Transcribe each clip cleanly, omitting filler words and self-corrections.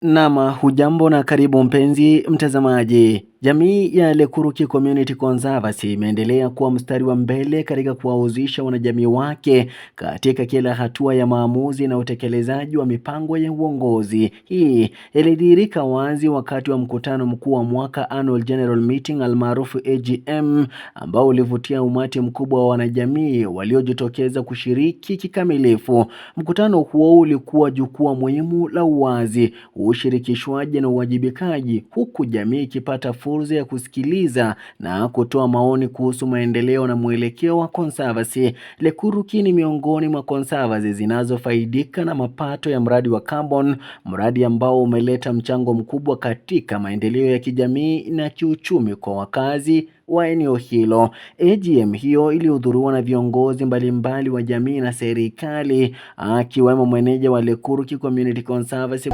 Nama hujambo na karibu mpenzi mtazamaji. Jamii ya Lekuruki Community Conservancy imeendelea kuwa mstari wa mbele katika kuwahusisha wanajamii wake katika kila hatua ya maamuzi na utekelezaji wa mipango ya uongozi. Hii ilidhihirika wazi wakati wa mkutano mkuu wa mwaka Annual General Meeting almaarufu AGM, ambao ulivutia umati mkubwa wa wanajamii waliojitokeza kushiriki kikamilifu. Mkutano huo ulikuwa jukwaa muhimu la uwazi, ushirikishwaji na uwajibikaji, huku jamii ikipata fursa ya kusikiliza na kutoa maoni kuhusu maendeleo na mwelekeo wa Conservancy. Lekuruki ni miongoni mwa Conservancy zinazofaidika na mapato ya mradi wa carbon, mradi ambao umeleta mchango mkubwa katika maendeleo ya kijamii na kiuchumi kwa wakazi wa eneo hilo. AGM hiyo ilihudhuriwa na viongozi mbalimbali wa jamii na serikali, akiwemo meneja wa Lekuruki Community Conservancy,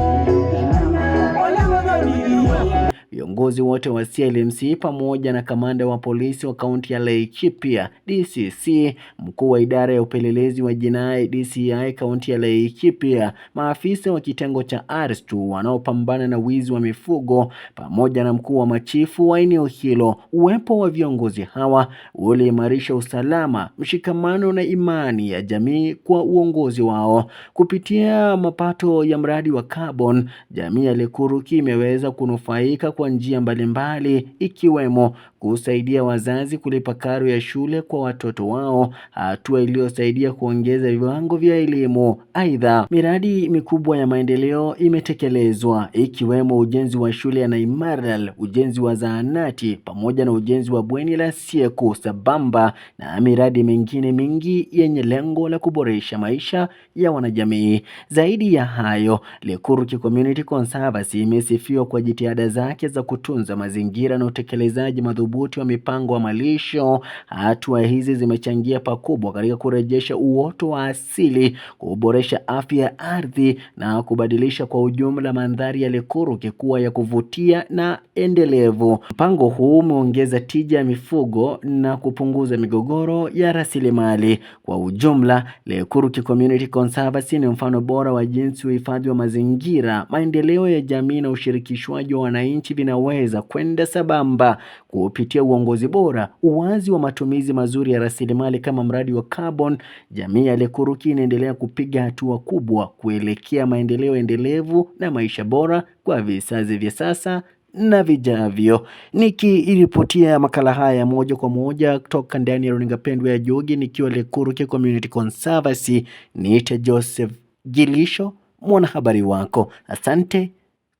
viongozi wote wa CLMC pamoja na kamanda wa polisi wa kaunti ya Laikipia DCC, mkuu wa idara ya upelelezi wa jinai DCI kaunti ya Laikipia, maafisa wa kitengo cha R2 wanaopambana na wizi wa mifugo pamoja na mkuu wa machifu wa eneo hilo. Uwepo wa viongozi hawa uliimarisha usalama, mshikamano na imani ya jamii kwa uongozi wao. Kupitia mapato ya mradi wa carbon, jamii ya Lekuruki imeweza kunufaika kwa njia mbalimbali, ikiwemo kusaidia wazazi kulipa karo ya shule kwa watoto wao, hatua iliyosaidia kuongeza viwango vya elimu. Aidha, miradi mikubwa ya maendeleo imetekelezwa, ikiwemo ujenzi wa shule ya Naimaral, ujenzi wa zahanati pamoja na ujenzi wa bweni la Sieku sambamba na miradi mingine mingi yenye lengo la kuboresha maisha ya wanajamii. Zaidi ya hayo, Lekuruki Community Conservancy imesifiwa kwa jitihada zake za kutunza mazingira na utekelezaji madhubuti wa mipango wa malisho. Hatua hizi zimechangia pakubwa katika kurejesha uoto wa asili, kuboresha afya ya ardhi na kubadilisha kwa ujumla mandhari ya Lekuruki kuwa ya kuvutia na endelevu. Mpango huu umeongeza tija ya mifugo na kupunguza migogoro ya rasilimali. Kwa ujumla, Lekuruki Community Conservancy ni mfano bora wa jinsi uhifadhi wa mazingira, maendeleo ya jamii na ushirikishwaji wa wananchi vinaweza kwenda sambamba. Kupitia uongozi bora, uwazi wa matumizi mazuri ya rasilimali kama mradi wa carbon, jamii ya Lekuruki inaendelea kupiga hatua kubwa kuelekea maendeleo endelevu na maisha bora kwa vizazi vya sasa na vijavyo. Nikiripotia makala haya moja kwa moja kutoka ndani ya runinga pendwa ya Jogi, nikiwa Lekuruki Community Conservancy, niite Joseph Gilisho, mwanahabari wako. Asante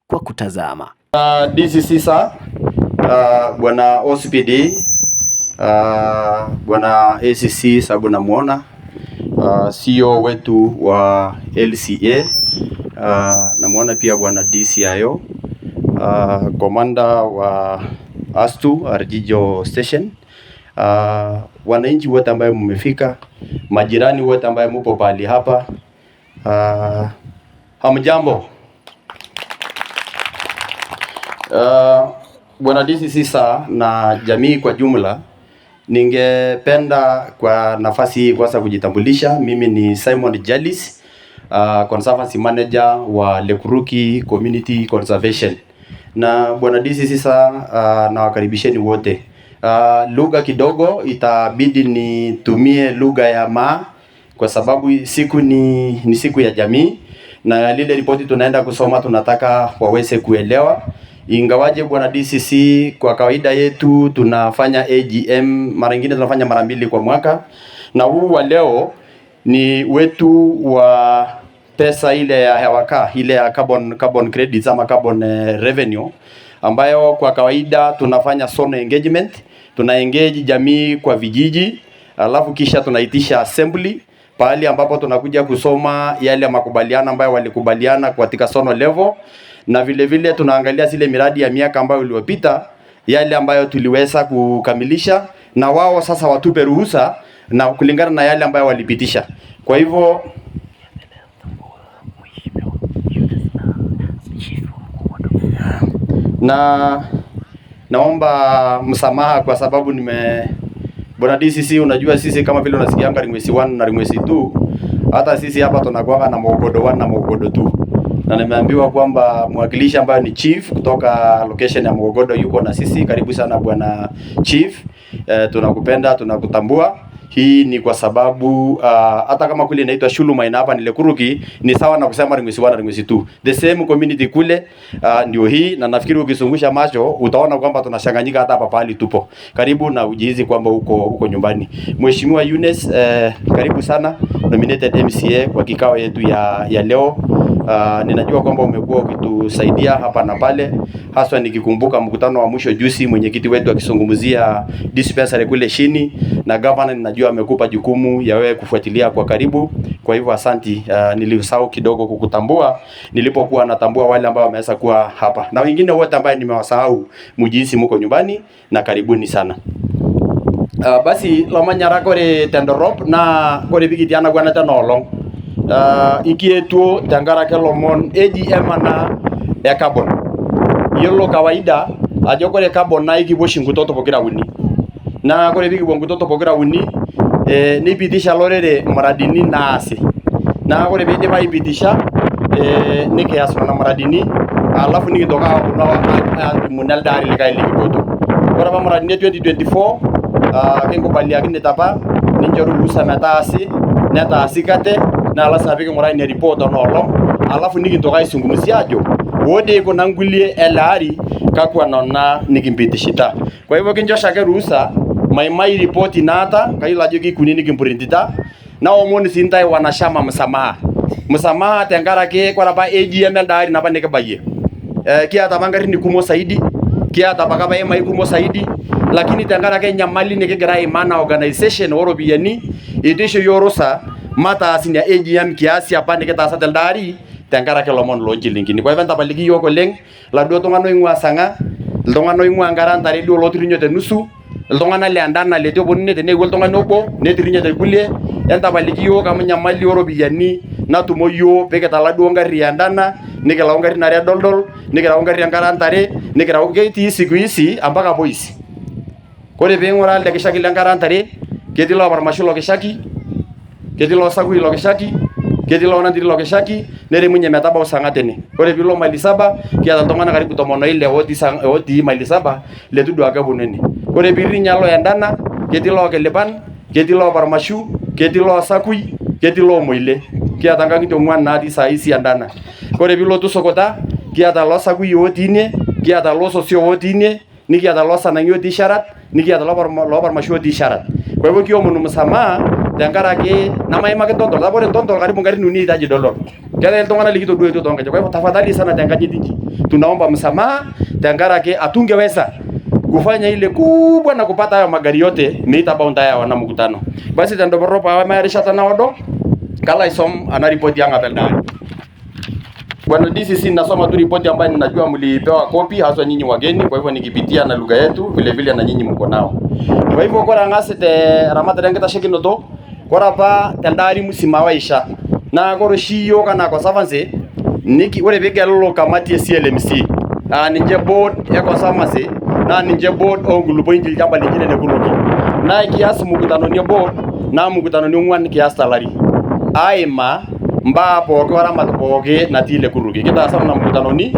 kwa kutazama. DCC sir, bwana OCPD, bwana ACC sababu namuona, CEO wetu wa LCA, namuona pia bwana DCIO, komanda wa ASTU Arjijo Station, wananchi wote ambao mmefika, majirani wote ambao mpo pali hapa, hamjambo. Bwana DCC sir na jamii kwa jumla, ningependa kwa nafasi hii kwanza kujitambulisha. Mimi ni Simon Jalis, Conservancy Manager wa Lekuruki Community Conservation. Na bwana DCC sir, na wakaribisheni wote. Lugha kidogo itabidi nitumie lugha ya kwa sababu siku ni siku ya jamii, na lile ripoti tunaenda kusoma tunataka waweze kuelewa. Ingawaje bwana DCC kwa kawaida yetu tunafanya AGM mara nyingine tunafanya mara mbili kwa mwaka, na huu wa leo ni wetu wa pesa ile ya hewaka, ile ya carbon credits ama carbon revenue, ambayo kwa kawaida tunafanya zone engagement, tuna engage jamii kwa vijiji, alafu kisha tunaitisha assembly pahali ambapo tunakuja kusoma yale makubaliano ambayo walikubaliana katika zone level, na vile vile tunaangalia zile miradi ya miaka ambayo iliyopita, yale ambayo tuliweza kukamilisha, na wao sasa watupe ruhusa na kulingana na yale ambayo walipitisha. Kwa hivyo naomba msamaha kwa sababu bwana DCC, unajua sisi kama vile unasikianga Rimwesi 1 na Rimwesi 2, hata sisi hapa tunakuanga na Mogodo 1 na Mogodo 2. na nimeambiwa kwamba mwakilishi ambaye ni chief kutoka location ya Mogogodo yuko na sisi. Karibu sana bwana chief. Tunakupenda, tunakutambua. Hii ni kwa sababu hata kama kule inaitwa Shuluma ina hapa ni Lekuruki, ni sawa na kusema Ringwesi 1 na Ringwesi 2. The same community kule ndio hii, na nafikiri ukizungusha macho utaona kwamba tunashanganyika hata hapa pahali tupo. Karibu na ujihizi kwamba uko nyumbani. Mheshimiwa Eunice, karibu sana, nominated MCA kwa kikao yetu ya leo. Ninajua kwamba umekuwa ukitusaidia hapa na pale, haswa nikikumbuka mkutano wa mwisho juzi mwenyekiti wetu akizungumzia dispensary kule chini, na governor ninajua amekupa jukumu ya wewe kufuatilia kwa karibu. Kwa hivyo asanti, nilisahau kidogo kukutambua nilipokuwa natambua wale ambao wameweza kuwa hapa, na wengine wote ambao nimewasahau, mjihisi mko nyumbani na karibuni sana. Basi lomanyara kore tendorop na kore bigitiana gwana tanolong ikietuo tangarake lomon AGM na ya carbon. Yolo kawaida ajo kore carbon na ikiboshi ngutoto pokira uni. Na kore bigi ngutoto pokira uni nipitisha lorere maradini naasi. Na kore bidi ba ipitisha nike asuna na maradini alafu nikitoka kuna munal dari leka ilikoto. Kora ba maradini 2024 kengo baliaki netapa ninjoru rusa metaasi netaasi kate na ala sabiki ngora ni report onolo alafu nikintoka isungumzia ajo wode iko nangulie elari kakwa nona nikimpitishita. Kwa hivyo kinjoshake ruhusa mai report inata kaila jogi kunini kimpurintita na omoni sintai wanashama msamaha tengarake kwa raba AGM dari napa nikabaye kia tabangari ni kumo saidi kia tabakaba mai kumo saidi, lakini tengarake nyamali nikigira imana organization orobiani idisho yorosa mata asinya AGM kiasi hapa nikitaasa teldari tengarake lomon lonjilingini. Kwa hivyo ntapaliki yoko leng la do tongano ingwa sanga tongano ingwa ngaranta redio lotirinyo tenusu tongana le andana le tobonne tene gol tongano obo netirinyo te kulie ntapaliki yoko amanyamali orobiani natumo yo peketa la do ngari andana nikela ngari nare doldol nikela ngari ngarantare nikela uketi siku hizi ambaka boys kore bengora le kishaki le ngarantare ketilo barmashulo kishaki ketilo sagui lo kishaki ketilo nandiri lo kishaki nere munye metaba usanga tene kore bilo mali saba kia tongana karibu tomono ile oti mali saba le tudu akabunene kore birinya lo endana ketilo keleban ketilo barmashu ketilo sagui ketilo moile kia tangangi tongwan nadi saisi andana kore bilo tusokota kia talo sagui otine kia talo sosio otine nikia talo sanangi oti sharat nikia talo barmashu oti sharat. Kwa hivyo kio munu msamaha tengarake nama ima kitontol tabore tontol karibu ngari nuni itaji dollar kile tongana likito duwe to tonga. Kwa hivyo tafadhali sana tanganyitiki tunaomba msamaha tengarake atungeweza kufanya ile kubwa na kupata hayo magari yote meita baunta ya wana mkutano. Basi tendo boropa wa mayarisha tanaodo kala isom ana report yanga peldani. Bwana DCC nasoma tu report ambayo ninajua mlipewa copy hasa nyinyi wageni, kwa hivyo nikipitia na lugha yetu vile vile na nyinyi mko nao. Kwa hivyo kora ngasete ramata dengeta shekinoto kora pa tendari musimawaisha na koro shiyo kana kwa savanse niki wale begalo kamati ya CLMC ninje board ya kwa savanse na ninje board ongulupo injil jamba lingine ne kuroki na kiasi mukutano ni board na mukutano ni ngwan kiasi salary aima mba poke wala matopoke na tile kuruki kita asama na mkutano ni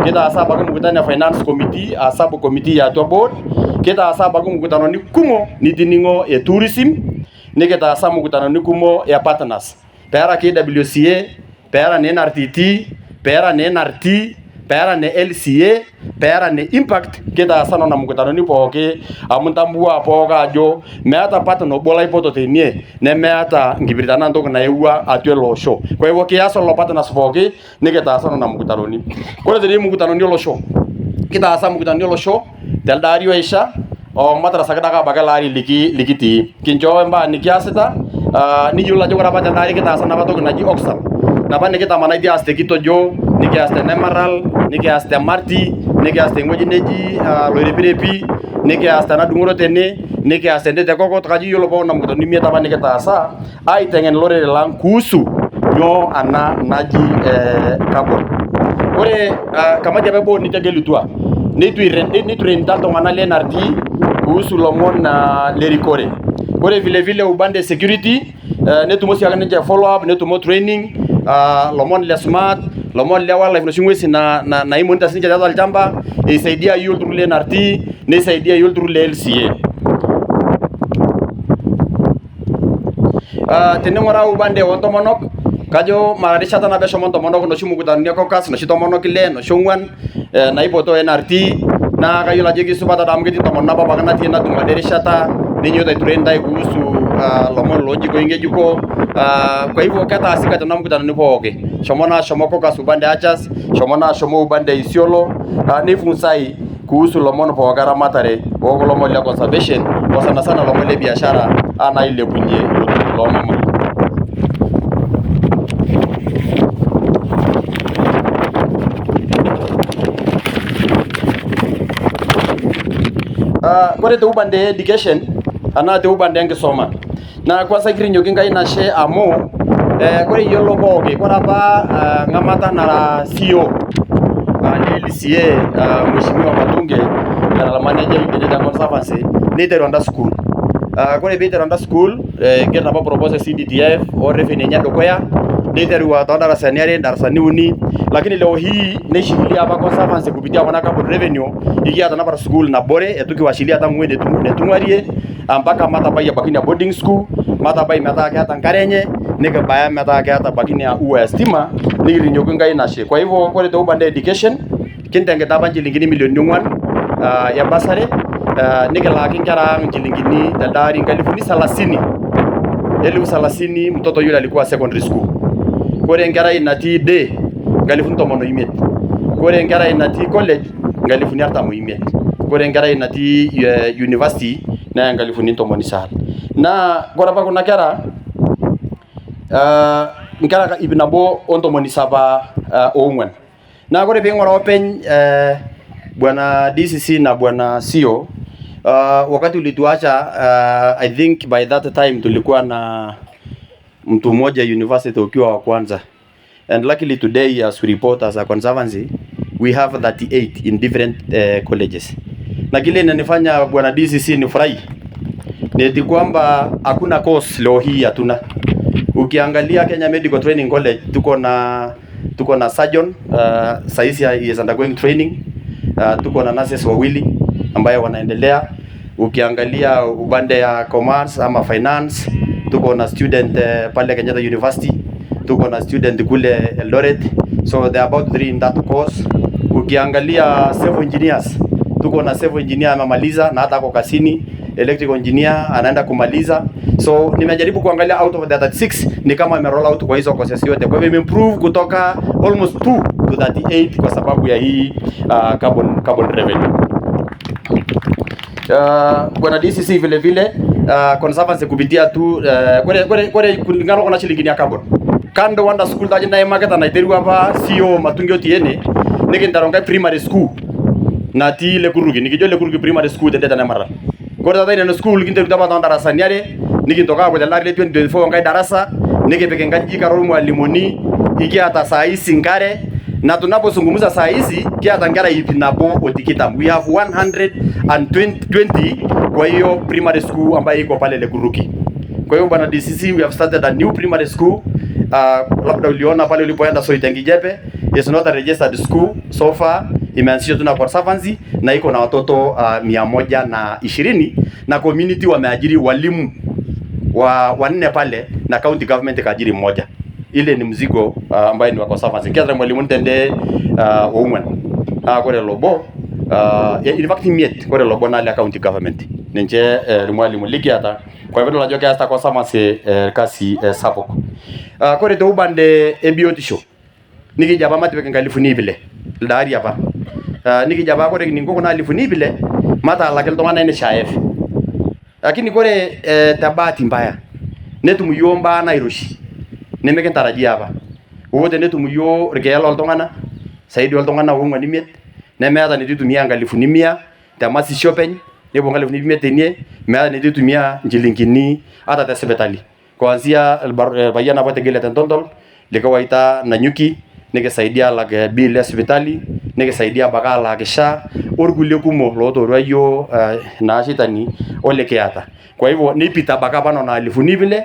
kita asaba kwa mkutano ya finance committee asabu committee ya to board kita asaba kwa mkutano ni kumo ni tiningo ya tourism ni kita asaba mkutano ni kumo ya partners pera KWCA pera ne NRTT pera ne NRT pera ne LCA pera ne impact kita asana na mkutano ni poke amuntambua poka jo meata partner bola ipoto tenie ne meata ngibritana ndoko na ewa atwe lo show. Kwa hivyo kiaso lo partners poke ni kita asana na mkutano ni kwa hivyo mkutano ni lo show kita asama mkutano ni lo show teldari waisha o matra sakada bagalari likiti kinjo mba nikiasita ni yula jo graba teldari kita asana bato na ji oxam na bane kita mana dia aste kito jo nikiaste nemeral nikiaste marti nikiaste ngoji neji loirepirepi nikiaste na dungoro tene nikiaste ndete koko takaji yolo bona mkutano ni mieta bane kita asa ai tengen lore lang kusu nyo ana naji carbon ore kamati ya bebo nitegelutua nitu renta tongana le NRT kuhusu lomon na lerikore ore vile vile ubande security netumo siagane follow up netumo training lomon le smart lomon le wildlife noshi ng'uesi naimonita sininche tiatua olchamba, eisaidia yiok ilturrur le NRT, neisaidia yiok ilturrur le LCA. Tening'uraa upande oontomonok, kajo mara rishata nabo eshomo ntomonok noshi mukutanini e caucus, noshi tomonok ile, noshi ong'uan naipotoo NRT, naa kayiolo ajo keisupat amu ketii ntomonok nabo apake natii nadung' ade rishata ninyoito aitrain ntae kuhusu lomon loonjikoi ng'ejuko. Kwa hivyo ketaasika tena mukutanini pooki. Shomo caucus upande Achas, shomo upande Isiolo, nifunzai kuhusu lomon pooki eramatare okulo lomon le conservation o sana sana lomon le biashara nailepunye loomama. Kore te upande e education anaa te upande enkisoma naa kwanza kirinyoki Enkai nashe amu kore yiolo pooki, kore apa ng'amata nara CEO le LCA Mheshimiwa Matunge era manager le conservancy neiteru enda school. Kore peiteru enda school iger apa propose CDTF o revenue enye dukuya, neiteru too darasani are, darasani uni, lakini leo hii neishikilia apa conservancy kupitia kuna carbon revenue ikiata napa school nabore etu kiwashilia hata ng'uei netung'uarie mpaka matabai abaki ina boarding school, matabai metaa keeta nkare enye, nikibaya metaa keeta abaki ina ua ya stima, nikirinyoki Enkai nashe. Kwa hivyo kore te upande education kinteng'ita apa nchilingini milioni 4 ya basari, nikilaaki nkera ang' nchilingini telde ari 30,000 mtoto yule alikuwa secondary school. Kore enkerai natii day 15,000, kore enkerai natii college 45,000, kore enkerai natii university naa 17,000. Naa kore apa kuna kera nkera 194. Naa kore piing'uraa openy bwana DCC na bwana CEO, wakati ulituacha I think by that time tulikuwa na mtu mmoja university ukiwa wa kwanza, and luckily today as we report as a conservancy we have 38 in different colleges. Na kile inanifanya bwana DCC nifurahi ni kwamba hakuna course leo hii hatuna. Ukiangalia Kenya Medical Training College tuko na surgeon saisi is undergoing training, tuko na nurses wawili ambayo wanaendelea. Ukiangalia upande ya commerce ama finance tuko na student pale Kenyatta University, tuko na student kule Eldoret, so there are about 3 in that course. Ukiangalia civil engineers tuko na civil engineer amemaliza na hata ako kasini, electrical engineer anaenda kumaliza. So nimejaribu kuangalia out of the 36 ni kama roll out kwa hizo courses yote. Kwa hivyo improve kutoka almost 2 to 38 kwa sababu ya hii carbon revenue. Bwana DCC vile vile conservancy kupitia tu kore kulingana na shilingi ya carbon. Kando wanda school taje na market anaiterwa hapa CEO Matunge Otiene nikindaronga primary school na ti Lekuruki nikijo Lekuruki primary school tete na mara. Kore tata ina school kinteru tapa ndo darasa niare nikintoka kwa lari 2024 ngai darasa nikipeke ngaji karo mwalimuni ikiata saa hizi ngare na tunapozungumza saa hizi kiata ngara hivi nabo otikita. We have 120 kwa hiyo primary school ambayo iko pale Lekuruki. Kwa hiyo bwana DCC we have started a new primary school. Labda uliona pale ulipoenda Soitengijepe, is not a registered school so far, imeanzishwa tuna conservancy na iko na watoto 120 na community wameajiri walimu wanne pale na county government kaajiri mmoja. Ile ni mzigo ambaye ni wa conservancy. Kiasi mwalimu ntende woman kore lobo in fact miet kore lobo na ile county government ninje mwalimu ligiata. Kwa hivyo unajua kiasi conservancy kasi sapok. Kore to ubande ebiotisho nikijaba matibeke ngalifuni bile ndari hapa nikijaba kore ningo kuna alifuni bile mata la kelto ngana ene shaef, lakini kore tabati mbaya netumuyomba na iroshi nemeke tarajia hapa wote netumuyo rikelo oltongana saidi oltongana wongwa nimiet nemeata nititumia ngalifuni 100 tamasi shopping nebo ngalifuni 100 tenie meata nititumia njilingini hata ta hospitali kuanzia bayana pate gele tentondol likawaita Nanyuki nikisaidia la bill hospitali nikisaidia bagala kisha orkulie kumok lootorua yiok naa shitani ole kiata. Kwa hivyo nipita baka pano na alifuni vile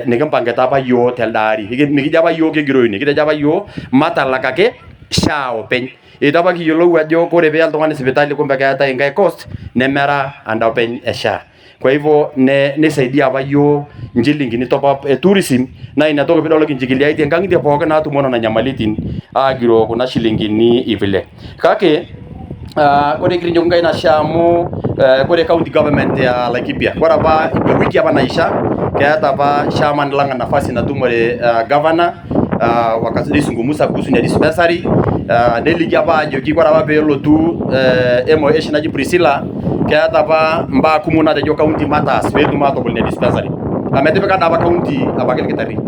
nikimpangita apa yiok telde ari. Mikijo apa yiok kegiroini, kitejo apa yiok matalak ake SHA openy. Itu apa kiyiolou ajo kore peya oltung'ani sipitali kumbe keetae enkae cost nemera anda openy SHA. Kwa hivyo nisaidia apa yiok nchilingini top up tourism na ina toki pidol kinchikiliaitie nkang'itie pookin naatumo nena nyamalitin agiroo kuna shilingini ipile. Kake kore kirinyoki nkai ina SHA amu kore county government ya Laikipia kore apa wiki apa naisha keeta apa chairman lang nafasi natumore governor wakazungumza kuhusu ina dispensary neliki apa ajoki kore apa peelotu MOH naji Priscilla keeta apa mbaa kumok natejo county mataas peetum aatobol ina dispensary. Ametipika apa county apa kilkitari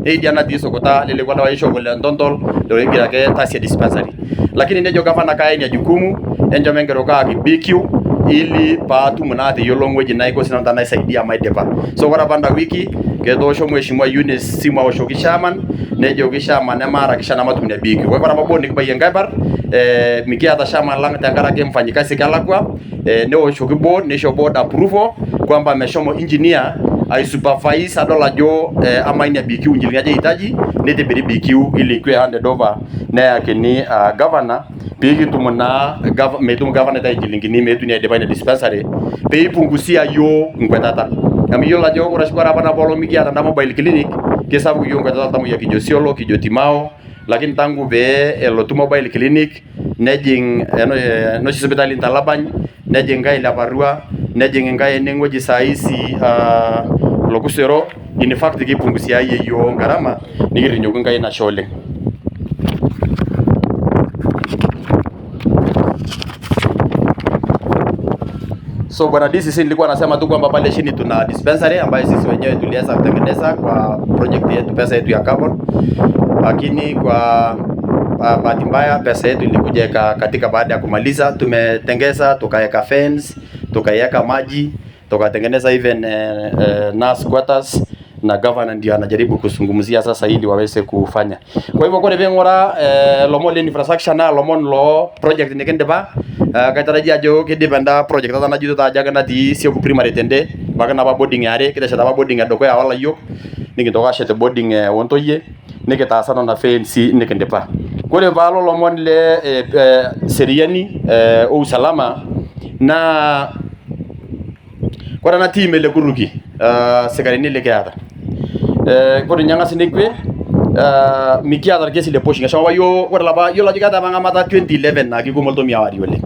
eidia natii Sokota lelekwa dawa isho kule ntontol loigira ake tasia dispensary. Lakini nejo gavana kaya ina jukumu enjo mengeroka BQ ili paatum naa teyiolo ng'oji naiko sinanu naisaidia maidipa. So kore apa enda wiki ketoosho mheshimiwa Eunice simu aoshoki chairman nejoki chairman emaharakisha namatum ina BQ. Kore apa bo nikibayie nkae bar mikiata chairman lang tenkaraki mfanyikazi kelakwa neoshoki board nisho board approval kwamba meshomo engineer aisupervise adol ajo ama ina BQ nchilingini aja ihitaji nitibiri BQ ili kwe handed over neyakini governor peekitum naa metum governor tai nchilingini meetu aidipa ina dispensary peipunguzia yiok nkwetata. Amu yiolo ajo ore apa nabo mikiata enda mobile clinic kesapuk yiok nkwetata oltamoyia kijo Isiolo kijo Timao, lakini tangu pee elotu mobile clinic nejing enoshi sipitali Ntalabany nejing nkae Leparua nejing nkae eneng'oji saa hizi Lokusero. In fact kipunguzia yiok gharama nikirinyoki nkai nashe oleng. So bwana DCC nilikuwa nasema tu kwamba pale chini tuna dispensary ambayo sisi wenyewe tulianza kutengeneza kwa project yetu, pesa yetu ya carbon, lakini kwa bahati mbaya pesa yetu ilikuja katika baada ya kumaliza. Tumetengeza tukaweka fence, tukaweka maji, tukatengeneza even nurse quarters na governor ndio anajaribu kuzungumzia sasa ili waweze kufanya. Kwa hivyo kore bengora lomon le infrastructure na lomon lo project nikendipa katarajia ajo kidipenda project tata najuto tajaga natii Sioku primary tende baka napa boarding are kitashata apa boarding edukuya wala yiok nikintoka ashete boarding ontoyie nikitaasa na fence nikindipa. Kore paalo lomon le seriani usalama na kore na team le kuruki sikarini le kiata kore nyanga sinekwe mikiata irkesi le poshing ashama yo kore lapa yo lajikata mangamata 2011 na kikumolto miawari ole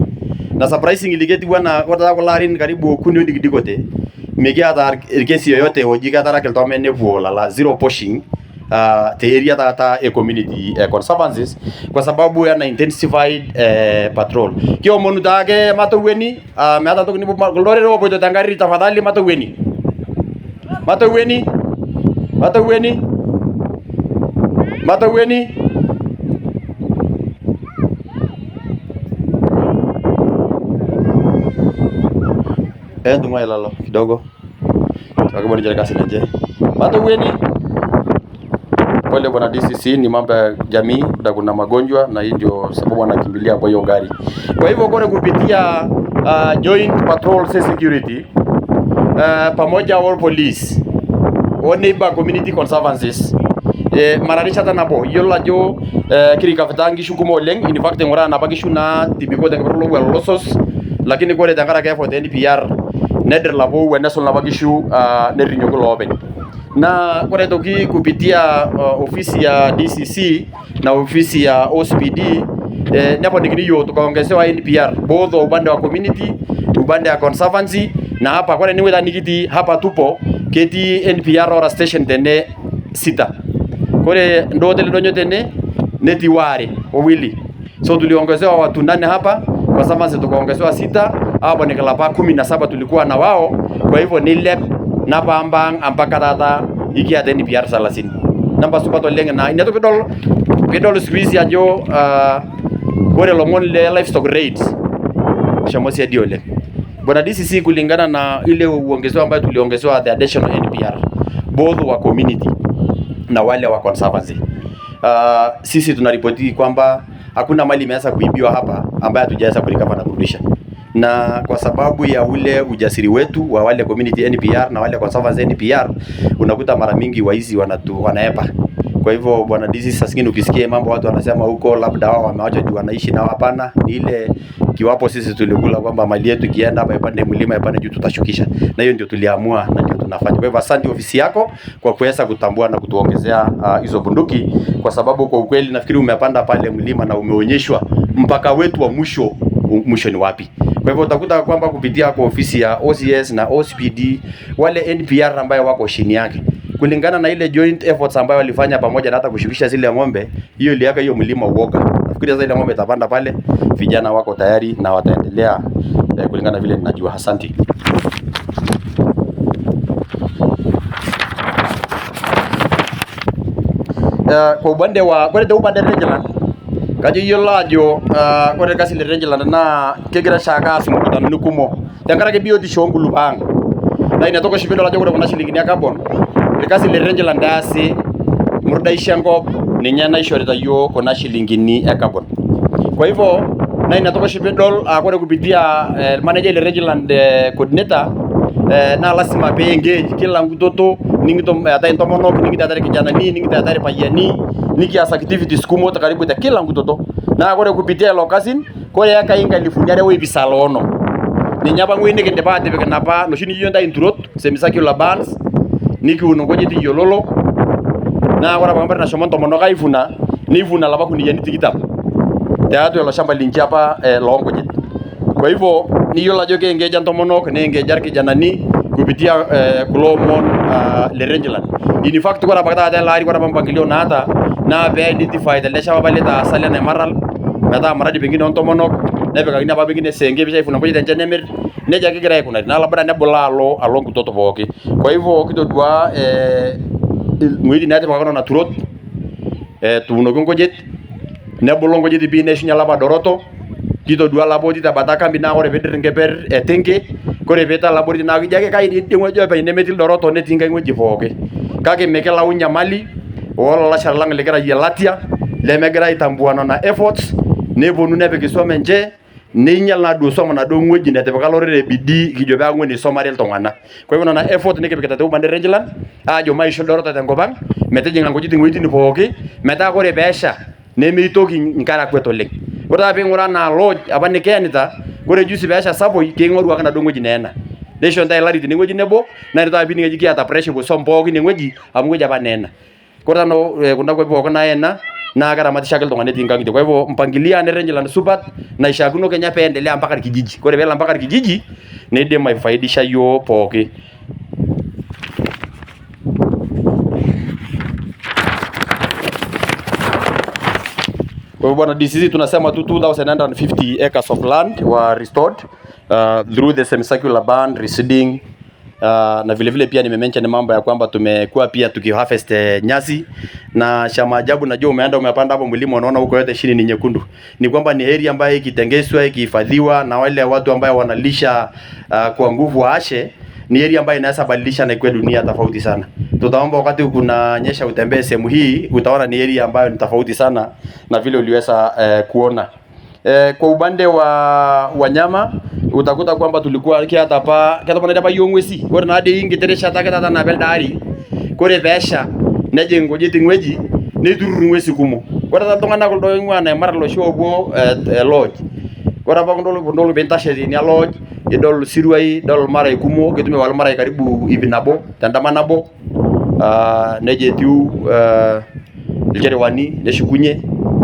na surprising ligeti wana kore kularin karibu kuni digidikote mikiata irkesi yoyote hojikata rakeltome nevuo la zero poshing te area tata community conservancies kwa sababu yana intensified patrol. Kio monu take matoweni meata tokni lore ro bojo tangari tafadhali matoweni ndumai lalo kidogo tukaboni jere kasi nje matoweni. Pole bwana DCC, ni mambo ya jamii na kuna magonjwa na hii ndio sababu wanakimbilia kwa hiyo gari. Kwa hivyo kore kupitia joint patrol security pamoja all police all neighbor community conservancies mararisha tanabo yola jo kirika vitangi shukumo leng in fact ngora na bakishu na tibiko de ngoro lo losos lakini kore dangara ka for NPR neder labo wena sol na bakishu nerinyoko lobe na kore toki kupitia ofisi ya DCC na ofisi ya OSPD napo nikiniyo tukaongezewa NPR both upande wa community upande ya conservancy na hapa kore niwe nikiti hapa tupo keti NPR ora station tene 6 kore ndo tele donyo tene netiware wawili so tuliongezewa watu 8 hapa kwa sababu tukaongezewa 6 hapo nikalapa 17 tulikuwa na wao. Kwa hivyo ni lep na pambang ampaka tata iki ate NPR 30 namba supato lenga na inato pedol squeeze ajo kore lomon le livestock raids shamosi adiole bwana DCC kulingana na ile uongezewa ambayo tuliongezewa the additional NPR both wa community na wale wa conservancy. Sisi tunaripoti kwamba hakuna mali imeweza kuibiwa hapa ambayo hatujaweza kulikava na kurudisha. Na kwa sababu ya ule ujasiri wetu wa wale community NPR na wale conservers NPR, unakuta mara mingi waizi wanaepa. Kwa hivyo bwana DC, sasa zingine ukisikia mambo watu wanasema huko labda wao wamewacha juu wanaishi nao, hapana. Ni ile kiwapo sisi tulikula kwamba mali yetu ikienda hapa ipande mlima ipande juu tutashukisha, na hiyo ndio tuliamua na ndio tunafanya. Kwa hivyo asante ofisi yako kwa kuweza kutambua na kutuongezea hizo bunduki, kwa sababu kwa ukweli nafikiri umepanda pale mlima na umeonyeshwa mpaka wetu wa mwisho ni wapi. Kwa hivyo utakuta kwamba kupitia kwa ofisi ya OCS na OCPD wale NPR ambayo wako chini yake, kulingana na ile joint efforts ambayo walifanya pamoja na hata kushukisha zile ng'ombe, hiyo iliaka hiyo mlima uoga. Nafikiri sasa ile ng'ombe itapanda pale, vijana wako tayari na wataendelea kulingana vile ninajua. Asante. Kwa upande wa Rangeland kajo yiolo ajo ore irkasi le Rangeland naa kegira shaake aas mkutanoni kumok tenkaraki biotisho onkulupo ang'. Na ina toki oshi piidol ajo ore kuna shilingini e carbon irkasi le Rangeland easi murdaisho enkop, ninye naishorita yiok kuna shilingini e carbon. Kwa hivyo na ina toki oshi piidol ore kupitia manager le Rangeland coordinator na lazima pee engage kila mtoto, ningito eetae ntomonok, ningito eetae kijanani, ningito eetae payiani, nikias activities kumok karibu te kila mtoto. Na ore kupitia ilo kasin kore ekai 2,500 ninye apa ng'oi nikindipa atipik napa noshi nijo ntae inturot semicircular bands nikiun nkujit iyiololo. Na ore apa mpari nashomo ntomonok aivuna nivuna lapa kuniani 20 tiatua ilo shamba linchi apa loonkujit. Kwa hivyo niyiolo ajo keengeja ntomonok neengeja irkijanani kupitia kulo omon le Rangeland. In fact ore apa taata ele ari ore apa mpangilio naata naa pee identify telde shamba apa litaasa le Naimarral metaa mradi pengine ontomonok nepikakini apa pengine esenge pee aivuna nkujit enche nemir, neja kigira aikunari naa labda nebulaa alo nkutot pooki. Kwa hivyo kitodua ng'oitin naatipikaki nena turot tuunoki nkujit nebulu nkujit pii neishunye lapa doroto, kitodua laboti tebata kambi naa ore piidir nkeper etenke kore piitalaboti naa kijo ake kai idie ng'oji openy nemetii ildoroto netii nkae ng'oji pooki. Kake mikilau nyamali oolalashara lang' ligira yielatia lemegira aitambua nena efforts neponu nepik isuam enche neinyal naaduo suam naduo ng'oji netipika lorere bidii kijo peeku nisomare iltung'anak. Kwa hivyo nena effort nikipikita te upande Rangeland aajo maisho ildoroto tenkop ang' metijing'a nkujit ng'ojitin pooki metaa kore peesha nemeitoki nkare akwet oleng'. Ore taa piing'uraa naa lodge apa nikiyanyita kore juzi peesha sapoi king'oru ake naduo ng'oji neena neisho ntae lari tine ng'oji nebo na ore taa piining' eji kiata pressure epuo suam pooki ine ng'oji amu ng'oji apa neena. Kore taa kuna kwapi pooki naena naa keramatisho ake iltung'anak etii nkang'itie. Kwa hivyo mpangilio ene Rangeland supat naishaakino kenya peendelea mpaka irkijiji. Kore peelo mpaka irkijiji nidim aifaidisha yiok pooki. Kwa hivyo bwana DCC tunasema tu 2,950 acres of land were restored through the semicircular band reseeding. Na vile vile pia nimemention mambo ya kwamba tumekuwa pia tukiharvest nyasi, na cha maajabu najua umeenda umepanda hapo mlima unaona huko yote chini ni nyekundu. Ni kwamba ni area ambayo ikitengeswa ikihifadhiwa na wale watu ambao wanalisha kwa nguvu ashe, ni area ambayo inaweza badilisha na ikuwe dunia tofauti sana. Tutaomba wakati kunanyesha utembee sehemu hii utaona ni area ambayo ni tofauti sana na vile uliweza kuona. Kwa upande wa wanyama utakuta kwamba tulikuwa kiata pa yongwesi ore na de ingiteresha takata na beldari kore pesha neje ngojiti ngweji netururu ngwesi kumo ore ta tungana kuldo ingwa na marlo shogo lodge ore apa kundolo bentashe ni lodge idol sirwai dol marai kumo ketume wal marai karibu ibinabo tandama nabo neje tiu iljerewani neshukunye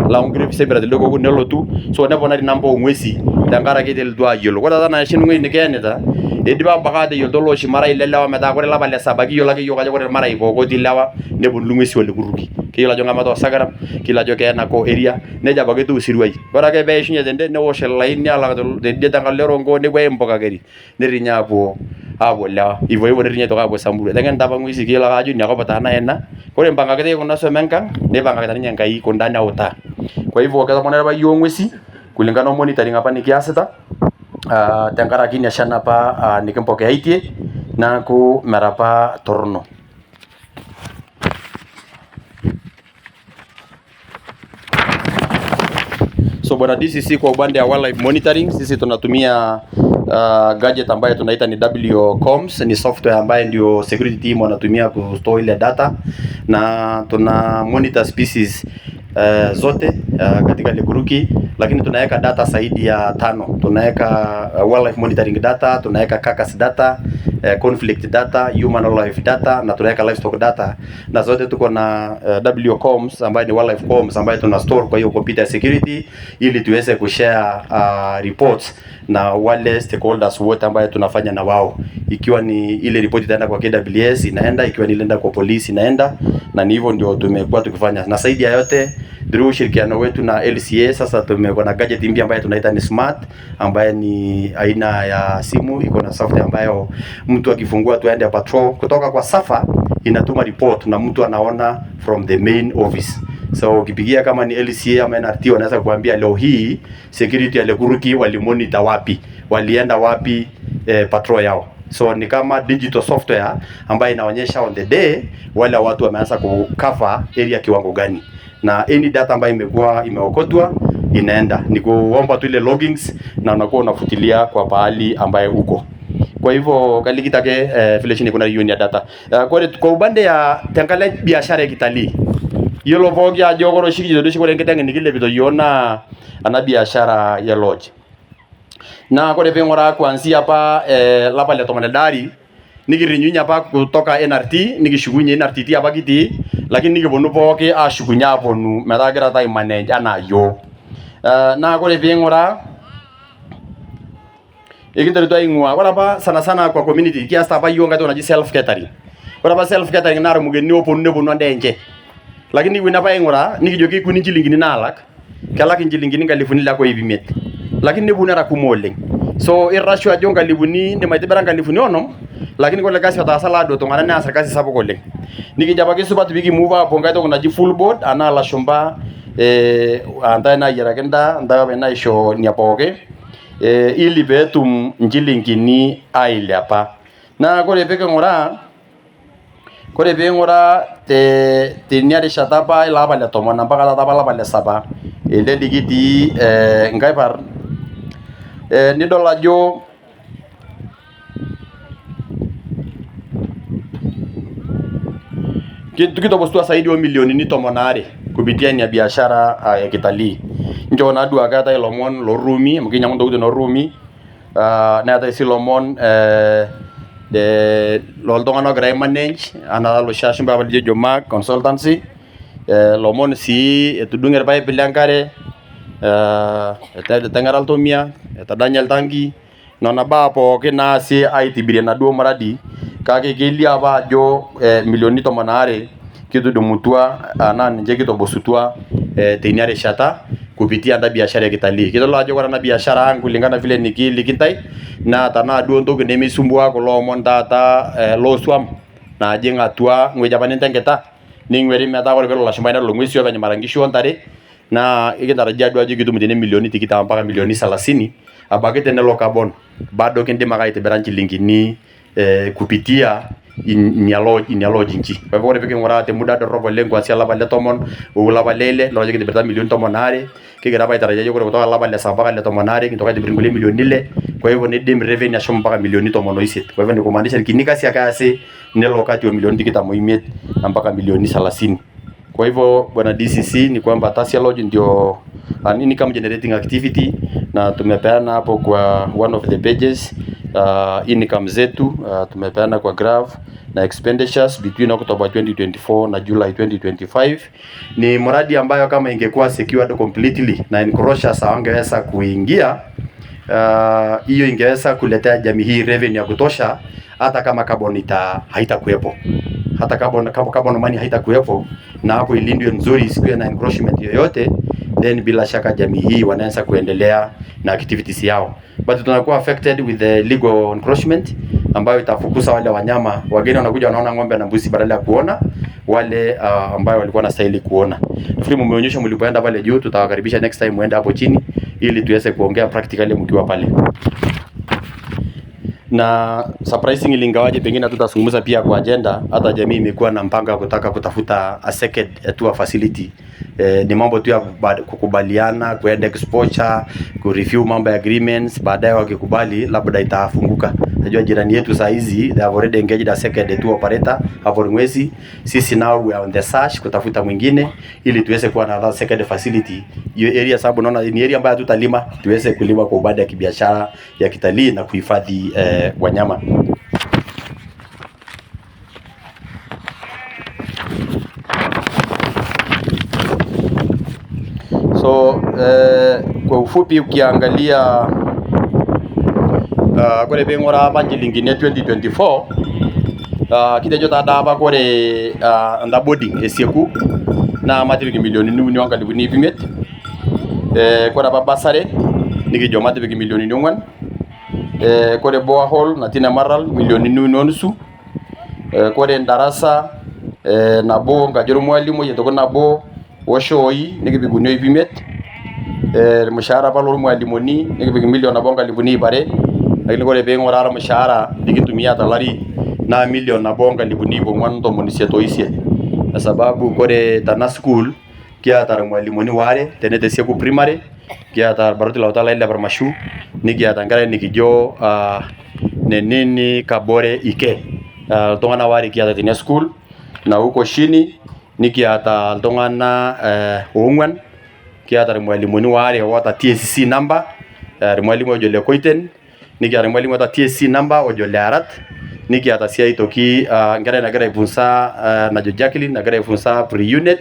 la ngrepe sebera de logo nelotu so neponari nambo ngwesi tenkaraki teldu ayiolo. Ore taata na shinu ng'oi nikiyenita idipa bakate yiolto looshi marai lelewa metaa kore lapa le saba kiyiolo ake yiok ajo kore marai pooki otii lewa neponu ng'wesi olekuruki kiyiolo ajo ng'amata osagaram kiyiolo ajo keenako area neja apake etiu sirwai. Ore ake peishunye tende newosh ilaini alak tidie tenkalo erongo nepuo aimpuka keri nerinya apuo lewa hivyo nerinya aitoki apuo Samburu. Eteng'enita apa ng'wesi kiyiolo ake ajo iniakop taana ena kore impang'akita kuna swam enkang' neipang'akita ninye Enkai kunda neutaa. Kwa hivyo ketoponari apa yiok ng'wesi kulingana o monitoring apa nikiasita tenkaraki ina shan apa nikimpokeaitie naaku mera apa torrono. So bwana DCC, kwa upande ya wildlife monitoring sisi tunatumia gadget ambayo tunaita ni WCOMS, ni software ambayo ndio security team wanatumia kustore ile data, na tuna monitor species zote katika Lekuruki, lakini tunaweka data zaidi ya 5. Tunaweka wildlife monitoring data, tunaweka carcass data, conflict data, human wildlife data, na tunaweka livestock data, na zote tuko na WCOMS ambayo ni wildlife coms ambayo tuna store kwa hiyo computer security, ili tuweze kushare reports na wale stakeholders wote ambayo tunafanya na wao. Ikiwa ni ile report itaenda kwa KWS inaenda, ikiwa ni inaenda kwa polisi inaenda, na ni hivyo ndio tumekuwa tukifanya. Na zaidi ya yote through ushirikiano wetu na LCA, sasa tumekuwa na gadget mpya ambayo tunaita ni smart, ambayo ni aina ya simu, iko na software ambayo mtu akifungua tu aende patrol kutoka kwa safa, inatuma report na mtu anaona from the main office. So ukipigia kama ni LCA ama NRT, wanaweza kuambia leo hii security ya Lekuruki walimonitor wapi, walienda wapi patrol yao. So ni kama digital software ambayo inaonyesha on the day wale watu wameanza kucover area kiwango gani, na any data ambayo imekuwa imeokotwa inaenda ni kuomba tu ile loggings, na unakuwa unafuatilia kwa pahali ambayo uko. Kwa hivyo kalikitake vile chini kuna hiyo ni data. Kwa upande ya tangala biashara ya kitalii, yolo vogi ya jogoro shiki jodoshi kwa ngetenge nikile bito yona ana biashara ya lodge. Na kwa pengora kuanzia hapa lapa le tomanedari nikirinyu hapa kutoka NRT nikishugunye NRT hapa kiti, lakini nikibonu poke ashugunya hapo nu metagira tai manage anayo. Na kwa pengora ikindari to ingwa wala pa sana sana kwa community kiasi hapa hiyo ngato unaji self catering. Wala pa self catering na mugeni oponu ne bonu ndenje. Lakini wina pa ingora nikijoki kuni jilingini nalak kalak jilingini ngalifuni lako ibimet. Lakini ne bunara kumoleng. So irashu ajo ngalifuni ne maitibara ngalifuni ono, lakini kwa kasi ata salado to ngana na serikali sapo koleng. Nikijaba kisubat bigi move up ngaito kuna ji full board ana la shumba anda na yarakenda anda bena isho nyapoke ili betum njilingini aile hapa. Na kore peke ngora te nyari shatapa ila bale tomona mpaka tata la bale saba ile digiti ngaipar nidol ajo kitu bostua zaidi ya milioni ni tomonare kupitia ni biashara ya kitalii. Njo na dua kata ilomon lorumi mkinya ndo no rumi na ata silomon de loldongano gray manage ana lo shashimba balje joma consultancy lomon si etudunga bay bilankare tangaral tomia Daniel Tangi nona ba po kina si IT na do maradi kake kelia ba jo milioni tomonare kitu dumutua na nje kitu bosutua teniare shata kupitia nda biashara ya kitalii. Kitu lajo kwa na biashara yangu kulingana vile nikilikitai na tana do ndo ngene misumbua ko lo mondata lo swam na jenga tua ngwe japani tengeta ningweri meta ko la shumaina lo ngwisi yo marangisho ontare na ikitaraja do aje kitu mtene milioni tikita mpaka milioni 30 abake tena lo carbon bado kende magaite beranchi lingini kupitia inyalo jinchi. Kwa hivyo peke ngora te muda do robo lengo asia la balle tomon u la balele lo jike de milioni tomonare kigera ba itaraja yo ko la balle saba le tomonare kitoka de milioni ile. Kwa hivyo ni dim revenue ashom mpaka milioni tomono isit. Kwa hivyo ni kumaanisha kinika sia kasi ne lokati wa milioni tikita muimet mpaka milioni 30. Kwa hivyo bwana DCC ni kwamba Tasia Lodge ndio an income generating activity, na tumepeana hapo kwa one of the pages income zetu tumepeana kwa graph na expenditures between October 2024 na July 2025. Ni mradi ambayo kama ingekuwa secured completely na encroachers hawangeweza kuingia, hiyo ingeweza kuletea jamii hii revenue ya kutosha, hata kama carbon haitakuwepo. Hata carbon money haitakuwepo na hapo ilindwe nzuri isikuwe na encroachment yoyote, then bila shaka jamii hii wanaanza kuendelea na activities yao. But tunakuwa affected with the legal encroachment ambayo itafukuza wale wanyama. Wageni wanakuja wanaona ng'ombe na mbuzi badala ya kuona wale ambao walikuwa wanastahili kuona. Nafikiri mmeonyesha mlipoenda pale juu, tutawakaribisha next time muende hapo chini ili tuweze kuongea practically mkiwa pale. Na surprisingly ingawaje pengine tutazungumza pia kwa agenda, hata jamii imekuwa na mpango wa kutaka kutafuta a second tour facility ni mambo tu ya kukubaliana, kuenda exposure, kureview mambo ya agreements, baadaye wakikubali labda itafunguka. Najua jirani yetu saa hizi they have already engaged a second tour operator hapo Ringwesi. Sisi now we are on the search kutafuta mwingine ili tuweze kuwa na second facility hiyo area, sababu naona ni area ambayo tutalima, tuweze kulima kwa ubada ya kibiashara ya kitalii na kuhifadhi wanyama. So kwa ufupi ukiangalia kore bengora banjilingi ne 2024 kide jota daba kore nda boarding esieku na matibiki milioni ni wanga libuni bimet kore babasare nigi jo matibiki milioni ni ngwan kore borehole na tina maral milioni ni nonusu kore darasa nabo ngajoro mwalimu yetoko nabo woshoi nigi biguno bimet mshahara palo mwalimuni nigi bigi milioni nabo ngalibuni bare lakini kore bengora ara mshahara dikitumia talari na milioni nabo ngalibuni bo mwanto munisiato isia na sababu kore tana school kia tar mwalimuni ware tenete siku primary kia tar baruti la utala ile barmashu niki atangara nikijo neneni kabore ike tongana ware kia tar school na huko chini niki ata tongana ongwan kia tar mwalimuni ware wata TSC number mwalimu ojole koiten niki ata mwalimu wata TSC number ojole arat niki ata sia itoki ngara na gara ifunsa na Jacqueline na gara ifunsa pre-unit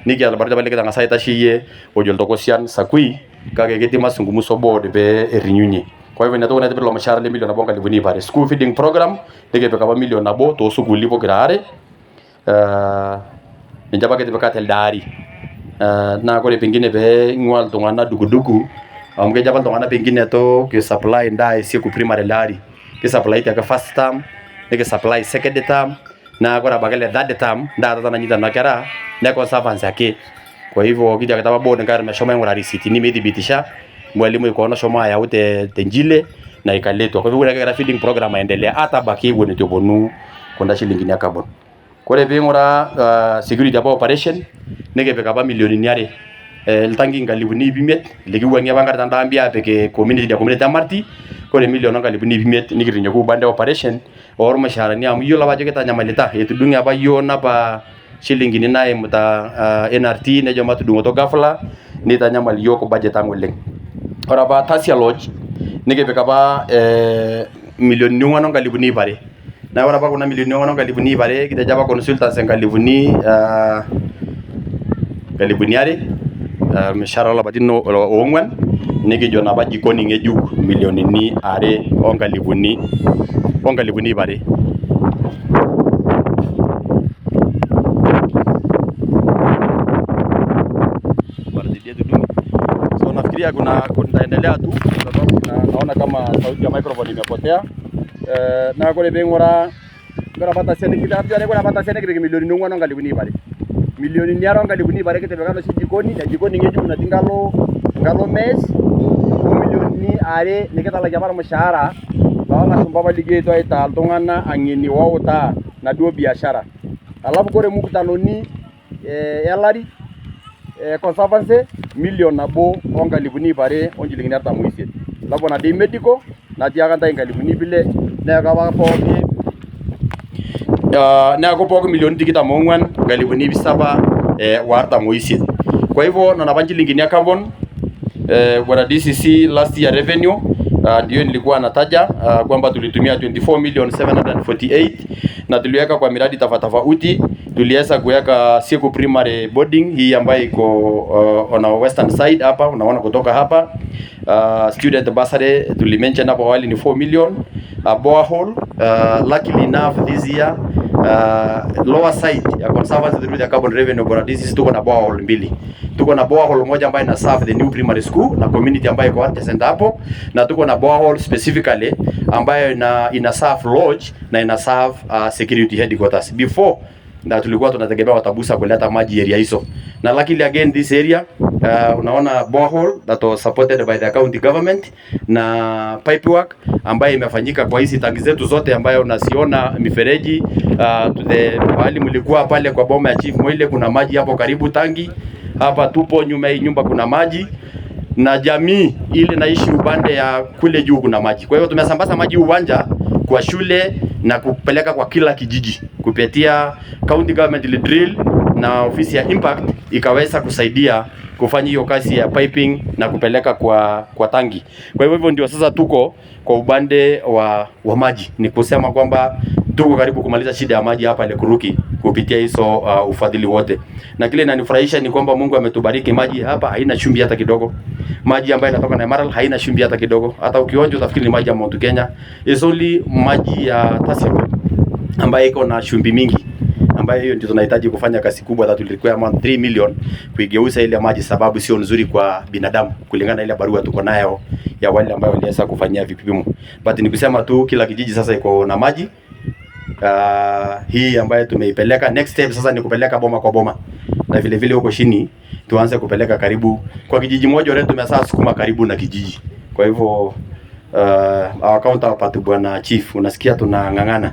niki ata barata balika ngasa itashiye ojol tokosian sakui kage geti masungumuso board be erinyunye. Kwa hivyo natoka na tebelo mashara le milioni nabo ngalibuni pare school feeding program niki peka ba milioni nabo to sukuli lipo kirare njaba kete peka tel dari na kore pengine be ngwal tongana dugudugu amge jaba tongana pengine to ke supply ndai siku primary lari ke supply ta ka first term niki supply second term na kora bagale third term nda tata nyita na kera na conservancy yake. Kwa hivyo kija kataba board ngara meshoma ngora receipt ni medhibitisha mwalimu yuko na shoma ya ute tenjile na ikaletwa. Kwa hivyo ngara feeding program aendelea hata baki bone tobonu konda shilingi ya carbon kore bengora security aba operation nege peka ba milioni nyare eltangi ngalibuni bimet legi wangia bangara tandambia peke community ya community amarti kore milioni ngalibuni bimet nikirinyo ku bande operation or mashara ni amu yola baje ketanya malita etudunga ba yona ba shilingi ni nae muta NRT ne joma tudungo to gafla ni tanya mali yoko budget angoleng ora ba tasia lodge nige peka ba milioni ni ngwana ngalibuni bare na ora ba kuna milioni ni ngwana ngalibuni bare kita jaba consultants ngalibuni ngalibuni are mshahara la batino ongwan nige jona ba jikoni ngejuk milioni ni are ongalibuni bare. So nafikiria kuna endelea tu sababu naona kama sauti ya microphone imepotea na kule bengora ngora bata sene kitabia ngora bata sene kile milioni nungwa ngalibuni bare milioni nyaro ngalibuni bare kete bekano jikoni na jikoni ngeju na tingalo ngalo mes milioni are niketa la jamara mshahara bawana sumbaba ligeto ita tongana angeni wauta na duo biashara alafu kore mukutanoni elari conservancy milioni nabo ongalibuni bare onjilingina tamuiset labo na medical na tiaganta ingalibuni bile na kawa poki na ko poki milioni tikita mongwan ngalibuni bisaba warta muiset. Kwa hivyo na nabanjilingi ya carbon bwana DCC last year revenue ndio nilikuwa nataja kwamba tulitumia 24,748 na tuliweka kwa miradi tofauti. Tuliweza kuweka siku primary boarding hii ambayo iko on our western side hapa unaona kutoka hapa student bursary tulimention hapo awali ni 4 million borehole luckily enough this year lower side ya conservancy through the carbon revenue bora DCC tuko na borehole mbili. Tuko na borehole moja ambayo ina serve the new primary school na community ambayo iko adjacent hapo, na tuko na borehole specifically ambayo ina serve lodge na ina serve security headquarters. Before na tulikuwa tunategemea watabusa kuleta maji area hizo, na luckily again this area unaona borehole that was supported by the county government na pipe work ambayo imefanyika kwa hizi tangi zetu zote ambayo unasiona mifereji to the mahali mlikuwa pale kwa boma ya Chief Moile kuna maji hapo karibu tangi hapa tupo nyuma hii nyumba kuna maji, na jamii ile naishi upande ya kule juu kuna maji. Kwa hiyo tumesambaza maji uwanja kwa shule na kupeleka kwa kila kijiji kupitia county government drill, na ofisi ya impact ikaweza kusaidia kufanya hiyo kazi ya piping na kupeleka kwa tangi. Kwa hivyo ndio sasa tuko kwa upande wa maji, ni kusema kwamba tuko karibu kumaliza shida ya maji hapa Lekuruki kupitia hizo ufadhili wote. Na kile inanifurahisha ni kwamba Mungu ametubariki, maji hapa haina chumvi hata kidogo. Maji ambayo yanatoka na Emerald haina chumvi hata kidogo. Hata ukionja utafikiri ni maji ya Mount Kenya. It's only maji ya Tasio ambayo iko na chumvi mingi, ambayo hiyo ndio tunahitaji kufanya kazi kubwa that will require around 3 million kuigeuza ile maji, sababu sio nzuri kwa binadamu kulingana na ile barua tuko nayo ya wale ambao waliweza kufanyia vipimo. But ni kusema tu kila kijiji sasa iko na maji. Hii ambayo tumeipeleka, next step sasa ni kupeleka boma kwa boma, na vile vile huko chini tuanze kupeleka karibu kwa kijiji moja. Leo tumesasa sukuma karibu na kijiji. Kwa hivyo our counterpart bwana chief, unasikia tunang'ang'ana,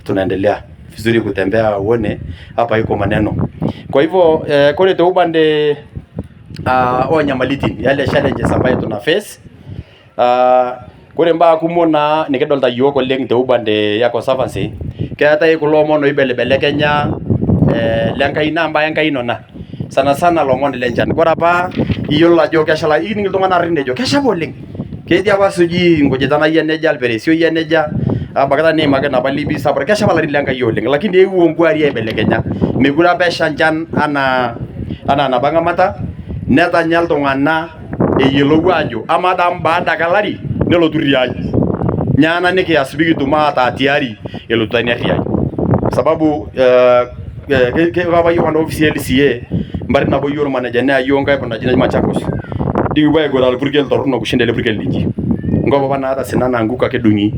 tunaendelea vizuri kutembea uone hapa iko maneno. Kwa hivyo kule ubande Nyamaliti yale challenges ambayo tuna face kule mbaa kumona nikidolta yoko leng te ubande ya conservancy kaya ikulo mono ibelebele Kenya lenkai namba yankai nona sana sana lomon lenjan kora pa iyolo ajo keshala ini ngiltungana rindejo keshabo leng kedia wasuji ngojetana yeneja alperesio yeneja bakata ni magana balibi sabra keshaba la lenkai yoleng lakini ewu ngwari ibele Kenya migura besha njan ana banga mata neta nyaltungana eyelo wajo amadam bada kalari nelo turiaji nyana niki asibigi tumata tiari elo taniari sababu ke baba yohana ofisi LCA mbari na boyoro manager na yonga kwa jina Machakos digi bae goral burgel torno kushinde le burgel liji ngoba bana hata sinana anguka kedunyi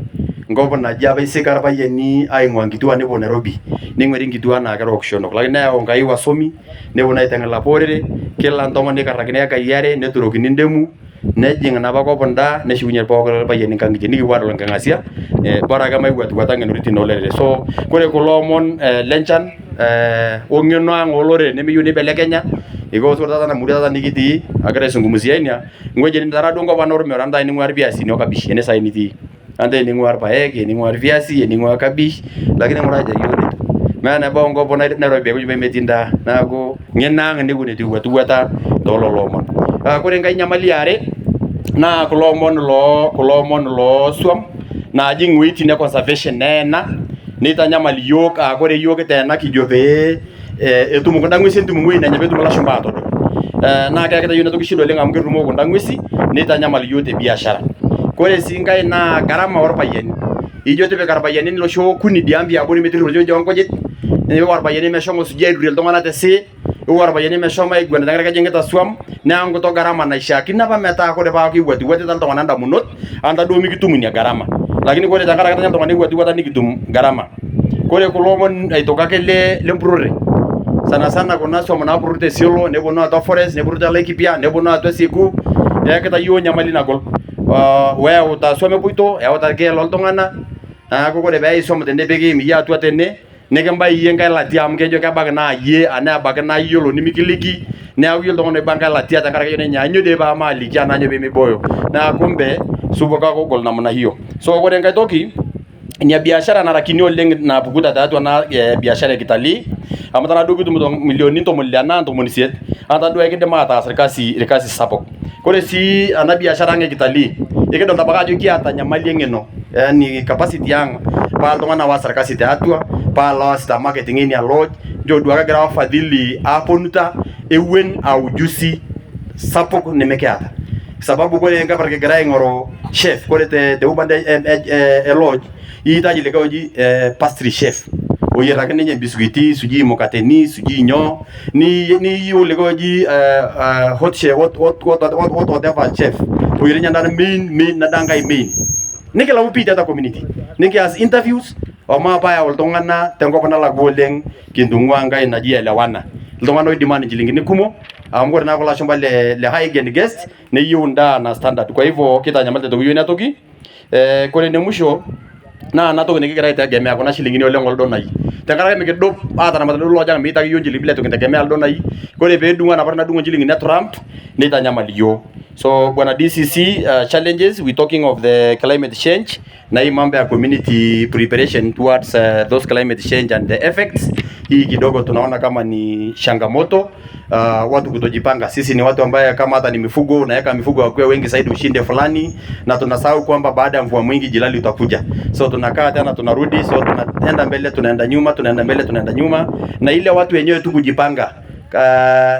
ngoba na jaba isekara bayeni ai ngwangitua nebo Nairobi ningweri ngitua na karo kushono lakini na ongai wasomi nebo na itangala porere kila ntoma ne karakine ya kayare ne turokini ndemu nejing na bako ponda ne shunya poko bayeni kangije nigi waro ngangasia bara kama iwatu watanga nuriti no lere so kore kolomon lenchan ongeno angolore ne miyu ne belekenya iko sorta na murata nigiti agare sungumusiania ngoje ni darado ngo banor meranda ni ngwar biasi no kabishi ne sai niti ande ni ngwar paeke ni ngwar biasi ni ngwar kabishi lakini muraja yoni mana bongo bona na robe ko metinda na ko ngenang ndi gune tuwata dololomon kore ngai nyamaliare na kolomon lo swam na jingwiti ne conservation nena nita nyamali yok kore yok tena kijobe etumu kondangwisi ntumu ngwe na nyabetu mala shumbato na kaya kita yuna tukishido lenga mkiru mo kondangwisi nita nyamali yote biashara kore singai na garama warpayeni ijote be garpayeni lo sho kuni diambi aboni metri rojo jongo jet ne warpayeni me shongo suje durel tongana tese warpayeni me shoma igwena dangara jengeta swam na ngo to garama na shaki na ba meta kore ba ki wati tal tongana nda munot anda do mi kitum ni garama lakini kore dangara kata tongana wati ni kitum garama kore kolomon aitoka kele lemprore sana sana kuna somo na purute siolo ne bono to forest ne purute lake pia ne bono to siku ya kata yo nyamali na gol wewe utasome puito ya utage loltongana ko kore bai somo tende begi mi ya tu tenne ne kamba yenga la tiam kejo ka bagna ye ana bagna yolo ni mikiliki ne awu yolo ne banga la tia takara yone nyanyo de ba mali kana nyo be mi boyo na kumbe suboka ko gol namna hiyo so kore ngai toki ni biashara na rakinyo leng na bukuta tatu na biashara ya kitalii amatana dogo tu milioni to miliana to monisiet anta do ekede mata serikasi sapok kore si ana biashara nge kitalii ekedo tabaka jo kiata nyamali ngeno ni capacity yang pa tongana wa serikasi tatu pa la sta marketing ni aloj jo duaga gra fadhili aponuta ewen au jusi sapok nemekiata sababu kore nga parke gra ngoro chef kore te ubande eloj itaji lekoji pastry chef oyera kene nye biskuiti suji mokateni suji nyo ni yo lekoji hot chef what chef oyera nyanda main na dangai main nikela upita ta community niki as interviews o mapa ya oltongana tengo pana la goleng kindungwanga inajiela wana ltongana demand jilingini kumo amgore na kola shomba le high end guest ne yunda na standard kwa hivyo kita nyamate to yona toki kole ne musho na nato ne kigara ita gemea kona shilingini ole ngol donai tenkaraki mikidop ataramat lelo ojang mitaki yiok nchilingini tukitegemea ildo nai kore peedung'o enapa nadung'o nchilingini e Trump nitanyamal yiok. So bwana DCC, challenges we talking of the climate change na hii mambo ya community preparation towards those climate change and the effects. Hii kidogo tunaona kama ni changamoto, watu kutojipanga. Sisi ni watu ambaye kama hata ni mifugo, unaweka mifugo wakuwe wengi zaidi ushinde fulani, na tunasahau kwamba baada ya mvua mwingi jilali utakuja. So tunakaa tena tunarudi, so tunaenda mbele tunaenda nyuma, tunaenda mbele tunaenda nyuma, na ile watu wenyewe tu kujipanga.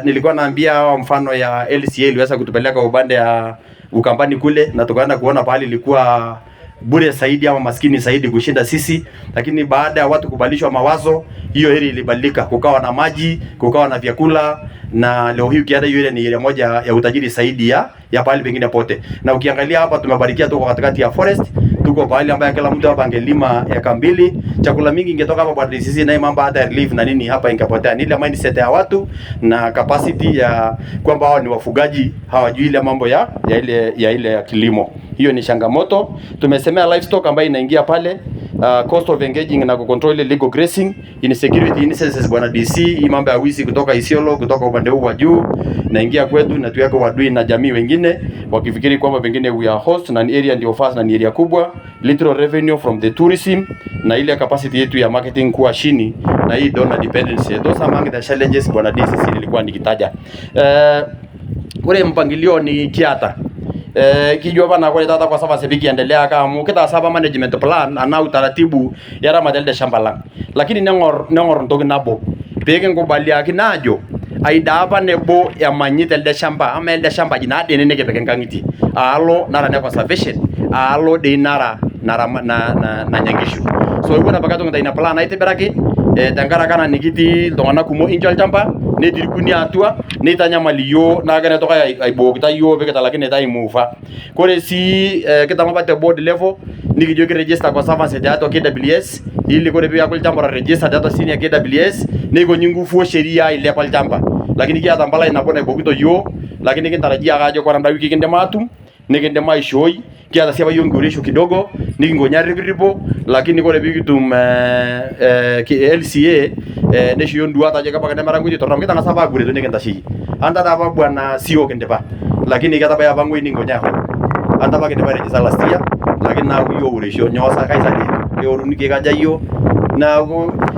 Nilikuwa naambia mfano ya LCA iliweza kutupeleka upande ya Ukambani kule, na tukaenda kuona pahali ilikuwa bure zaidi ama maskini zaidi kushinda sisi, lakini baada ya watu kubadilishwa mawazo, hiyo heri ilibadilika, kukawa na maji, kukawa na vyakula, na leo hii ukienda hiyo ni ile moja ya utajiri zaidi ya pahali pengine pote. Na ukiangalia hapa tumebarikia, tuko katikati ya forest, tuko pahali ambaye kila mtu hapa angelima eka 2, chakula mingi ingetoka hapa kwa sisi, na mambo hata relief na nini hapa ingepotea. Ni ile mindset ya watu na capacity ya kwamba hao ni wafugaji, hawajui ile mambo ya ile kilimo. Hiyo ni changamoto. Tumesemea livestock ambayo inaingia pale, cost of engaging na control illegal grazing, insecurity instances bwana DC, hii mambo ya wizi kutoka Isiolo, kutoka upande huu wa juu naingia kwetu, na tuweke wadui na jamii wengine wakifikiri kwamba pengine we are host na area ndio fast na ni area kubwa, literal revenue from the tourism na ile capacity yetu ya marketing kuwa chini, na hii donor dependency. Those among the challenges bwana DCC nilikuwa nikitaja. Ule mpangilio ni kiata kijua bana kwa tata kwa sababu sebiki endelea kama kita saba management plan ana utaratibu ya ramadel shamba lang, lakini nengor ntoki nabo peke ngobalia kinajo aida hapa nebo ya manyitel de shamba ama el de shamba jina de nene peke ngangiti alo nara ne conservation alo de nara na nyangishu. So yuko na bakato ngata ina plan aite beraki tangara kana nikiti tongana kumo injal jamba ne dirikuni atua ne tanyamali yo na gane to kaya aibo kita yo peke talakini tai mufa kore si kita mabate board level nikijo ki register kwa savance data KWS ili kore pia kwa jamba register data senior KWS ne go nyingufu sheria ile kwa jamba, lakini kia tambala inapona ibogito yo, lakini kintarajia kajo kwa nda wiki kinde matum nikende maishoi kia tasiaba yo nguresho kidogo nikingonya ribo, lakini kore bikitum LCA nesho yo nduata je kapa kana rangu to ramkita ngasaba gure to nikenda shi anda taba bwana sio kende ba, lakini kata baya bangu ini ngonya anda ba kende ba register last year, lakini na yo uresho nyosa kaisa ni yo runike kaja yo na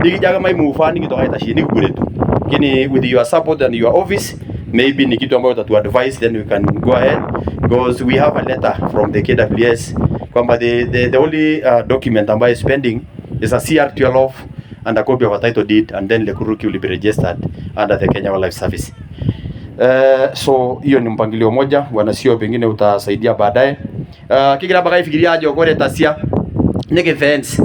nikijaga mai mufani kito kaita shi nikugure tu, lakini with your support and your office maybe ni kitu ambayo tatu advise, then we can go ahead because we have a letter from the KWS kwamba the only document ambayo is pending is a CR12 and a copy of a title deed, and then Lekuruki will be registered under the Kenya Wildlife Service. So hiyo ni mpangilio moja, wanasio pengine utasaidia baadaye. Kikira baka ifikiria aje okore tasia nike fence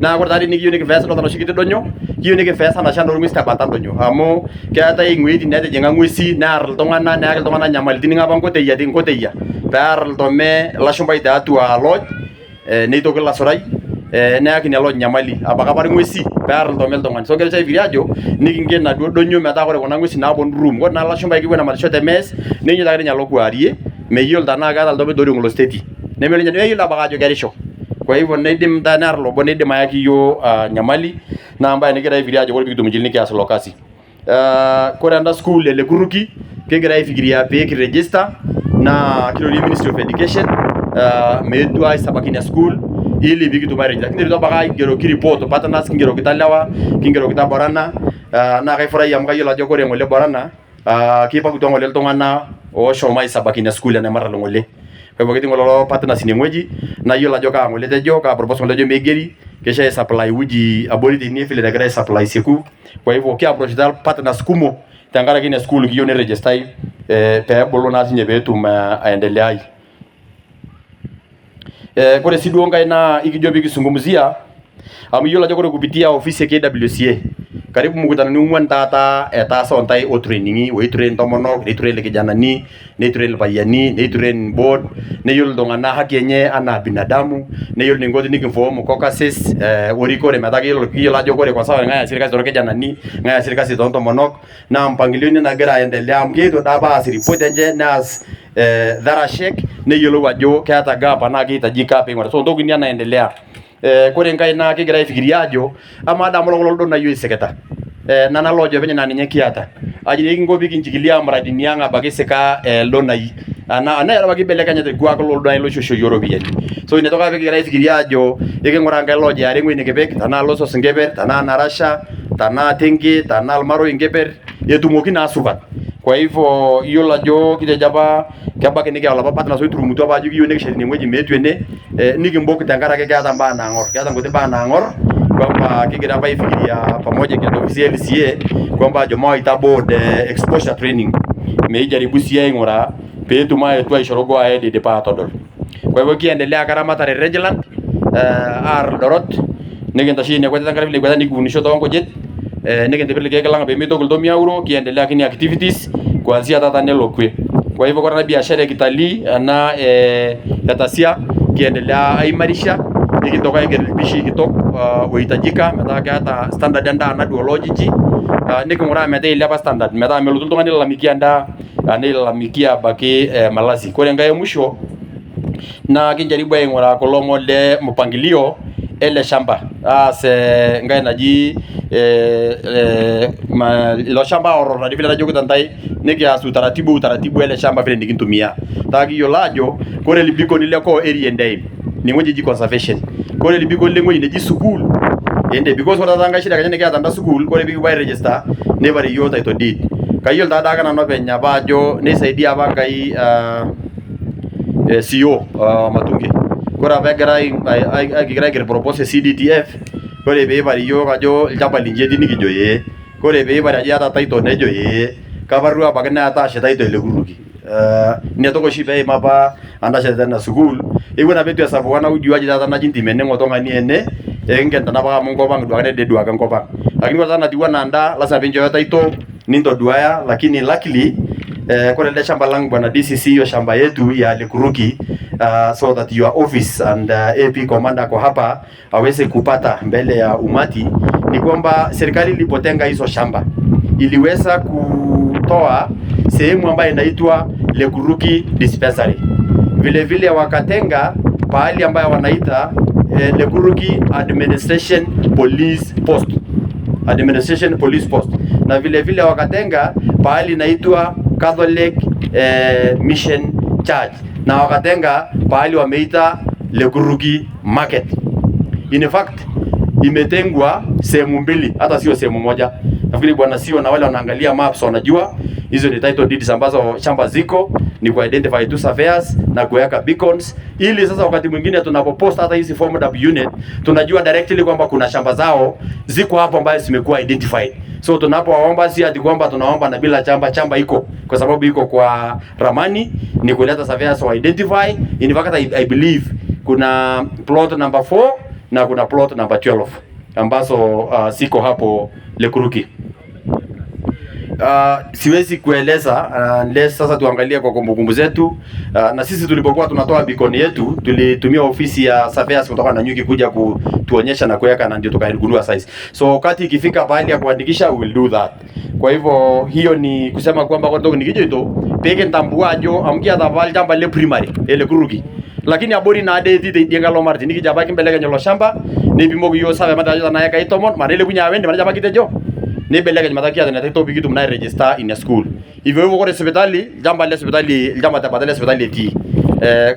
na kwa tadi niki unike fence ndo tanoshikite donyo hiyo nike fence na shando rumista batandonyo amo kata ingwiti ndete jenga ngwisi na artongana nyamal tininga bangote ya dingote ya par tome la shumba ita atua lodge ne to kala sorai ne akini lodge nyamali abaka par ngwisi par tome tongan so kele chai virajo niki ngena donyo meta kore kona ngwisi na bon room ko na la shumba ikiwe na malshote mes ne nyita kanya lokuarie me yolda na gala dobe dori ngulo steti ne mele nyane yula bagajo garisho. Kwa hivyo naidim danar lo bonede mayaki yo nyamali na ambaye nikira ifikiria wale bikitu mjilini kiasi lokasi kore anda school Lekuruki kekira ifikiria pe register na Kiloli Ministry of Education medu ai sabakini school ili bikitu mari, lakini ndo baka ngero ki report partners ngero kitalawa ngero kitaborana na kai fura yam kayo la jokore ngole borana kipa kutongo le tongana o shoma sabakini school na mara ngole. Kwa hivyo kiti ngolo partners ni mweji na hiyo la joka ngole te joka proposal le jo megeri kesha supply uji aboliti ni file dagra supply siku. Kwa hivyo kia approach dal partners kumo tangara kine school kiyo ne register pe bolo na zinye betu ma aendelea. Kore siduonga ina ikijobi kisungumzia hiyo la jokore kupitia ofisi ya KWCA karibu mkutano ni umwan tata etasa ontai o trainingi we train tomono ni train kijana ni train bayani ni train board ne yul dongana haki yenye ana binadamu ne yul ningodi nikimfomo caucasus orikore mataki yul la jokore kwa sawa ngaya serikali zoroke jana ni ngaya serikali tonto monok na mpangilio ni nagera endelea mgeto daba asiripoti nje nas dharashek ne yul wajo kata gapa na kitajika pe ngora so ndogo ni anaendelea kore nkai naa kigira aifikiria ajo ama adamu kulo do nayo iseketa nana lojo penye na ninye kiata aji kingo bikinchikilia mradini anga bakisika lonai ana era bakibelekanya te kwa kulo do ilo shosho yoropiani so inatoka kigira aifikiria ajo ikingura nkai lojo are ngwe nikipek tana loso singeper tana narasha tana tengi tana almaro ingeper etumoki na supat kwa hivyo yiolo ajo kitejapa kebaki niki ala papa na so turumutu apa ajo kiyo nekisheni ngweji metu ene nikimboki tenkaraki keata mbaa naang'or keata nkuti mbaa naang'or kwamba kigira apa aifikiria pamoja kiatu ofisi LCA kwamba ajo mawaita board exposure training meijaribu sii aing'ura peetum aetu aishorogo aed idipa atodol kwa hivyo kiendelea karamatare Rangeland ar dorot nikintashine kwa tangara vile kwa nikiunisho tonkojit nikintipili kekelang pemito kultomia euro kiendelea kini activities kuanzia tata nelokwe kwa hivyo kwa biashara ya kitalii na yatasia kiendelea aimarisha nikintoka igerbishi kitok uitajika meta hata standard enda na duology nikingura meta ile hapa standard meta melutu tongani lalamikia nda lalamikia baki malazi kwa ngai mwisho na kinjaribu aing'ura kulo ng'ole mpangilio ele shamba ase ngai naji ilo shamba orora vile najo kutantai nikiasu utaratibu ele shamba vile nikintumia taki yolajo kore libiko nileko area ndai ni ngoji conservation kore libiko lengo ni school ende because what tanga shida kanya nikiata nda school kore bigi by register never yo title deed kayo dada kana no penya bajo nisaidia bangai CEO matunge kora bagara ai propose CDTF kore be bari yo kajo ilchamba linjeti nikijoye kore be bari ata title nejoye kabarua bagana ata sheta title lekuruki ni atoko shibe mapa anda sheta na school igona betu ya sabu wana ujuaji tata na jinti mene ngotonga ni ene engenda na baka mungo bang duakane de duaka ngopa lakini kwa tana diwana anda lasa benjo ya title ninto duaya lakini luckily kore ile shamba langu bwana DCC yo shamba yetu ya Lekuruki so that your office and AP commander kwa hapa aweze kupata mbele ya umati ni kwamba serikali ilipotenga hizo shamba iliweza kutoa sehemu ambayo inaitwa Lekuruki dispensary vile wakatenga pahali ambayo wanaita Lekuruki administration police post na vile wakatenga pahali inaitwa Catholic Mission Church na wakatenga pahali wameita Lekuruki market. In fact imetengwa sehemu mbili hata sio sehemu moja. Nafikiri bwana sio na wale wanaangalia maps wanajua hizo ni title deeds ambazo shamba ziko ni ku identify two surveyors na kuweka beacons ili sasa wakati mwingine tunapopost hata hizi form of unit tunajua directly kwamba kuna shamba zao ziko hapo ambazo zimekuwa identified. So tunapowaomba si ati kwamba tunaomba na bila chamba iko kwa sababu iko kwa ramani ni kuleta surveyors wa identify. In fact I believe kuna plot number 4 na kuna plot number 12 ambazo siko hapo Lekuruki. Siwezi kueleza unless sasa tuangalie kwa kumbukumbu zetu na sisi tulipokuwa tunatoa beacon yetu tulitumia ofisi ya surveyors kutoka na Nyuki kuja kutuonyesha na kuweka na ndio tukaigundua size. So wakati ikifika pahali ya kuandikisha we will do that. Kwa hivyo hiyo ni kusema kwamba kwa ndogo nikijo ito peke ntambuajo amkia dhabali jamba le primary Lekuruki lakini abori na ade ti denga lo marti niki jaba kimbeleka nyolo shamba ni bimogo yo sabe mata na yaka itomon manele kunya wende mana jaba kitejo ni beleka mata kia na to bigitu mna register in a school hivyo kwa hospitali jamba le hospitali jamba tabadala hospitali ti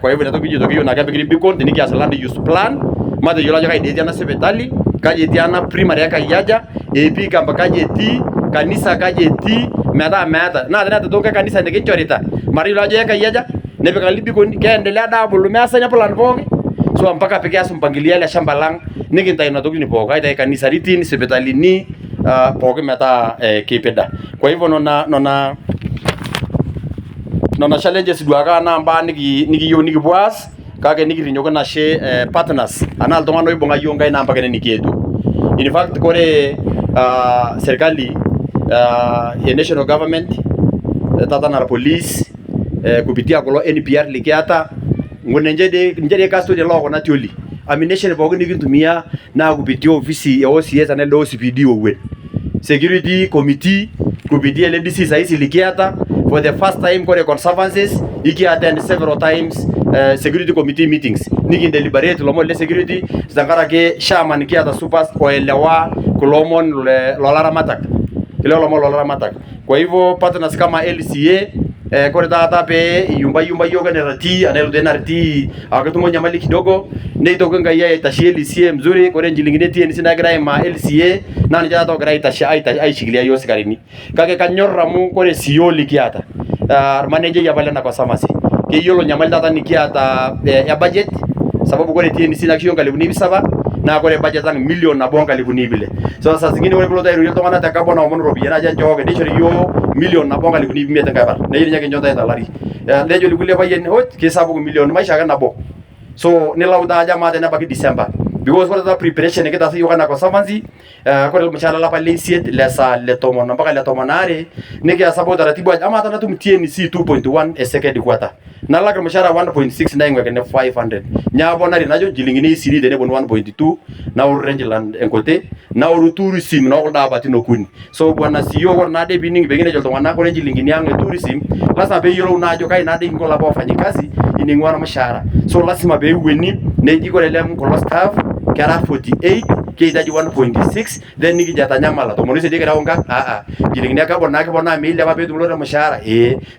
kwa hivyo natoki jitu kiyo na kabe bikon niki asalande use plan mata yola jaka ide na hospitali kaje tiana primary yaka yaja epi kamba kaje ti kanisa kaje ti mata na toka kanisa ndeke chorita mari yola jaka yaja nebe kalibi ko kaendelea da bulu measa nya plan boge so mpaka peke yake mpangilia ile shamba lang nikinta inatoki ni boga ita kanisa riti ni hospitali ni boge meta kipeda kwa hivyo nona challenges duaka na amba niki yo niki boas kage niki rinyoka na she partners anal tongano ibonga yonga ina amba kene nikietu in fact kore serikali ya national government tata na police kupitia kwa NPR likiata ngone njede custody law na tioli amination bogo nikitumia na kupitia ofisi ya OCS na OCPD owe security committee kupitia LDC saisi likiata for the first time kwa conservancies iki attend several times security committee meetings nikindeliberate lomon le security tenkaraki chairman kiata super oelewa kulomon lolaramatak lolaramatak. Kwa hivyo partners kama LCA kore taata pe yumba yoga nerati anelo denarti akatumo nyamali kidogo neito ngai ya tashi LCA mzuri kore njilingine TNC na gira ma LCA na nja to gira tashi aishikilia yo sikarini kake kanyoramu kore CEO likiata manager ya balena kwa samasi ke yolo nyamali tata nikiata ya budget sababu kore TNC na kishonga libuni bisaba na kore budget ang million na bonga libuni bile so sasa zingine wale kulo tayari to ngana takabona omono robia na joge dishori yo million na bonga libuni bimeta ngaba na yiri nyake njonda talari lejo likule bayen hot ke sabu million maisha kana bo so ni lauda jama de na baki December because what the preparation ke tasi yokana kwa samanzi kore mchala la pale siet lesa le tomo na mpaka le tomo nare ne ke sabu taratibu ama tana tum TNC 2.1 a second quarter na la mshara 1.6 ngwe kene 500 nya bonari najo jilingini siri de ne bon 1.2 na range land enkote na tourism na oda batino kuni so bwana CEO wana de bining bengine jolto wana kore jilingini yange tourism lasa be yoro najo kai na de ngola ba fanyi kazi iningwana mshara so lazima be weni ne jiko le lem ko staff kara 48 ke daji 1.6 then niki jata nyamala to monise de kera onga jilingini ka bona mile ba be dumlo mshara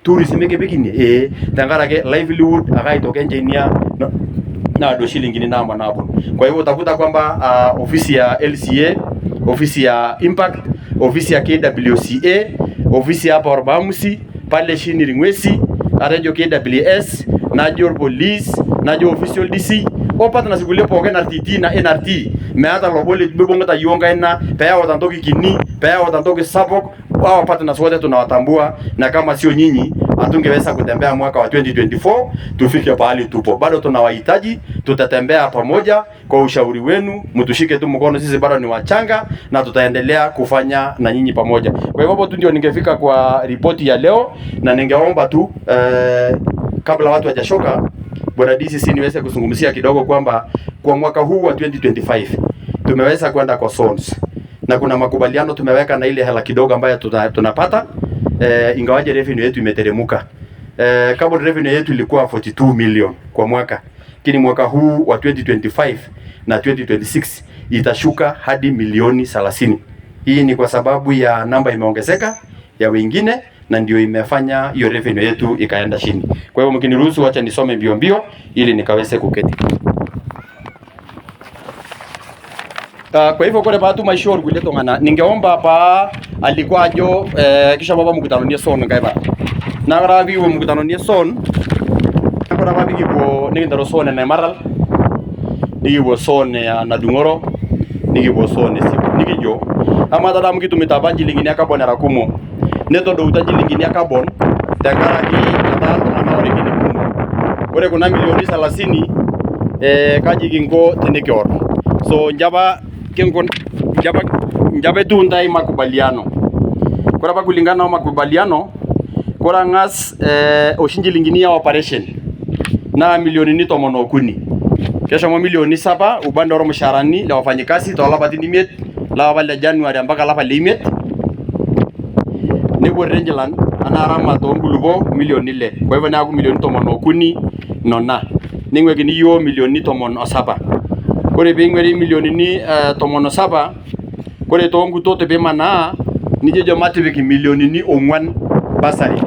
tourism ke begini tangara ke livelihood akai to engineer na do shilingini namba nabo. Kwa hivyo utakuta kwamba ofisi ya LCA, ofisi ya Impact, ofisi ya KWCA, ofisi ya hapa Orbamusi, pale chini Ringwesi, arejo KWS, najo police, najo official DC, opata na sigule poke na RTT na NRT, meata lobole bebonga ta yonga ina, pea watantoki kini, pea watantoki sapok, wao partners wote tunawatambua na kama sio nyinyi hatungeweza kutembea mwaka wa 2024 tufike pahali tupo. Bado tunawahitaji, tutatembea pamoja kwa ushauri wenu, mtushike tu mkono, sisi bado ni wachanga na tutaendelea kufanya na nyinyi pamoja. Kwa hivyo tu ndio ningefika kwa ripoti ya leo na ningeomba tu kabla watu hawajashoka bwana DCC niweze kuzungumzia kidogo kwamba kwa mwaka huu wa 2025 tumeweza kwenda kwa zones na kuna makubaliano tumeweka na ile hela kidogo ambayo tunapata ingawaje revenue yetu imeteremuka. Carbon revenue yetu ilikuwa 42 million kwa mwaka. Lakini mwaka huu wa 2025 na 2026 itashuka hadi milioni 30. Hii ni kwa sababu ya namba imeongezeka ya wengine na ndio imefanya hiyo revenue yetu ikaenda chini. Kwa hiyo mkiniruhusu acha nisome mbio ili nikaweze kuketi. Kwa hivyo kule batu maishori kule tongana ningeomba pa alikuwa ajo kisha baba mkutano ni son ngaiba na rabi wo mkutano ni son kwa rabi kibo ningindaro son na maral nigibo son na dungoro nigibo son si nigijo ama dada mkitu mitabanji lingini akabona rakumo neto do utaji lingini akabon takara ki tata tongana ore kini kumo ore kuna milioni 30 kaji kingo tenekor so njaba kengon njabe tundai makubaliano kora ba kulingana na makubaliano kora ngas oshinjilingini ya operation na milioni ni tomono kuni kesho milioni 7 ubanda ro msharani la wafanyikazi to laba tinimet la wala January mpaka laba limit ni Rangeland ana rama to ngulubo milioni le kwa hivyo na milioni tomono kuni nona ningwe kini yo milioni tomono 7 kore bingweri milioni ni tomono 7 kore tongu tote be mana nije jo matibiki milioni ni ongwan basari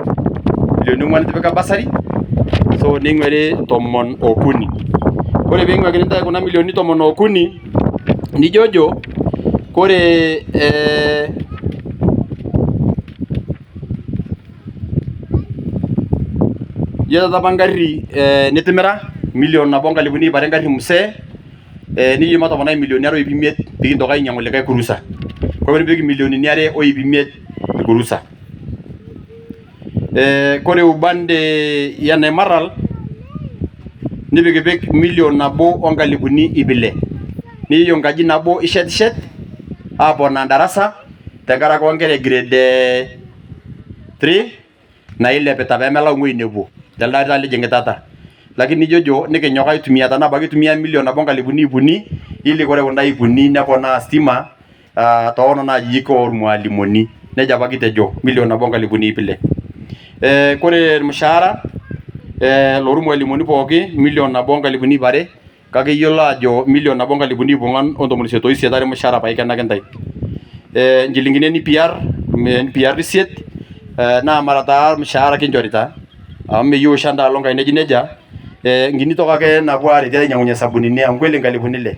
milioni ongwan tibeka basari so ningweri tomon okuni kore bingweri nita kuna milioni tomon okuni ni jojo kore yada tabangari nitimera milioni na bonga libuni barengari mse ni yima tomona milioni aro ibimet bigi ndoka nyangole kay kurusa ko bigi milioni ni are o ibimet kurusa kore ubande ya ne maral ni bigi milioni nabo onga libuni ibile ni yongaji nabo ishet hapo na darasa tegara ko ngere grade 3 na ile petabemela ngoi nebo dalada le jengetata lakini jojo nike nyoka itumia tana bagi tumia milioni nabonga libuni ili kore onda ibuni napona stima taono na yiko mwalimoni neja bagi tejo milioni nabonga libuni pile kore mshahara lorum walimuni pooki million nabo nkalifuni bare kake yiolo ajo million nabo nkalifuni ipong'uan ontomoni isiet oisiet are mushahara paikenaki ntai nchilingini NPR isiet naa mara taa mushahara kinchorita amu meyieu oshi endaalo nkai neji nejia nkini toki ake napuo aaretie ainyang'unye sabunini amu kweli nkalifuni ile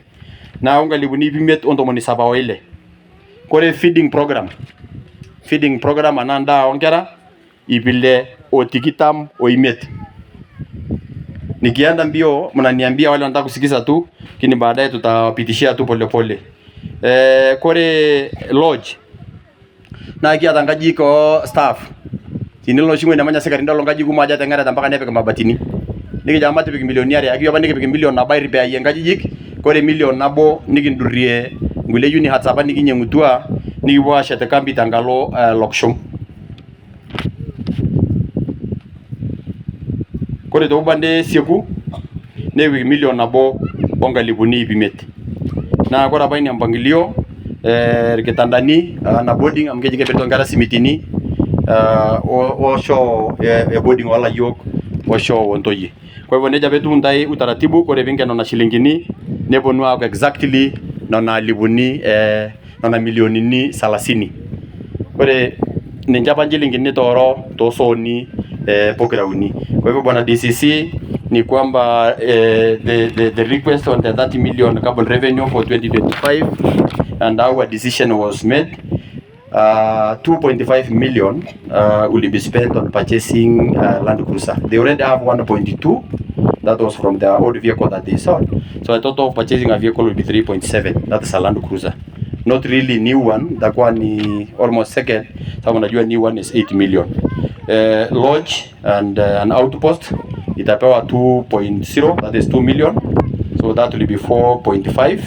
neeku nkalifuni ip imiet ontomoni saba oile. Kore feeding program anaa ndaa oonkera ip ile otikitam oimiet. Nikienda mbio mnaniambia wale wanataka kusikiza tu lakini baadaye tutawapitishia tu pole pole. Kore lodge naa kiata nkajijik staff tinilo oshi ng'oji nemanya sikarini idol nkajijik kumok ajo eteng'erate mpaka nepik mabatini nikijo matipik milioni are akijo apa nikipik milion nabo airipeyayie nkajijik kore milion nabo nikindurrie nkulie units apa nikinyang'utua nikipuo aashet kambi tenkalo Lokshom. Kore toopande Seku nepik milion nabo onkalifuni ip imiet. Naa kore apa ina mpangilio irkitandani na boarding amu keji keperito nkera simitini oshoo boarding oolayiok oshoo ontoyie. Kwa hivyo nejia petum ntai utaratibu kore piinken nena shilingini neponu aaku exactly nena alifuni nena milionini 30. Kore ninche apa nchilingini tooro toosooni pokira uni. Kwa hivyo bwana DCC ni kwamba the request on the 30 million carbon revenue for 2025 and our decision was made 2.5 million will be spent on purchasing Land Cruiser. They already have 1.2 that was from the old vehicle that they sold. So a total of purchasing a vehicle will be 3.7. That is a Land Cruiser. Not really new one. That one is almost second. So unajua new one is 8 million. Lodge and an outpost itapewa 2.0, that is 2 million. So that will be 4.5.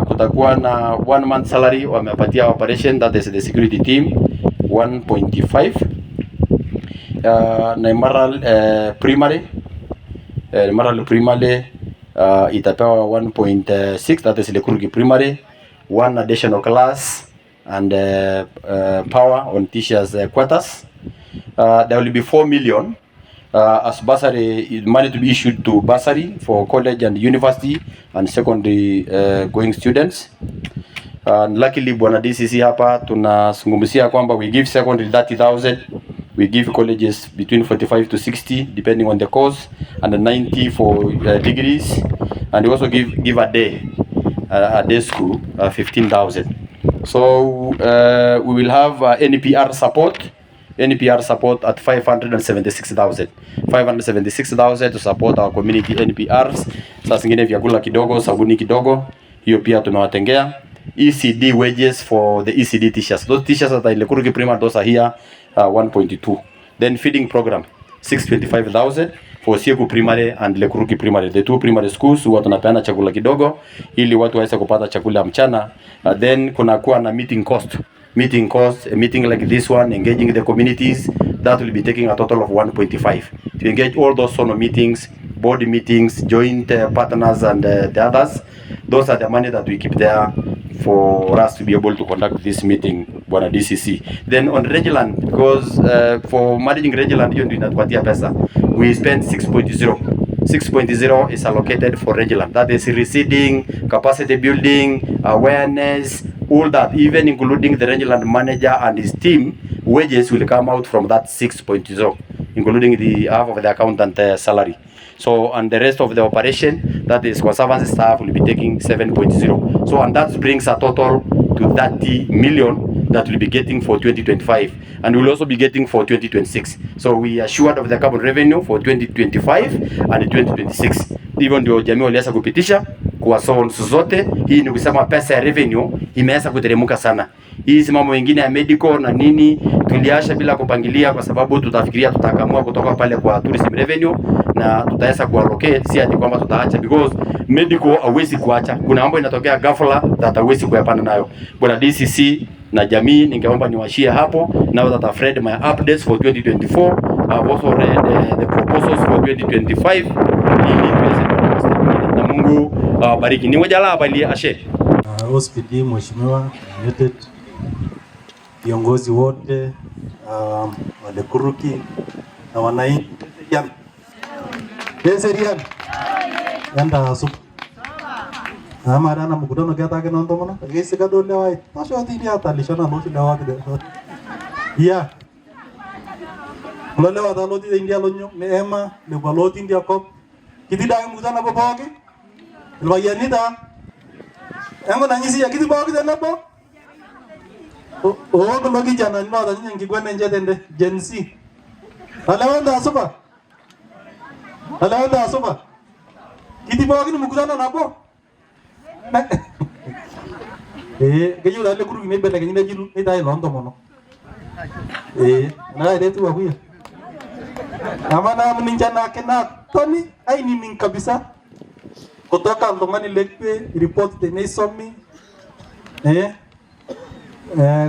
Kutakuwa na 1 month salary wamepatia operation, that is the security team 1.5. Naimaral primary itapewa 1.6, that is Lekuruki primary. 1 additional class and power on teachers quarters. There will be 4 million as bursary money to be issued to bursary for college and university and secondary going students. Luckily bwana DCC hapa tunazungumzia kwamba we give secondary 30,000, we give colleges between 45 to 60 depending on the course and 90 for degrees, and we also give a day school 15,000. So we will have NPR support at 576,000 to support our community NPRs. Saa zingine vyakula kidogo, sabuni kidogo, hiyo pia tumewatengea. ECD wages for the ECD teachers. Those teachers that are in Lekuruki primary, those are here 1.2. Then feeding program 625,000 for Seku primary and Lekuruki primary. The two primary schools huwa tunapeana chakula kidogo ili watu waweze kupata chakula mchana. Then kuna kuwa na meeting cost, a meeting like this one, engaging the communities, that will be taking a total of 1.5 to engage all those sort of meetings, board meetings, joint partners and the others. Those are the money that we keep there for us to be able to conduct this meeting bwana DCC. Then on Regiland, because for managing Regiland hiyo ndio inatupatia pesa, we spend 6.0 is allocated for Regiland. That is reseeding, capacity building, awareness, all that, even including the Regiland manager and his team. Wages will come out from that 6.0, including the half of the accountant salary. So, and the rest of the operation, that is conservancy staff, will be taking 7.0. So, and that brings a total to 30 million that we'll be getting for 2025, and we'll also be getting for 2026. So we are assured of the carbon revenue for 2025 and 2026. Hivyo ndio jamii waliweza kupitisha kwa zones zote. Hii ni kusema pesa ya revenue imeweza kuteremuka sana. Hii mambo mengine ya medical na nini tuliasha bila kupangilia, kwa sababu tutafikiria tutakamua kutoka pale kwa tourism revenue na tutaweza kuallocate, si ati kwamba tutaacha, because medical hauwezi kuacha. Kuna mambo inatokea ghafla that hauwezi kuyapana nayo. Bwana DCC na jamii ningeomba niwashie hapo. Now that I've read my updates for 2024, I've also read the proposals for 2025 ili tuweze na Mungu bariki. Ni moja la bali ashe. OSPD mheshimiwa United, viongozi wote wa Lekuruki na wananchi Keserian. Enda sup. Ama dana mkutano kita ke nonton mana? Kesi kado lewat. Pasal tini ata lishana nosi lewat deh. Iya. Kalau lewat aloti India lonyo, neema, lewat aloti India kop. Kita dah mkutano apa bawa ke? Lewat ya ni dah. Yang kau nangis ya kita bawa kita apa? Oh, kalau kita jangan ni ada yang kita nanya dende jensi. Alawan dah apa? Alawan dah apa? Kita bawa kita mkutano apa? Kayu dah lekuru ini bela kini jiru ini dah lonto mono. Nah itu tu aku ya. Nama nama ninjana kena Tony, ai ni min kabisa. Kutoka ndongani lekpe report tene somi.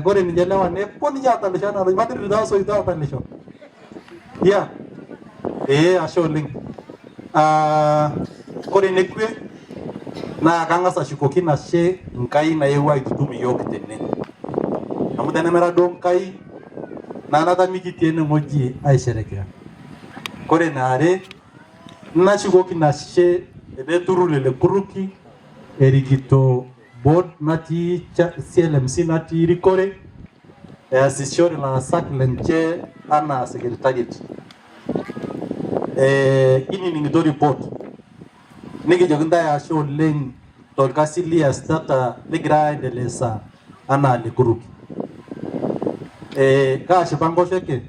Gore ninjana wane poni jata leshana ro matri dah so itu apa lesho. Ya. Asho link. Gore nekwe na kanga sa shukoki na she nkai na yewa itutumi yoke tene amu tene mera don kai na nata miki tene moji aisherekea kore nare na shukoki na she ede turule le kuruki erigito board nati CLMC nati rikore assisore la sak lenche ana secretariat ini ningido report niki jogunda ya show leng tolkasi lias data ligra delesa ana likuruki ka shipango sheke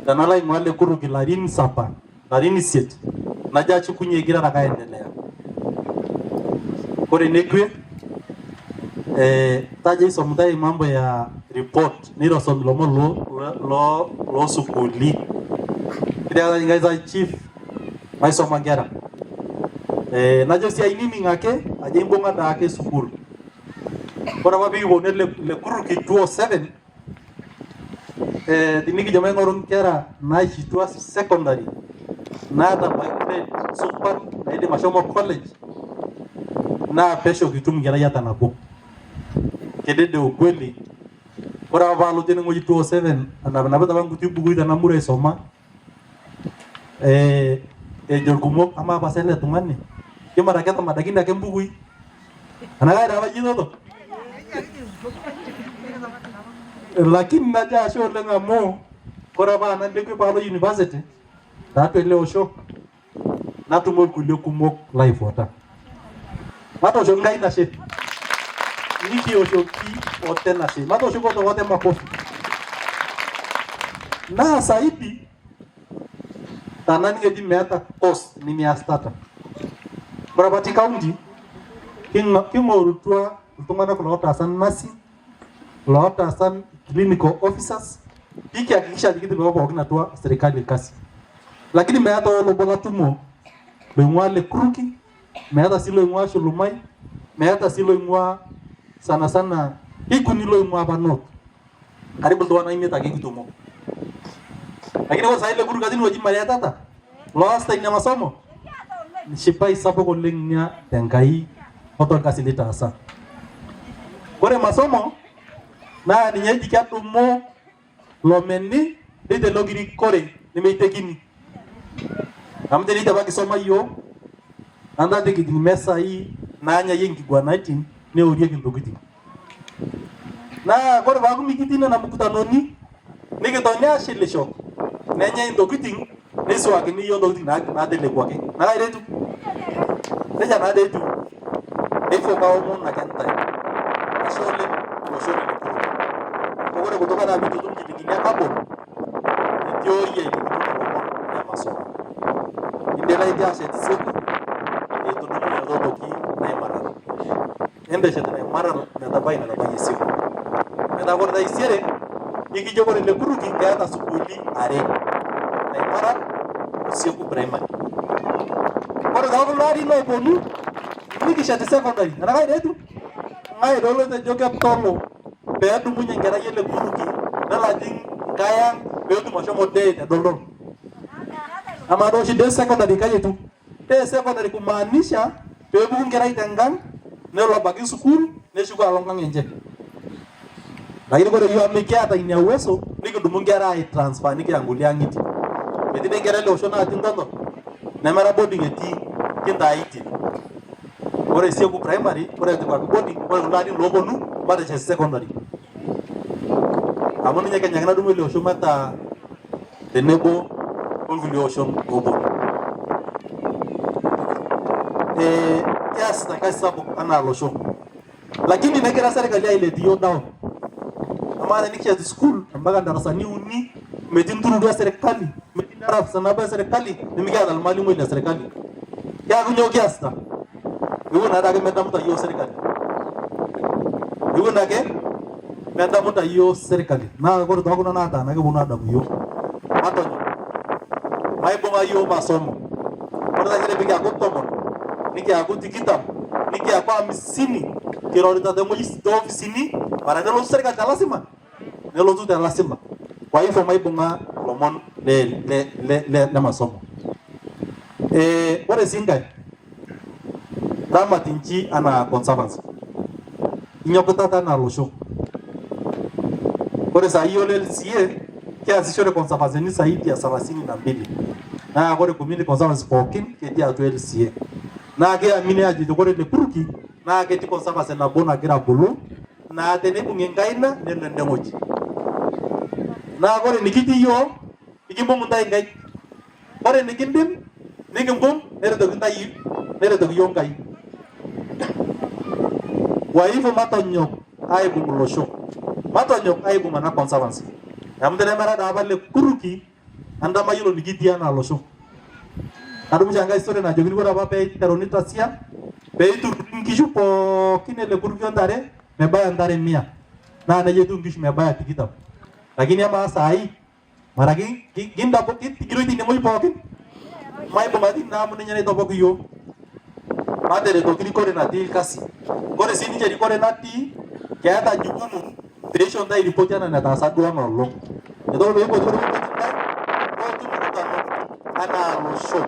tanala imwale kuruki larini sapa larini set naja chukunye gira rakaendelea kore nekwe taje somdai mambo ya report niro somlomo lo sukuli kida ngaiza chief maisoma ngera najo si ainini ngake aje mbonga dake sukuru kora mabi wone le kuruki 207 dinigi jame ngorun kera na shitwa secondary na da baikre super na ile mashomo college na pesho kitum ngera yata na bo kedede ukweli kora valo tene ngoji 207 na bata bangu tibu ida na mure soma jorgumo ama basele tungani kima raketa madakini yake mbugui anaga dawa jino to lakini naja show lenga mo kora bana ndekwe palo university tatu leo show natumo kulio kumok live water mato show ngai na she niki oshoki otena she mato show ko wote makofi na saidi tanani ngedi meta post ni miastata Barabati County, Kingorutua, Tungana Lota Masi, Lota San clinical officers, Piki akikisha dikiti bebo wakina tua serikali kasi. Lakini meata olo bola tumo, lengwa le kuruki, meata silo ingwa shulumai, meata silo ingwa sana, hiku nilo ingwa banot. Karibu tuwa na ime takiki tumo. Lakini kwa sahile kuruki kazini wajima ya tata, loasta ina masomo. Shipai sapo kolengnya tengai motor kasilita asa kore masomo na ninyeji kyatu mo lomeni dite logiri kore nimeitekini amde nita baki soma yo anda de kidi mesa hii nanya yengi gwa 19 ne uriye kindogiti na kore bagu mikitina na mkutanoni nikitonya shilisho nenya indogiti Nesu akini yondo di na de lekwa ke na ire tu deja na de tu efo ka omo na kanta ashole ko kutoka na vitu tunjikinya hapo ndio yeye ya masomo indela ija se tsiku eto ndio ndo doki na mara ende se na mara na tabai siku na gorda isiere iki jogore le kuruki kaya sukuli are na mara siku primary kora dawo lari no bonu niki shati secondary na kai detu ngai dolo te joke tolo bedu munye ngera yele kuruki na lajing kaya bedu mashomo de dolo ama do shi de secondary kaje tu de secondary kumaanisha bebu ngera itengang ne lo bagi school ne shuka alongang nje lakini kwa hiyo amekia hata ina uwezo niko dumungera ai transfer niki angulia ngiti Beti ngera leo shona atindono. nemera boarding etii kintaiti. Ore siku primary, ore kwa boarding, ore kulani loponu matejo secondary. Amu ninye Kenya kina dumu ile osho mata tenebo olkulie oshon obo. Yes, na kazi sapuk ana losho. Lakini negira serikali ailetie down. Amana nikia school mpaka darasani uni metii nturudu ya serikali, metii darasa nabo ya serikali, nimikiata almalimu ile serikali. Ya kunyo kiasta. Yuko na dage medamuta hiyo serikali. Yuko nake medamuta hiyo serikali. Na kwa sababu kuna nata na kibuna adamu hiyo. Hata maibonga hiyo masomo. Kwa sababu ile biga kutomo. Nikia kutikitam, nikia kwa 50 kirorita demo ofisini para nelo serikali lazima. Nelo tu lazima. Kwa hivyo maibonga lomon le masomo. Ore singai Ramat inchi ana conservancy. Inyokutata na losho. Ore saa hiyo LCA kiasishore conservancy ni zaidi ya 32. Na ore community conservancy pookin ketii atua LCA. Na keamini ajo ore Lekuruki na ketii conservancy nabo nagira abulu na tenibung'e enkaina nelo eneng'oji. Na ore nikitii yiok nikimbung' ntae nkaik. Ore nikindim nikimbung' neretoki yiok nkaik. Kwa hivyo matonyok aibung' losho. Matonyok aibung' ana conservancy. Amu tenemera dapa Lekuruki anda mayiolo nikitii ana losho. Adumu enkae story najokini ore apa peiteruni Tasia peitur nkishu pookin Lekuruki ontare mebaya ntare 100. Na neja etiu nkishu mebaya 20. Lakini ama saai maraki gindapo kigiroiti ineng'oji pookin. Maibung'aki naa amu ninye naitopok yiok. Materetoki rikore natii kasi. Ore sii ninche rikore natii keeta jukumu peisho ntae ripoti ana netaasa duo enoolong'. Etoki peipoti ore ntae pootum mkutano ana losho.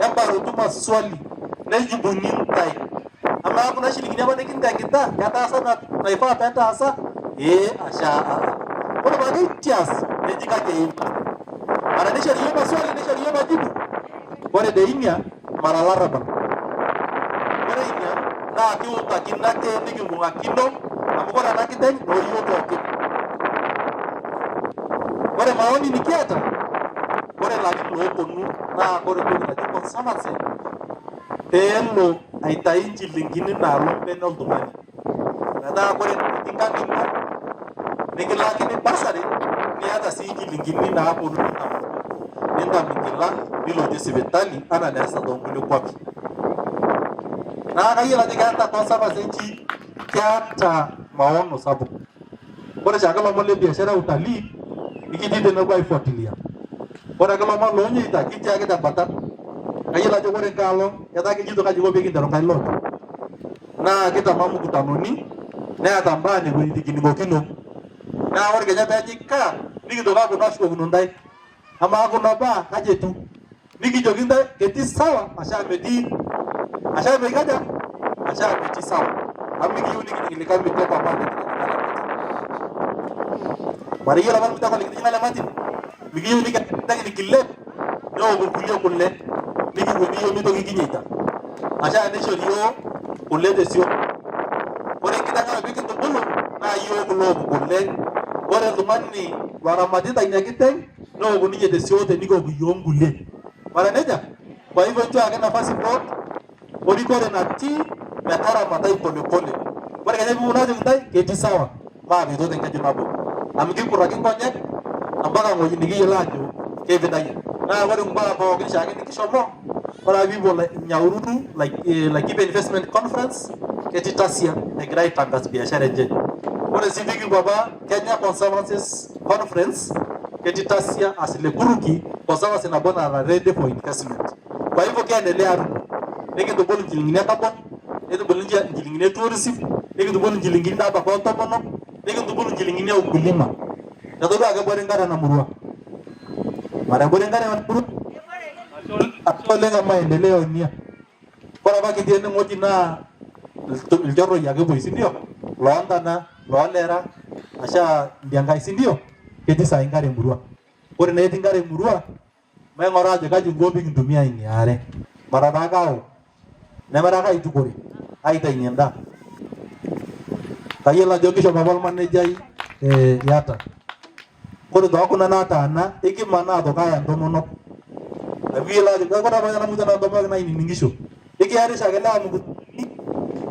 Embarotu maswali nejibuni ntae. Ama kuna shilingini apa nikintekita ketaasa naifaa petaasa asha. Ore pake tias neji kaje impa. Mara nishori yiok maswali nishori yiok majibu. Ore deinia mara larabal. Ore inia naa kiutakini ake nikimbung'akino amu ore ena kiteng' yiok pookin. Ore maoni nikiata ore larin looponu naa ore entoki naji conservancy peelo aitai nchilingini naalo bene oltung'ani. Metaa ore enkang' ino nikilaakini basari niata sii nchilingini naaponu nintam nkila nilotie sipitali ana neesa toonkulie kwapi. Naa kayiolo ajo keeta conservancy nchi keeta maono sapuk. Ore shaake lomon le biashara utalii nikitii tenebo aifuatilia. Ore ake lomon loonyeita kitii ake tembata. Kayiolo ajo ore nkaalo etaa kijito kaji iko pekinteru nkae loot. Naa kitama mkutanoni neeta mbaa nikinikokino. Naa ore kenya peeji kaa nikitoki aponu ashukokino ntae. Amaa kuna baa kaji etiu? Nikijoki ntae ketii sawa asha metii. Asha meikaja? Asha metii sawa. Amu nikiyieu nikilika miteko apa mara yiolo apa miteko likitijing'a lematin. Mikiyieu nikilep neok kulie kule. Nikipuo yiok mitoki kinyeita. Asha nishori yiok kule tesiok. Ore enkiteng' pikintubulu naa yiok look kule. Ore oltung'ani loramatita ina kiteng' neok ninye tesiok tenikioku yiok nkulie. Mara neja? Kwa hivyo nchoo ake nafasi pooki orikore natii metaramatai polepole. Ore kenya piipuo ajoki ntae ketii sawa maapeto tenkeju nabo. Amu kikurraki nkonyek ampaka ng'oji nikiyiolo ajo keipidayie. Naa ore mbaa pookin shaake nikishomo ore piipuo Nyahururu Laikipia Investment Conference ketii Tasia egira aitangas biashara enche. Ore sii pikipuo apa Kenya Conservancies Conference ketii Tasia as Lekuruki conservancy nabo nara ready for investment. Kwa hivyo kiendelea arumo. Nikitubulu nchilingini e carbon, nikitubulu nchilingini e tourism, nikitubulu nchilingini nabaka ontomonok, nikitubulu nchilingini e ukulima. Netodua ake bore nkare ena murua. Mara bore nkare ena murua. Atoleng maendeleo nia. Ore apa kitii eneng'oji naa ilchorroi ake epuoi, si ndio? Loontana, loolera, asha Ndiankai, si ndio? Ketii saai nkare emurua. Ore naa etii nkare emurua maing'ora ajo kaji inko pikintumia ina are. Mara taa kao. Nemara ake aitukore. Aitainyie endaa. Kayiolo ajo kishopo apa ormanejai yata. Kore tookuna nataana ikimanaa tokaya ntomonok. Abiyiolo ajo kore apa nena ntomonok naininingisho. Ikiarisha ake lewa mukutini.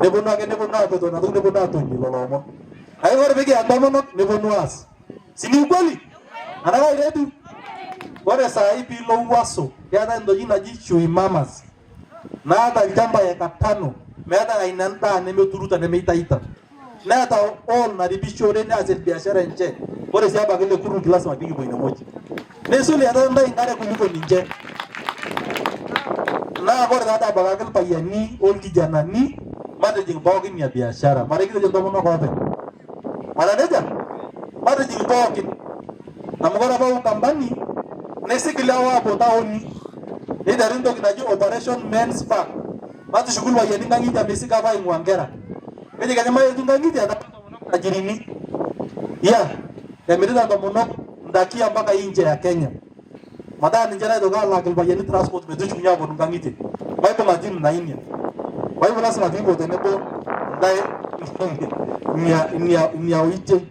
Neponu apeto na toki neponu atonyi lolo omon. Ake kore pikiya ntomonok neponu aas. Si ni ukweli? Anaka iretu. Kore saa hii pilo Uwaso keetae ntokitin naji chui mamas. Naata ilchamba eka 5 meeta aina endaa nemeturuta nemeitaita. Neeta all naripishore neasie biashara enche. Kore si abaki Lekuruk lazima pikipuo ine moji. Nesuli eeta ntai nkare kuliko ninche. Naa kore taata abakaki irpayiani orkijanani matijing pookin ya biashara. Mara kitejo ntomonok openy. Mara neja? Matijing pookin. Amu kore apa Ukambani nesigi lewa apuo taoni. Niteru ntoki naji Operation Men's Pack. Matushuku irpayiani nkang'itie misigi apa aing'ua nkera. Keji kenya maetu nkang'itie tajirini. Ya, emirita ntomonok ndaiki mpaka nje ya Kenya. Mataa ninche naitoki alaki irpayiani transport metushukunye aponu nkang'itie. Maibung'a timu na inia. Kwa hivyo lazima tuipo tenebo ndae nia oite.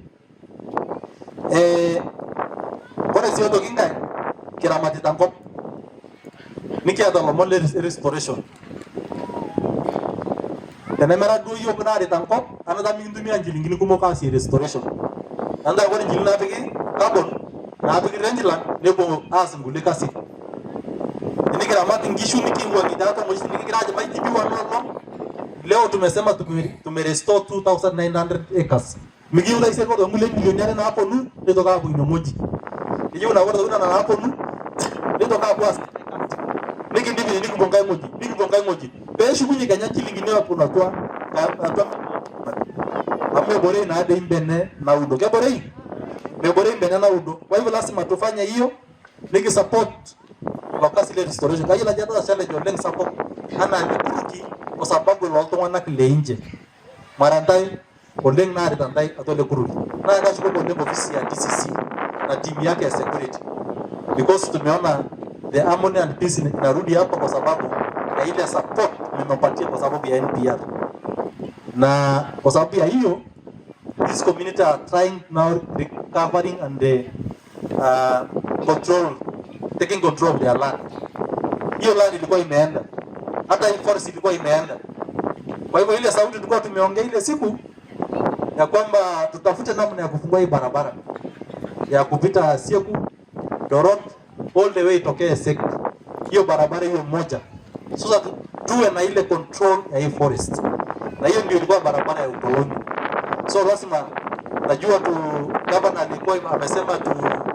Kore si otoki nkae kiramatita nkop. Nikiata lomon le restoration. Tenemera duo yiok naarita nkop, anata mikintumia nchilingini kumok aasie restoration. Anda kore nchilingini naapiki carbon, naapiki rangeland, nepuo aas nkulie kasin. Nikiramat nkishu nikiwuang'ie tiatua ng'ojitin nikigira ajo maitibiwa noolong. Leo tumesema tumerestore 2900 acres. Mikiyieu taisere kore nkulie milioni are naaponu nitoki aapuo ine moji. Kiyieu naa kore tokitin nena naaponu nitoki aapuo aas nikidip nikipuo nkae moji. Peeshukunye Kenya nchilingini aponu atua amu eborei naade imbene naudo. Keborei? Meborei imbene naudo. Kwa hivyo lazima tufanye hiyo nikisupport lokasi le restoration. Kayiolo ajo etaa challenge oleng sapuk anaa Lekuruki kwa sababu loltung'anak le nje. Mara ntae oleng naarita ntae atua Lekuruki. Naa kashukoki oleng ofisi ya DCC na timu yake ya security. Because tumeona the harmony and peace inarudi hapa kwa sababu ya ile support mmempatia kwa sababu ya NPR. Na kwa sababu ya hiyo this community are trying now recovering and taking control of their land. Hiyo land ilikuwa imeenda. Hata forest ilikuwa imeenda. Kwa hivyo ile sauti tulikuwa tumeongea ile siku ya kwamba tutafute namna ya kufungua hii barabara ya kupita Sieku, Dorot, all the way tokee Sek. Hiyo barabara hiyo moja. Sasa tuwe na ile control ya hii forest. Na hiyo ndio ilikuwa barabara ya ukoloni. So lazima najua governor alikuwa amesema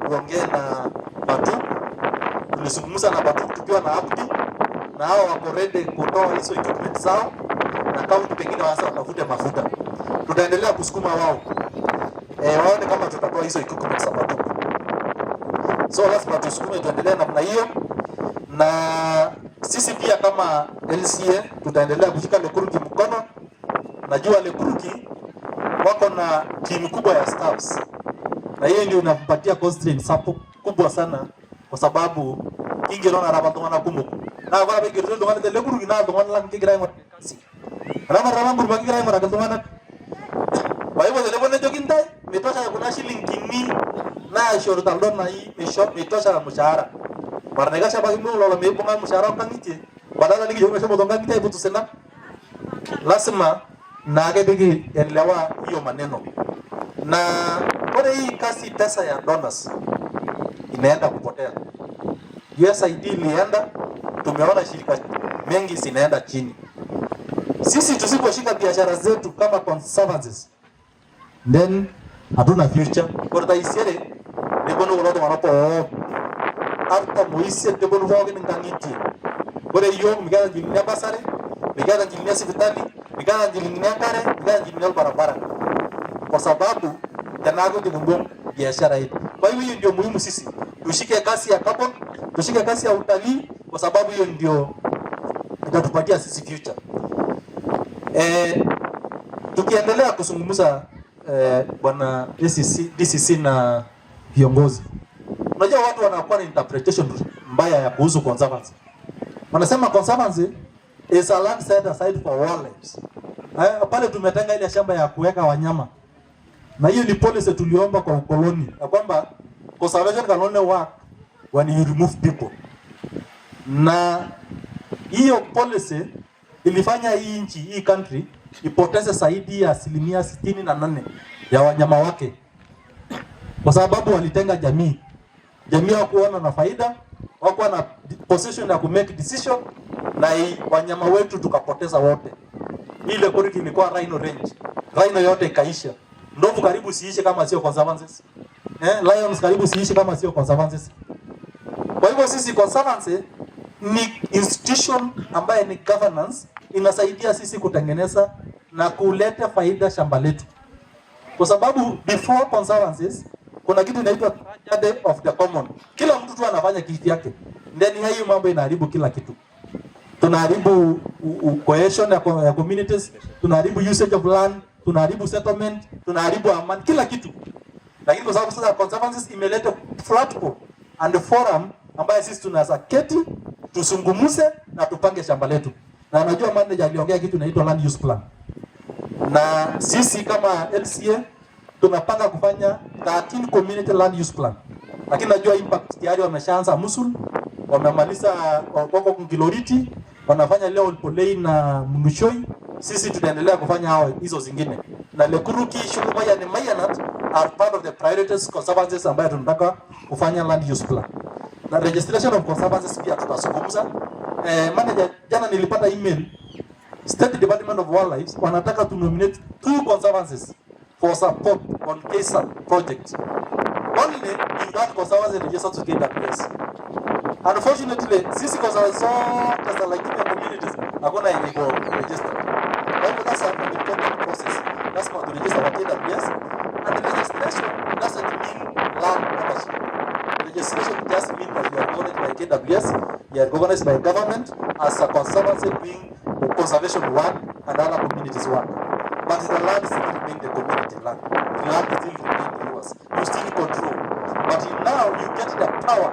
tuongee na Batu. Tulisungumza na Batu tukiwa na Abdi na hao wako ready kutoa hizo equipment zao na kaunti pengine waanze watafute mafuta. Tutaendelea kusukuma wao. Waone kama tutatoa hizo equipment za Batu. So lazima tusukume tuendelee namna hiyo. Na sisi pia kama LCA tutaendelea kushika Lekuruki mkono. Najua Lekuruki wako na timu kubwa ya staffs. Na hiyo ndio inampatia constraint kubwa sana kwa sababu ingelona rabatongana kumuku. Na kwa sababu ndio ndio Lekuruki na ndio lang kigira ngor kasi. Rama ngurba kigira ngor akatongana. Kwa hivyo leo ndio kintai mitosha kuna shilingi ni na shorta ndona hii mitosha mshahara. Marnega shaba himu lola mebonga mshahara ngangiti. Badala niki yoga shaba donga ngiti ibutu sena. Lazima na agebegi elewa hiyo maneno. Na kore hii kasi pesa ya donors inaenda kupotea. USAID ilienda, tumeona shirika mengi zinaenda chini. Sisi tusiposhika biashara zetu kama conservancies, then hatuna future. Kore taisere nebono uloto wanapo arta moise nebono voge ngangiti. Kore yo migana jilinya basare, migana jilinya sibitali, migana jilinya kare, migana jilinya barabara. Kwa sababu tanago tukumbong biashara yetu. Kwa hiyo ndio muhimu sisi tushike kasi ya carbon, tushike kasi ya utalii kwa sababu hiyo ndio itatupatia sisi future. Tukiendelea kuzungumza bwana DCC na viongozi. Unajua watu wanakuwa na interpretation mbaya ya kuhusu conservancy. Wanasema conservancy is a land set aside for wildlife. Pale tumetenga ile shamba ya kuweka wanyama. Na hiyo ni policy tuliomba kwa ukoloni. Na kwamba conservation can only work when you remove people. Na hiyo policy ilifanya hii nchi, hii country ipoteze zaidi ya 68% ya wanyama wake. Kwa sababu walitenga jamii. Jamii hawakuona na faida, hawakuwa na position ya ku make decision, na wanyama wetu tukapoteza wote. Ile koriki ilikuwa rhino range. Rhino yote ikaisha. Ndovu karibu siishi kama sio conservancies. Lions karibu siishi kama sio conservancies. Kwa hivyo sisi conservancy ni institution ambaye ni governance, inasaidia sisi kutengeneza na kuleta faida shamba letu. Kwa sababu before conservancies kuna kitu inaitwa tragedy of the common. Kila mtu tu anafanya kitu yake. Ndani ya hiyo mambo inaharibu kila kitu. Tunaharibu cohesion ya communities, tunaharibu usage of land, tunaharibu settlement, tunaharibu amani, kila kitu. Lakini kwa sababu sasa conservancies imeleta platform and forum ambayo sisi tunaweza keti, tusungumuse na tupange shamba letu. Na najua manager aliongea kitu inaitwa land use plan. Na sisi kama LCA tunapanga kufanya 13 community land use plan. Lakini najua impact tayari wameshaanza Musul, wamemaliza wako Ngiloriti, wanafanya leo Polei na Mnushoi. Sisi tunaendelea kufanya hao hizo zingine. Na Lekuruki, Shulumaya na Mayanat are part of the priorities conservancies ambayo tunataka kufanya land use plan. Na registration of conservancies pia tutazungumza. Manager, jana nilipata email State Department of Wildlife wanataka to nominate 2 conservancies for support on KSA project. Only if that conservancy registered to KWS. Unfortunately, sisi conservancies zote za Laikipia communities hakuna yenye iko registered. Kwa hivyo that's a complicated process. That's how to register at KWS. And the registration doesn't mean land ownership. Registration just means that you are acknowledged by KWS, you are recognized by government as a conservancy doing conservation work and other communities work. But the land still remains the community land. The land still remains yours. You still control. But now you get the power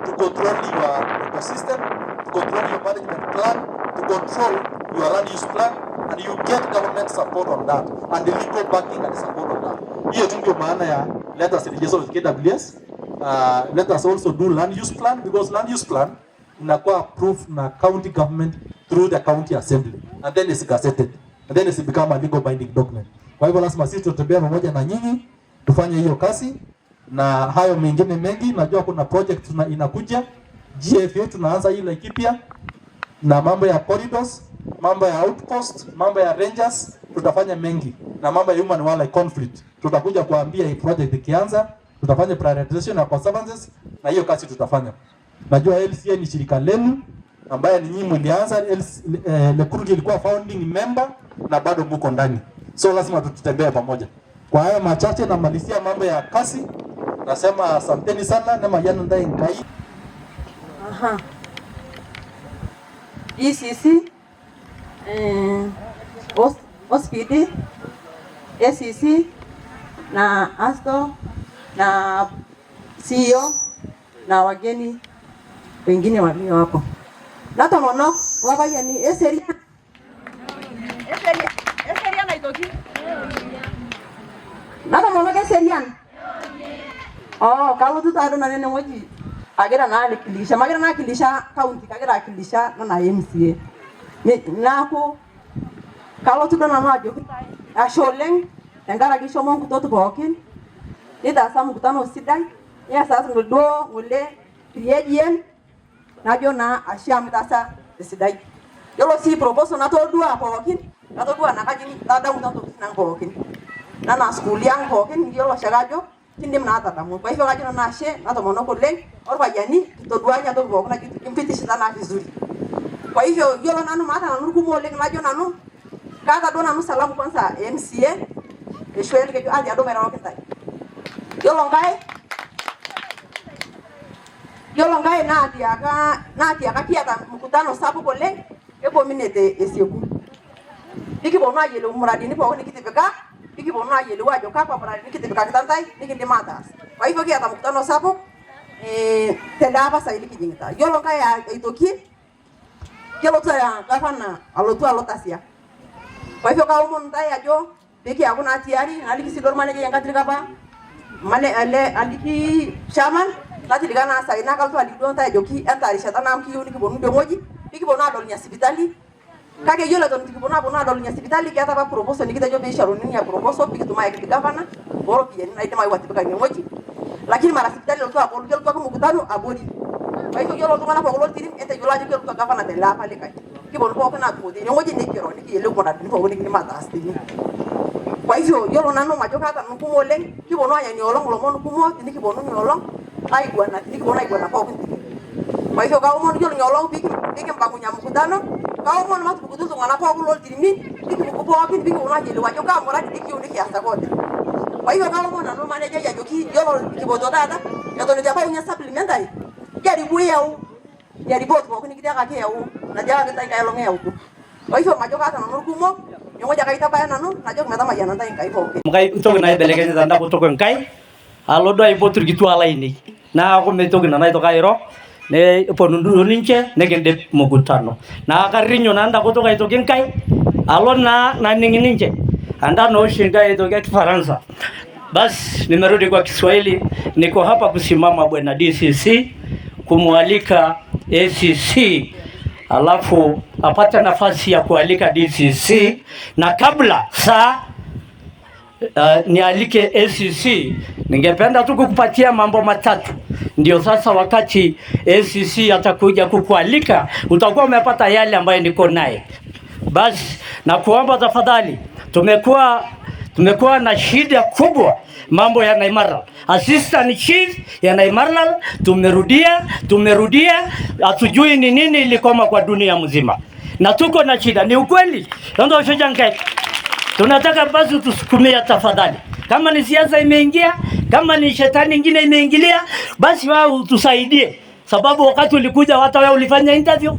to control your ecosystem, to control your management plan, to control your land use plan, and you get government support on that, and the legal backing and support on that. Hiyo tu ndio maana ya let us register with KWS. Let us also do land use plan, because land use plan inakuwa approved na county government through the county assembly, and then it's gazetted, and then it's become a legal binding document. Kwa hivyo lazima sisi tutembee pamoja na nyinyi tufanye hiyo kazi, na hayo mengine mengi. Najua kuna project inakuja GFA, tunaanza hii Laikipia, na mambo ya corridors, mambo ya outpost, mambo ya rangers, tutafanya mengi, na mambo ya human wildlife conflict tutakuja kuambia hii project ikianza. Tutafanya prioritization ya conservancies, na hiyo kazi tutafanya. Najua LCA ni shirika lenu ambaye ni nyinyi mlianza. Lekuruki ilikuwa founding member na bado mko ndani, so lazima tutembee pamoja. Kwa haya machache na malizia mambo ya kazi, nasema asanteni sana na majana ndai ngai. ECC OSPD SEC na ASTO na CEO na wageni wengine walio hapo. Nata mono wabaya ni eseria na itoki. Nata mono ke serian. Oh, kalau tu tado na nene moji. Agera na alikilisha, magera na akilisha county, agera akilisha na MCA. Na ko kalau tu na majo. Asholeng engara kisho mongu toto bokin. Nita samu kutano sidai. Ya sasa ngodo ngole priedien. Najo na ashia mitasa sidai. Yolo si proposal na to dua bokin. Na to dua na kajini tada mutato nang bokin. Na na school yang bokin yolo shagajo. Hindi mnata tamu. Kwa hivyo kaji na she na to mono koleng orba yani to duanya to bokna kitu impitishi sana vizuri. Kwa hivyo yolo nanu mata nanu kumoleng najo nanu kada dona nanu salamu kwanza MCA Eshweli kejo aje ado mera wakitai. Yolo ngai na tia kiata mkutano sabu koleng ebo minete esieku. Niki bona yele umuradi ni poko nikitibeka. Niki bona yele wajo kapa muradi nikitibeka kitantai nikindi matas. Kwa hivyo kiata mkutano sabu tele apa saili kijingita yolo kaya itoki yolo taya gavana alotasia kwa hivyo kaumon taya jo peki hakuna tiari aliki sidor manager yang katri kapa mane aliki shaman lati digana saina kaltu alidon taya joki entari shatana amki yuni kibonu demoji ikibonu adol nya hospitali kage yola don tikibonu adol nya hospitali kiata ba proposal nikita jo be sharoni ya proposal pikituma ya gavana boro pia ni naita mai watibika demoji lakini mara hospitali lotu akolo jelo kwa mkutano abodi kwa hivyo yolo tungana kwa koloti ente yola jo kwa gavana de la pale kai kibonu kwa kana kodi demoji nikiro nikiyele kwa na kwa ni mata astini kwa hivyo yolo nano majoka hata nukumo leng kibono anya ni olong lomo nukumo tini kibono ni olong ai bwana tini kibono ai bwana kwa kinti kwa hivyo kau mon yolo nyolong biki mbangunya mkutano kau mon matu bukutu ngana kwa kulo tini biki bukupo wakin biki unaje liwa joka mora biki uniki hasa kote kwa hivyo kau mon nano manager ya joki yolo kibono dada yato ni japa unya supplementary yari buyau yari bot kwa kuni kidia kake yau na jaga kita ikaelong yau kwa hivyo majoka hata nukumo Yongoja kaita baya nanu, najok meta mayana ntai kai poke. Mkai utok na belekenya tanda utok nkai. Alodo ai botur gitu alaini. Na ako metok na nai to kairo. Ne ponundu ninche ne gende mokutano. Na akarinyo nanda kutok ai to nkai. Alon na ningi ninche. Anda no shinda ito kwa Kifaransa. Bas nimerudi kwa Kiswahili, niko hapa kusimama bwana DCC kumwalika ACC alafu apata nafasi ya kualika DCC na kabla nialike ACC, ningependa tu kukupatia mambo matatu. Ndio sasa wakati ACC atakuja kukualika utakuwa umepata yale ambayo niko naye. Basi na kuomba tafadhali, tumekuwa na shida kubwa mambo ya Naimarlal. Assistant Chief ya Naimarlal tumerudia hatujui ni nini ilikoma kwa dunia mzima. Na tuko na shida, ni ukweli. Ndio shojangai. Tunataka basi tusukumie tafadhali. Kama ni siasa imeingia, kama ni shetani nyingine imeingilia, basi wao tusaidie. Sababu wakati ulikuja hata wewe ulifanya interview,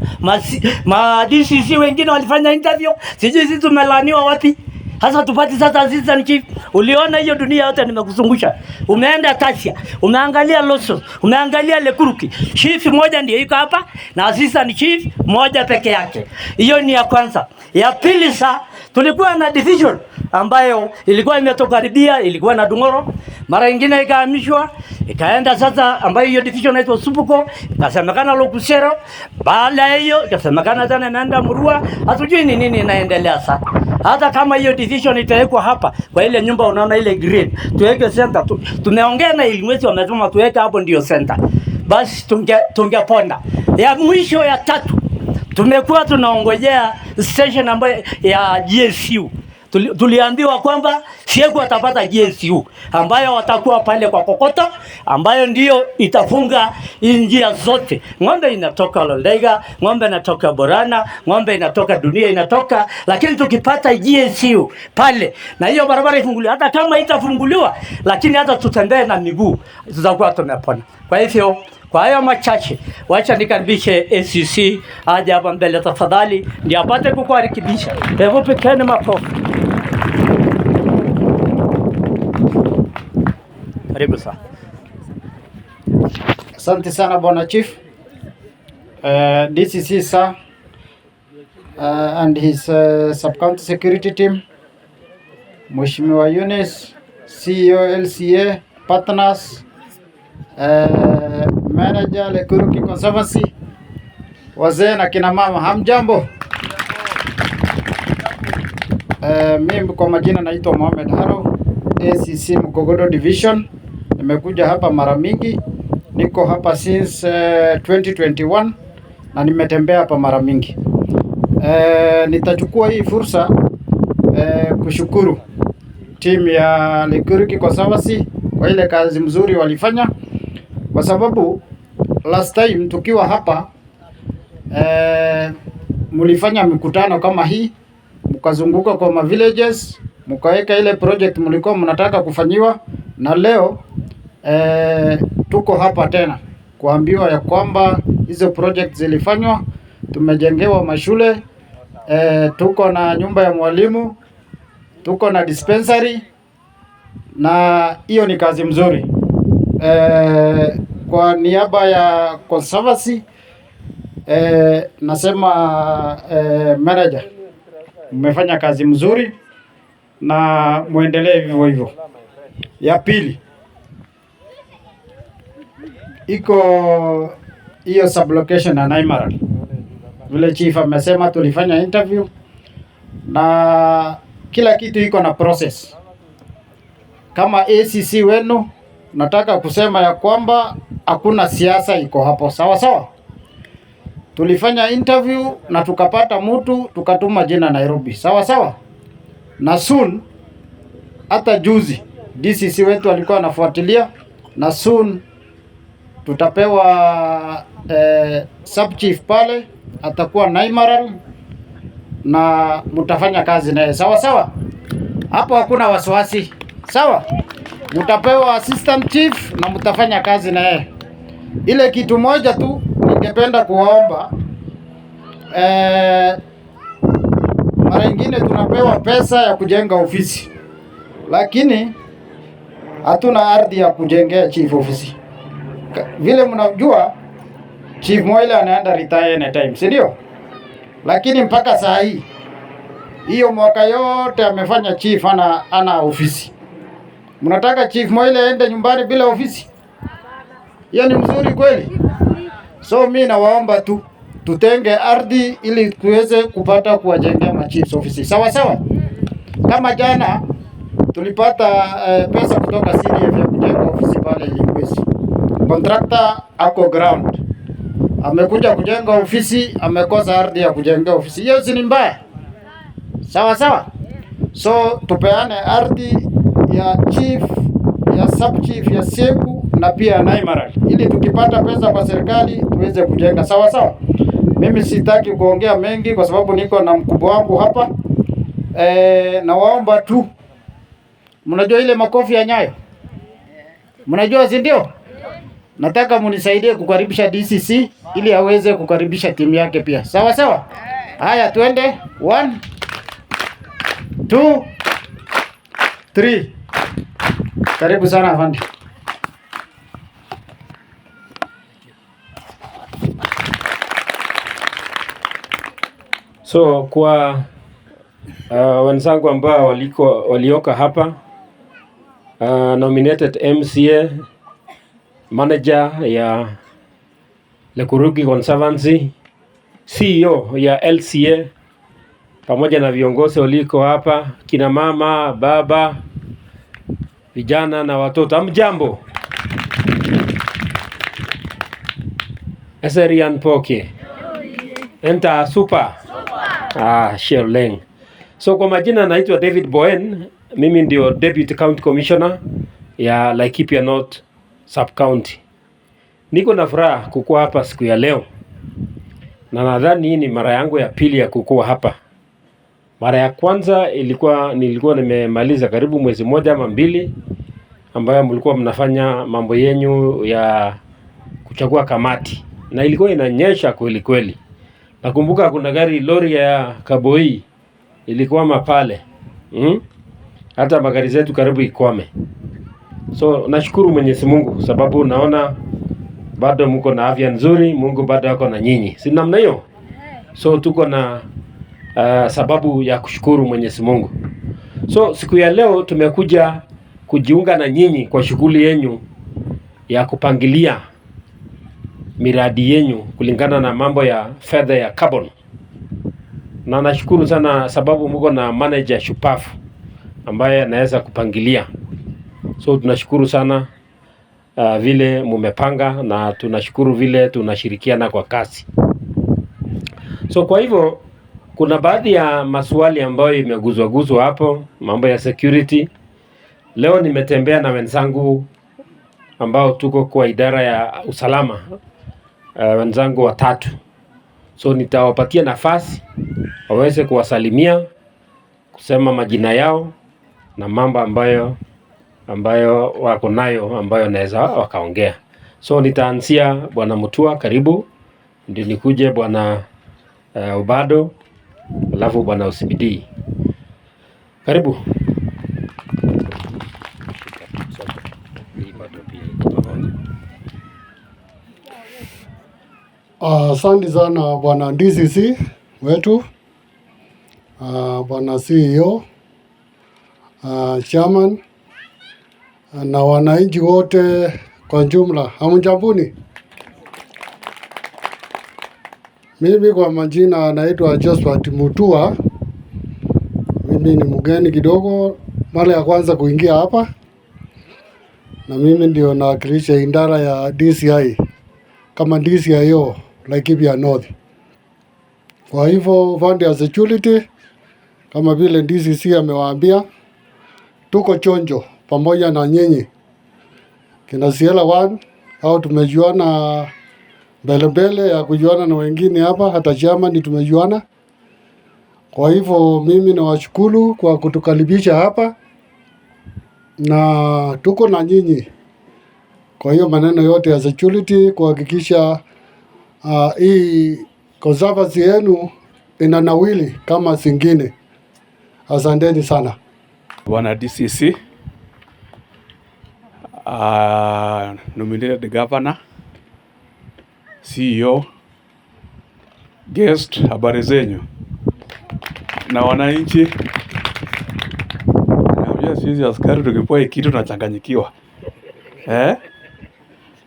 DCC wengine walifanya interview, sijui sisi tumelaniwa wapi. Hasa tupati sasa assistant chief. Uliona hiyo dunia yote nimekuzungusha. Umeenda Tasia, umeangalia Loso, umeangalia Lekuruki. Chief moja ndiye yuko hapa na assistant chief moja peke yake. Hiyo ni ya kwanza. Ya pili tulikuwa na division ambayo ilikuwa imetokaribia, ilikuwa na Dungoro, mara nyingine ikahamishwa, ikaenda sasa ambayo hiyo division inaitwa Supuko, ikasemekana Lokusero, baada hiyo ikasemekana tena inaenda Murua, hatujui ni nini inaendelea sasa. Hata kama hiyo division itawekwa hapa kwa ile nyumba unaona ile green, tuweke center, tumeongea na Ilimwezi wamesema tuweke hapo ndio center. Basi tungeponda. Ya mwisho ya tatu, tumekuwa tunaongojea station ambayo ya GSU. Tuliambiwa kwamba Sieko watapata GSU ambayo watakuwa pale kwa Kokoto, ambayo ndio itafunga njia zote. Ng'ombe inatoka Loldaiga, ng'ombe inatoka Borana, ng'ombe inatoka Dunia inatoka, lakini tukipata GSU pale na hiyo barabara ifunguliwe, hata kama itafunguliwa, lakini hata tutembee na miguu tutakuwa tumepona. Kwa hivyo kwa hayo machache, wacha nikaribishe ACC aje hapa mbele tafadhali, ndio apate kukurekebisha. Hebu pekeni makofi. Karibu sana. Asante sana Bwana Chief. DCC sir and his sub-county security team, Mheshimiwa Eunice, CEO LCA, partners, manager Lekuruki Conservancy, wazee na kina mama, hamjambo? Mimi kwa majina naitwa Mohamed Haro, ACC Mkogodo Division. Nimekuja hapa mara mingi, niko hapa since 2021 na nimetembea hapa mara mingi. Nitachukua hii fursa kushukuru timu ya Lekuruki Conservancy kwa ile kazi mzuri walifanya, kwa sababu last time tukiwa hapa mulifanya mikutano kama hii, mkazunguka kwa ma villages, mkaweka ile project mlikuwa mnataka kufanyiwa, na leo tuko hapa tena kuambiwa ya kwamba hizo project zilifanywa. Tumejengewa mashule, tuko na nyumba ya mwalimu, tuko na dispensary, na hiyo ni kazi mzuri. kwa niaba ya Conservancy nasema manager, mmefanya kazi mzuri na muendelee hivyo hivyo. Ya pili, iko hiyo sublocation na Naimaral. Vile chief amesema, tulifanya interview na kila kitu iko na process. Kama ACC wenu, nataka kusema ya kwamba hakuna siasa iko hapo, sawa sawa. Tulifanya interview na tukapata mtu, tukatuma jina Nairobi, sawa sawa. Na soon, hata juzi DCC wetu alikuwa anafuatilia, na soon tutapewa sub chief pale, atakuwa Naimaral na mtafanya kazi naye, sawa sawa. Hapo hakuna wasiwasi, sawa. Mtapewa assistant chief na mtafanya kazi naye. Ile kitu moja tu ningependa kuwaomba, mara nyingine tunapewa pesa ya kujenga ofisi, lakini hatuna ardhi ya kujengea chief ofisi. Vile mnajua Chief Moile anaenda retire anytime, si ndio? Lakini mpaka saa hii, hiyo mwaka yote amefanya chief ana ofisi. Mnataka Chief Moile aende nyumbani bila ofisi? Hiyo ni mzuri kweli? So mimi nawaomba tu tutenge ardhi ili tuweze kupata kuwajengea machiefs ofisi, sawa sawa. Kama jana tulipata pesa kutoka CDF ya kujenga ofisi pale Lingwesi. Contractor ako ground, amekuja kujenga ofisi, amekosa ardhi ya kujenga ofisi. Hiyo si ni mbaya, sawa sawa. So tupeane ardhi ya chief, ya sub chief, ya Seku na pia Naimaral, ili tukipata pesa kwa serikali tuweze kujenga, sawa sawa. Mimi sitaki kuongea mengi kwa sababu niko na mkubwa wangu hapa. Nawaomba tu, mnajua ile makofi ya Nyayo, mnajua si ndio? Nataka munisaidie kukaribisha DCC ili aweze kukaribisha timu yake pia, sawa sawa. Haya, tuende 1 2 3. Karibu sana afande. So kwa wenzangu ambao walioka hapa, nominated MCA, manager ya Lekuruki Conservancy, CEO ya LCA, pamoja na viongozi waliko hapa, kina mama, baba, vijana na watoto, amjambo. Eserian Poke. Enta super. Sherleng. So kwa majina naitwa David Boen, mimi ndio Deputy County Commissioner ya Laikipia North Sub-County. Niko na furaha kukua hapa siku ya leo. Na nadhani hii ni mara yangu ya pili ya kukua hapa. Mara ya kwanza nilikuwa nimemaliza karibu mwezi moja ama mbili, ambayo mlikuwa mnafanya mambo yenyu ya kuchagua kamati. Na ilikuwa inanyesha kweli kweli. Nakumbuka kuna lori ya Kaboi ilikuwa mapale. Hata magari zetu karibu ikwame. So nashukuru Mwenyezi Mungu sababu naona bado mko na afya nzuri, Mungu bado yako na nyinyi. Si namna hiyo? So tuko na sababu ya kushukuru Mwenyezi Mungu. So siku ya leo tumekuja kujiunga na nyinyi kwa shughuli yenu ya kupangilia miradi yenu kulingana na mambo ya fedha ya carbon. Na nashukuru sana sababu mko na manager shupafu ambaye anaweza kupangilia. So tunashukuru sana vile mumepanga, na tunashukuru vile tunashirikiana kwa kasi. So kwa hivyo kuna baadhi ya maswali ambayo imeguzwa hapo, mambo ya security. Leo nimetembea na wenzangu ambao tuko kwa idara ya usalama, wenzangu watatu. So nitawapatia nafasi waweze kuwasalimia, kusema majina yao na mambo ambayo wako nayo ambayo naweza wakaongea. So nitaanzia Bwana Mutua, karibu. Ndio nikuje Bwana Ubado, alafu Bwana Usibidi. Karibu. Asante sana bwana DCC wetu, bwana CEO, chairman na wananchi wote kwa jumla. Hamjambuni. Mimi kwa majina naitwa Josephat Mutua. Mimi ni mgeni kidogo, mara ya kwanza kuingia hapa, na mimi ndio nawakilisha idara ya DCI kama DCIO Laikipia North. Kwa hivyo upande ya security, kama vile DCC amewaambia, tuko chonjo pamoja na nyinyi kina Sierra One, au tumejuana mbele ya kujuana na wengine hapa, hata chairman tumejuana. Kwa hivyo mimi nawashukuru kwa kutukaribisha hapa, na tuko na nyinyi kwa hiyo maneno yote ya security, kuhakikisha hii conservancy yenu inanawili kama zingine. Asanteni sana. Bwana DCC, nominated governor, CEO, guest, habari zenyu na wananchi. Naambia sisi askari tukipoa kitu tunachanganyikiwa.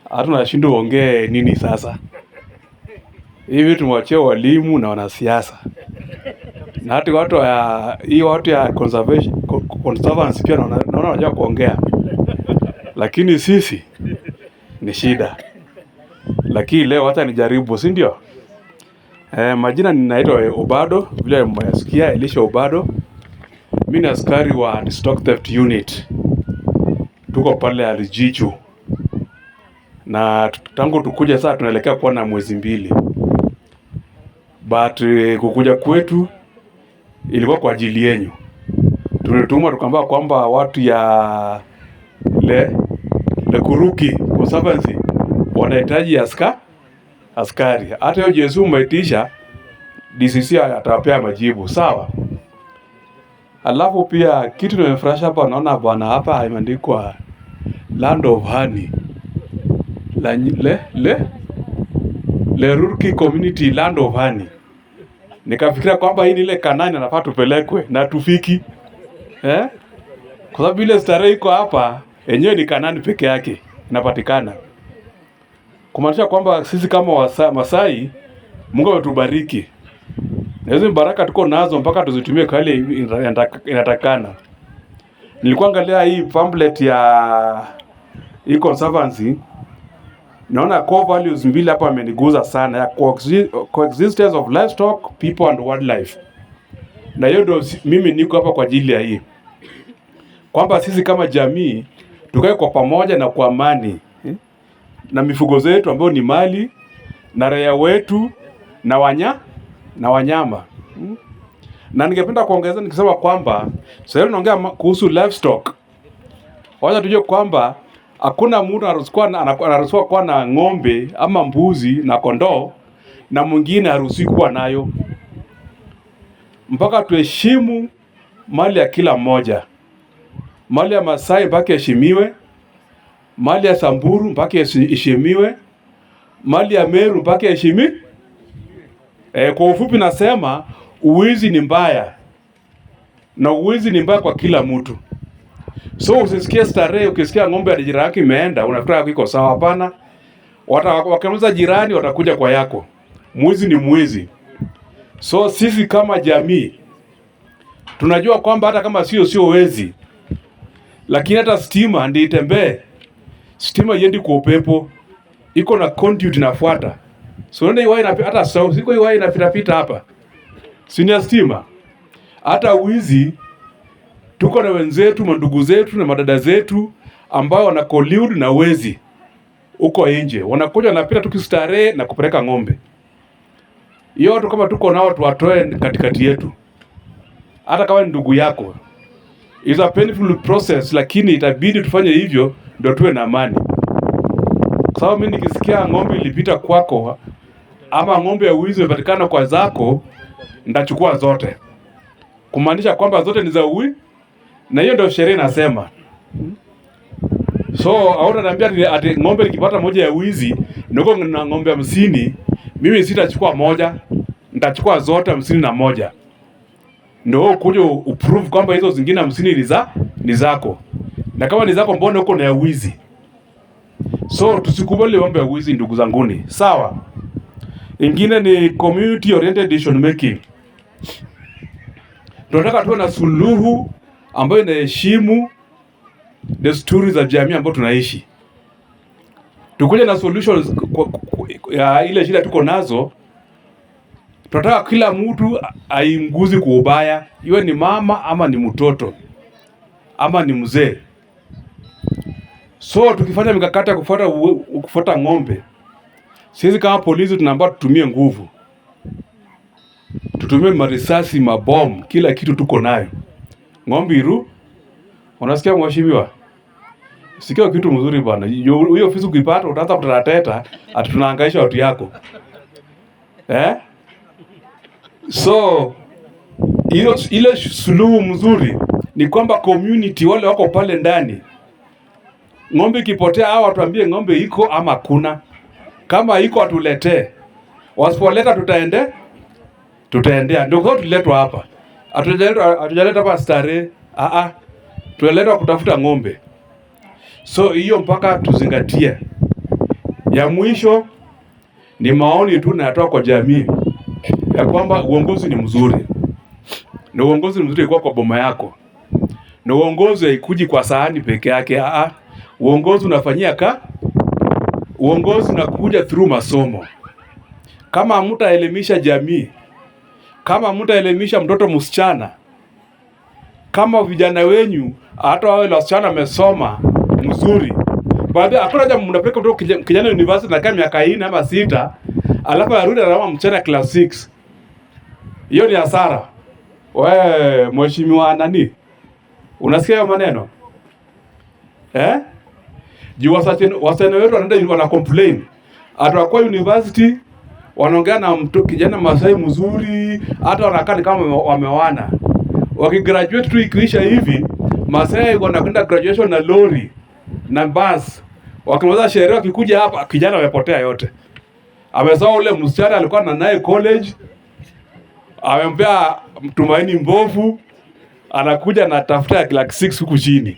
Hata tunashindwa ongee nini sasa. Hivi tumwachie walimu na wanasiasa. Na hata watu ya conservancy pia naona wanajua kuongea. Lakini sisi ni shida. Lakini leo hata nijaribu, si ndio? Majina ninaitwa Obado, vile mmesikia Elisha Obado. Mimi ni askari wa Stock Theft Unit. Tuko pale Alijiju. Na tangu tukuja sasa tunaelekea kuwa na mwezi 2. But kukuja kwetu ilikuwa kwa ajili yenu. Tulitumwa tukaambia kwamba watu ya Lekuruki Conservancy wanahitaji askari. Hata hiyo Yesu umeitisha, DCC atawapea majibu, sawa? Alafu pia kitu nimefurahisha hapa, naona bwana hapa imeandikwa Land of Honey. Lekuruki Community Land of Honey. Nikafikiria kwamba hii ni ile Kanani anafaa tupelekwe na tufiki. Kwa sababu ile starehe iko hapa, yenyewe ni Kanani peke yake inapatikana. Kumaanisha kwamba sisi kama Masai, Mungu ametubariki. Na hizo baraka tuko nazo mpaka tuzitumie kwa ile inatakana. Nilikuwa angalia hii pamphlet ya hii conservancy, naona core values mbili hapa ameniguza sana, ya coexistence of livestock, people and wildlife. Na hiyo ndio mimi niko hapa kwa ajili ya hii. Kwamba sisi kama jamii tukae kwa pamoja na kwa amani. Na mifugo zetu ambao ni mali, na raia wetu, na wanyama. Na ningependa kuongeza nikisema kwamba sasa tunaongea kuhusu livestock. Wacha tujue kwamba hakuna mtu anaruhusiwa kuwa na ng'ombe ama mbuzi na kondoo na mwingine haruhusiwi kuwa nayo. Mpaka tuheshimu mali ya kila mmoja. Mali ya Masai mpaka heshimiwe, mali ya Samburu mpaka heshimiwe, mali ya Meru mpaka heshimiwe. Kwa ufupi nasema uwizi ni mbaya. Na uwizi ni mbaya kwa kila mtu. So usisikie starehe ukisikia ng'ombe ya jirani yako imeenda unafikiri iko sawa. Hapana. Wakiuliza jirani watakuja kwa yako. Mwizi ni mwizi. So sisi kama jamii tunajua kwamba hata kama sio wezi, lakini hata stima ndio itembee. Stima iendi kwa upepo. Iko na conduit inafuata. So ndio iwai hata siko iwai inapita hapa. Sina stima. Hata wizi tuko na wenzetu, mandugu zetu na madada zetu ambao wana collude na wezi uko nje. Wanakuja wanapita tukistarehe na kupeleka ng'ombe. Hiyo watu kama tuko nao tuwatoe katikati yetu. Hata kama ni ndugu yako. It's a painful process, lakini itabidi tufanye hivyo ndio tuwe na amani. Kwa sababu mimi nikisikia ng'ombe ilipita kwako ama ng'ombe ya wizi imepatikana kwa zako, ndachukua zote. Kumaanisha kwamba zote ni za uwi, na hiyo ndio sheria inasema. So hautaniambia ati ng'ombe nikipata moja ya wizi niko na ng'ombe 50, Mimi sitachukua moja, nitachukua zote 51. Ndio kuja uprove kwamba hizo zingine 50 ni zako. Na kama ni zako, mbona uko na ya wizi? So tusikubali mambo ya wizi, ndugu zanguni. Sawa. Ingine ni community oriented decision making. Tunataka tuwe na suluhu ambayo inaheshimu desturi za jamii ambayo tunaishi. Tukuje na solutions ya ile shida tuko nazo. Tunataka kila mtu aimguzi kwa ubaya, iwe ni mama ama ni mtoto ama ni mzee. So tukifanya mikakati ya kufuata ng'ombe, sisi kama polisi tunaomba tutumie nguvu. Tutumie marisasi, mabomu, kila kitu tuko nayo. Ng'ombe iru. Unasikia mheshimiwa? Sikia kitu mzuri bwana. Hiyo ofisi ukipata utaanza kutarateta ati tunahangaisha watu yako. So ile suluhu mzuri ni kwamba community wale wako pale ndani, ng'ombe ikipotea hao watuambie ng'ombe iko ama kuna. Kama iko atuletee. Wasipoleta tutaendea. Ndio kwa tuletwa hapa. Hatujaleta hapa starehe. Tunaletwa kutafuta ng'ombe. So hiyo mpaka tuzingatie. Ya mwisho ni maoni tu natoa kwa jamii ya kwamba uongozi ni mzuri. Na uongozi ni mzuri kwa boma yako. Na uongozi haikuji kwa sahani peke yake. Uongozi unafanyia uongozi unakuja through masomo. Kama mtaelimisha jamii, kama mtaelimisha mtoto msichana, kama vijana wenyu hata wao wasichana wamesoma mzuri, baada hakuna haja mnapeleka mtoto kijana university na kama miaka 4 ama 6, alafu arudi na mchana class 6. Hiyo ni hasara. Wewe mheshimiwa nani? Unasikia hayo maneno? Juu wasichana wetu wanaenda complain. Atakuwa university wanaongea na kijana Masai mzuri, hata wanakaa kama wamewana. Wakigraduate tu ikiisha hivi, Masai wanakwenda graduation na lori na bus. Wakimaliza sherehe wakikuja hapa, kijana amepotea yote. Amesahau ule msichana alikuwa naye college. Amempea tumaini mbovu, anakuja na tafuta ya class 6 huku chini.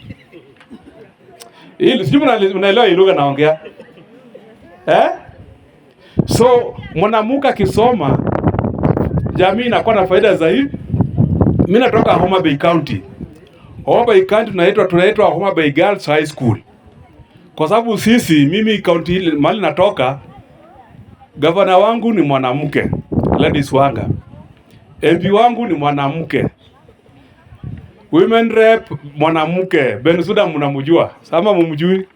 Hili sijui unaelewa hilo lugha naongea. So mwanamke akisoma, jamii inakuwa na faida zaidi. Mimi natoka Homa Bay County. Homa Bay County tunaitwa Homa Bay Girls High School. Kwa sababu mimi county ile mali natoka, gavana wangu ni mwanamke, Gladys Wanga. MP wangu ni mwanamke. Women rep mwanamke, Bensuda mnamjua. Sama mumjui?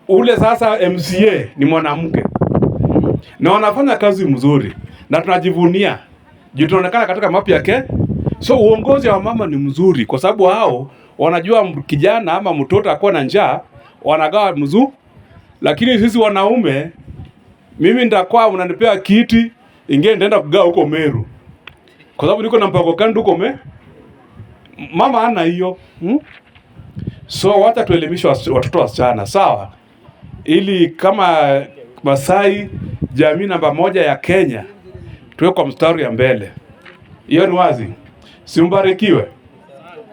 Ule sasa MCA ni mwanamke. Na wanafanya kazi mzuri na tunajivunia. Juu tunaonekana katika mapi yake. So uongozi wa mama ni mzuri kwa sababu hao wanajua kijana ama mtoto akwa na njaa wanagawa mzuri. Lakini sisi wanaume, mimi nitakuwa unanipea kiti, nitaenda kugawa huko Meru. Kwa sababu niko na mpango kando huko mama hana hiyo. So wacha tuelimishe watoto wasichana, sawa? Ili kama Masai jamii namba 1 ya Kenya tuwe kwa mstari ya mbele. Hiyo ni wazi. Simbarikiwe.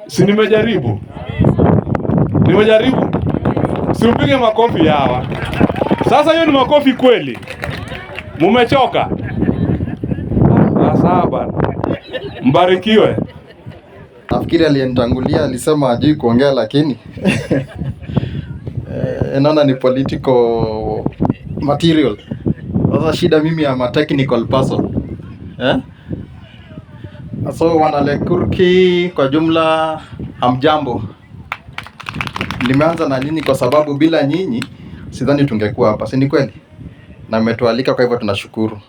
Si nimejaribu. Simpige makofi hawa. Sasa hiyo ni makofi kweli. Mumechoka? Sawa bana. Mbarikiwe. Nafikiri aliyenitangulia alisema hajui kuongea lakini naona ni political material. Sasa shida mimi ama technical person. So wana Lekurki kwa jumla hamjambo. Nimeanza na nini kwa sababu bila nyinyi sidhani tungekuwa hapa, si ni kweli? Na mmetualika kwa hivyo tunashukuru.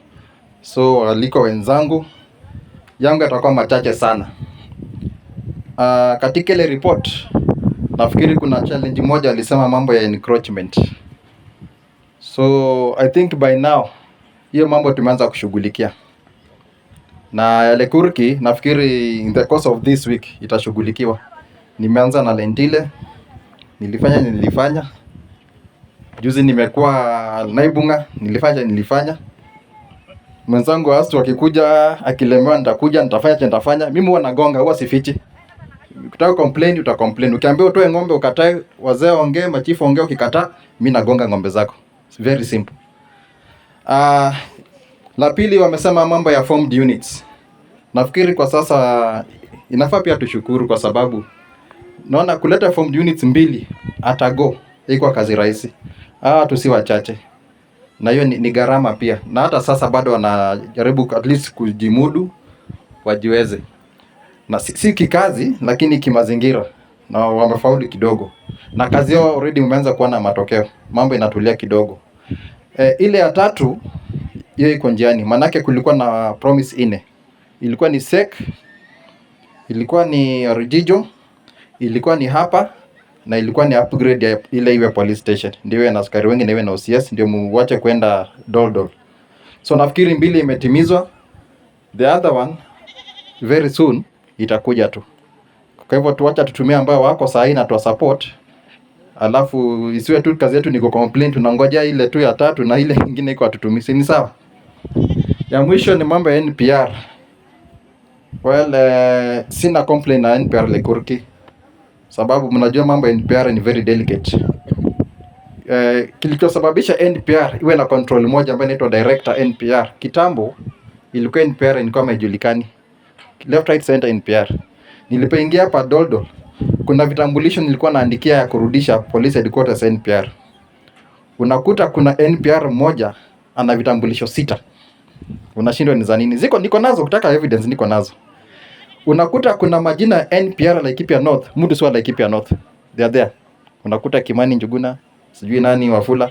So waliko wenzangu yangu yatakuwa machache sana. Katika ile report nafikiri kuna challenge moja alisema mambo ya encroachment. So I think by now hiyo mambo tumeanza kushughulikia. Na Lekurki nafikiri in the course of this week itashughulikiwa. Nimeanza na Lentile, nilifanya. Juzi nimekuwa Naibunga, nilifanya. Mwenzangu hasa wakikuja akilemewa nitakuja nitafanya. Mimi huwa nagonga, huwa sifichi. Ukitaka complain utacomplain. Ukiambiwa utoe ng'ombe ukatae, wazee ongee, machifu ongee, ukikataa mimi nagonga ng'ombe zako. It's very simple. La pili wamesema mambo ya formed units. Nafikiri kwa sasa inafaa pia tushukuru kwa sababu naona kuleta formed units 2 atago iko kazi rahisi. Tusi wachache. Na hiyo ni gharama pia. Na hata sasa bado wanajaribu at least kujimudu wajiweze. Na si kikazi lakini kimazingira na wamefaulu kidogo. Na kazi yao already umeanza kuwa na matokeo. Mambo inatulia kidogo. Ile ya 3 hiyo iko njiani. Manake kulikuwa na promise 4. Ilikuwa ni SEC, ilikuwa ni Rijijo, ilikuwa ni hapa na ilikuwa ni upgrade ya ile iwe police station. Ndio na askari wengi na iwe na OCS ndio muache kwenda doldol. So nafikiri 2 imetimizwa. The other one very soon itakuja tu. Kwa hivyo tuacha tutumie ambao wako saa hii na tuwa support. Alafu isiwe tu kazi yetu ni complain, tunangoja ile tu ya 3 na ile nyingine iko atutumisi. Ni sawa? Ya mwisho ni mambo ya NPR. Well, sina complain na NPR Lekurki. Sababu mnajua mambo ya NPR ni very delicate. Kilichosababisha NPR iwe na control moja ambayo inaitwa director NPR. Kitambo ilikuwa NPR ilikuwa haijulikani. Left right center NPR. Nilipoingia hapa Doldol, kuna vitambulisho nilikuwa naandikia ya kurudisha police headquarters NPR. Unakuta kuna NPR moja ana vitambulisho 6. Unashindwa ni za nini? Niko nazo, kutaka evidence niko nazo. Unakuta kuna majina ya NPR Laikipia North, mtu sio Laikipia North. They are there. Unakuta Kimani Njuguna, sijui nani Wafula.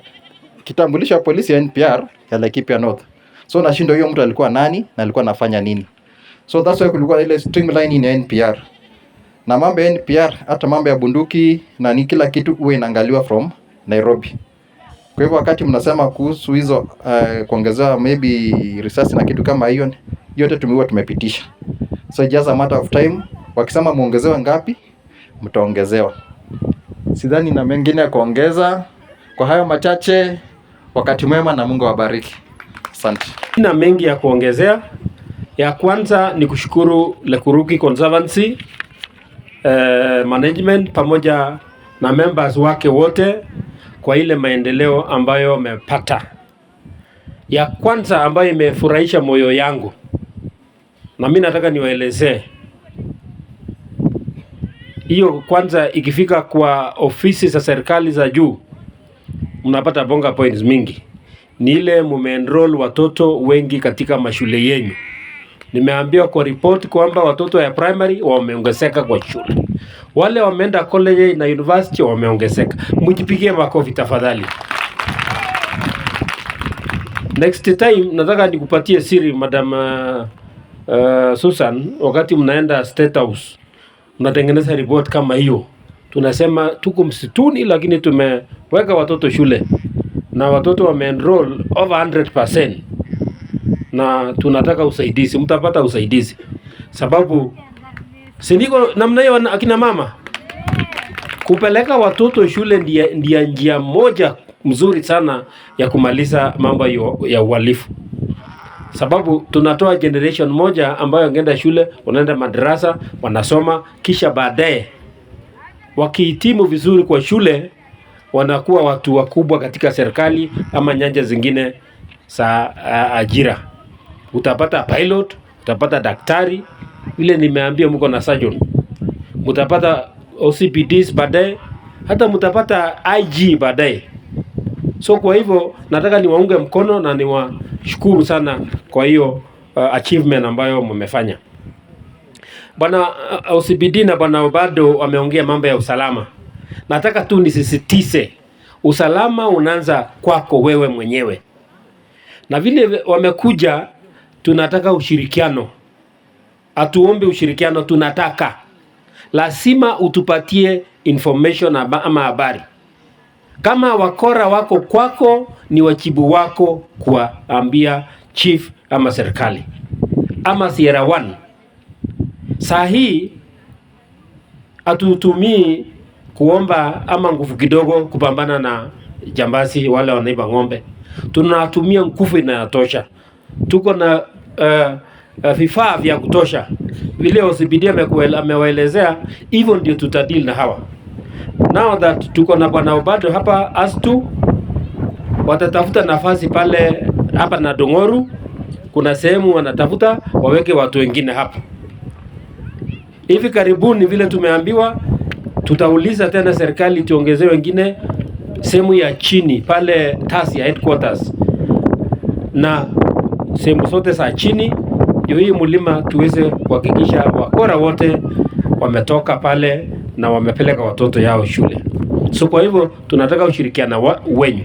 Kitambulisho ya polisi ya NPR ya Laikipia North. So nashindwa hiyo mtu alikuwa nani na alikuwa anafanya nini. So that's why kulikuwa ile streamline ya NPR. Na mambo ya NPR, hata mambo ya bunduki na ni kila kitu huwa inaangaliwa from Nairobi. Kwa hivyo wakati mnasema kuhusu hizo kuongezea maybe risasi na kitu kama hiyo, yote tumepitisha. So just a matter of time, wakisema muongezewe ngapi, mtaongezewa. Sidhani na mengine ya kuongeza. Kwa hayo machache, wakati mwema na Mungu awabariki. Asante. Na mengi ya kuongezea. Ya kwanza ni kushukuru Lekuruki Conservancy management pamoja na members wake wote kwa ile maendeleo ambayo wamepata. Ya kwanza ambayo imefurahisha moyo yangu, na mimi nataka niwaelezee. Hiyo kwanza, ikifika kwa ofisi za serikali za juu mnapata bonga points mingi. Ni ile mumeenroll watoto wengi katika mashule yenu. Nimeambiwa kwa report kwamba watoto ya primary wameongezeka kwa shule. Wale wameenda college na university wameongezeka. Mjipigie makofi tafadhali. Next time nataka nikupatie siri Madam Susan, wakati mnaenda State House mnatengeneza report kama hiyo. Tunasema tuko msituni lakini tumeweka watoto shule na watoto wameenroll over 100%. Na tunataka usaidizi, mtapata usaidizi. Sababu sindiko namna hiyo akina mama kupeleka watoto shule ndia njia moja mzuri sana ya kumaliza mambo ya uhalifu. Sababu tunatoa generation moja ambayo wangeenda shule, wanaenda madrasa, wanasoma, kisha baadaye wakihitimu vizuri kwa shule wanakuwa watu wakubwa katika serikali ama nyanja zingine za ajira. Utapata pilot, utapata daktari, vile nimeambia mko na surgeon. Mutapata OCPDs baadaye, hata mutapata IG baadaye. So kwa hivyo nataka niwaunge mkono na niwashukuru sana kwa hiyo achievement ambayo mmefanya. Bwana OCPD na bwana bado wameongea mambo ya usalama. Nataka tu nisisitize, usalama unaanza kwako wewe mwenyewe. Na vile wamekuja, tunataka ushirikiano. Atuombe ushirikiano, tunataka. Lazima utupatie information ama habari. Kama wakora wako kwako, ni wajibu wako kuambia chief ama serikali ama Sierra One. Saa hii atutumii kuomba ama nguvu kidogo kupambana na jambazi wale wanaiba ng'ombe. Tunatumia nguvu inayotosha. tuko na vifaa vya kutosha. Vile OCPD amewaelezea, hivyo ndio tutadili na hawa. Now that tuko na bwana Obado hapa Astu, watatafuta nafasi pale hapa na Dongoru, kuna sehemu wanatafuta waweke watu wengine hapa. Hivi karibuni vile tumeambiwa, tutauliza tena serikali tuongezee wengine sehemu ya chini pale Tasia headquarters, na sehemu zote za chini ndio hii mlima tuweze kuhakikisha wakora wote wametoka pale na wamepeleka watoto yao shule. So kwa hivyo tunataka ushirikiano wenyu,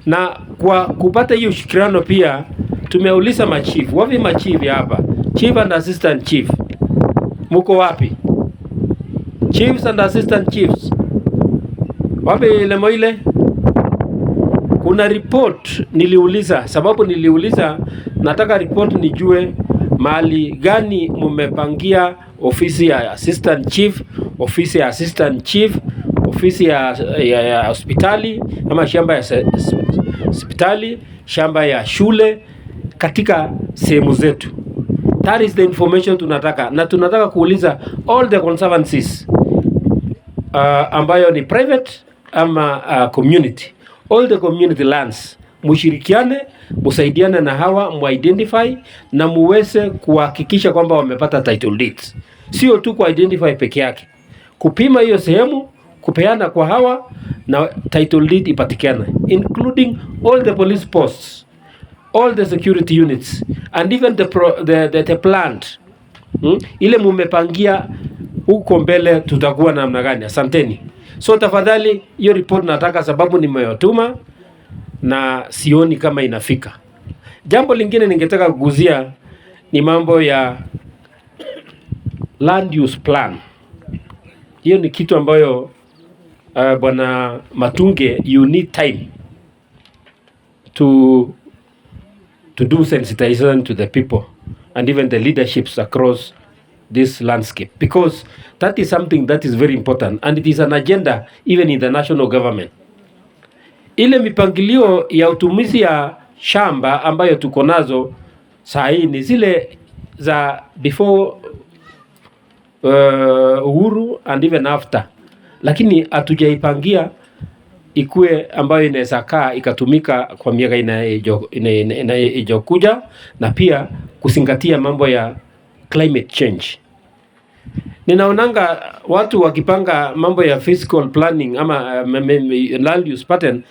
na kwa kupata hiyo ushirikiano pia tumeuliza machifu. Wapi machifu hapa? Chief and assistant chief, muko wapi? Chiefs and assistant chiefs wapi? Lemoile, kuna report niliuliza, sababu niliuliza nataka report nijue mahali gani mumepangia ofisi ya assistant chief, ofisi ya assistant chief, ofisi ya hospitali ama shamba ya hospitali, shamba ya shule katika sehemu zetu. That is the information tunataka, na tunataka kuuliza all the conservancies ambayo ni private ama community, all the community lands, mushirikiane, musaidiane na hawa, mu-identify na muweze kuhakikisha kwamba wamepata title deeds. Sio tu ku-identify peke yake, kupima hiyo sehemu, kupeana kwa hawa na title deed ipatikane, including all the police posts, all the security units and even the plant. Ile mumepangia huko mbele tutakuwa namna gani? Asanteni. So tafadhali hiyo report nataka, sababu nimeyotuma na sioni kama inafika. Jambo lingine ningetaka kuguzia ni mambo ya land use plan. Hiyo ni kitu ambayo bwana Matunge, you need time to do sensitization to the people and even the leaderships across this landscape, because that is something that is very important and it is an agenda even in the national government. Ile mipangilio ya utumizi ya shamba ambayo tuko nazo saa hii ni zile za before uhuru and even after, lakini hatujaipangia ikue ambayo inaweza kaa ikatumika kwa miaka inayokuja, na pia kuzingatia mambo ya climate change. Ninaonanga watu wakipanga mambo ya fiscal planning ama land use pattern,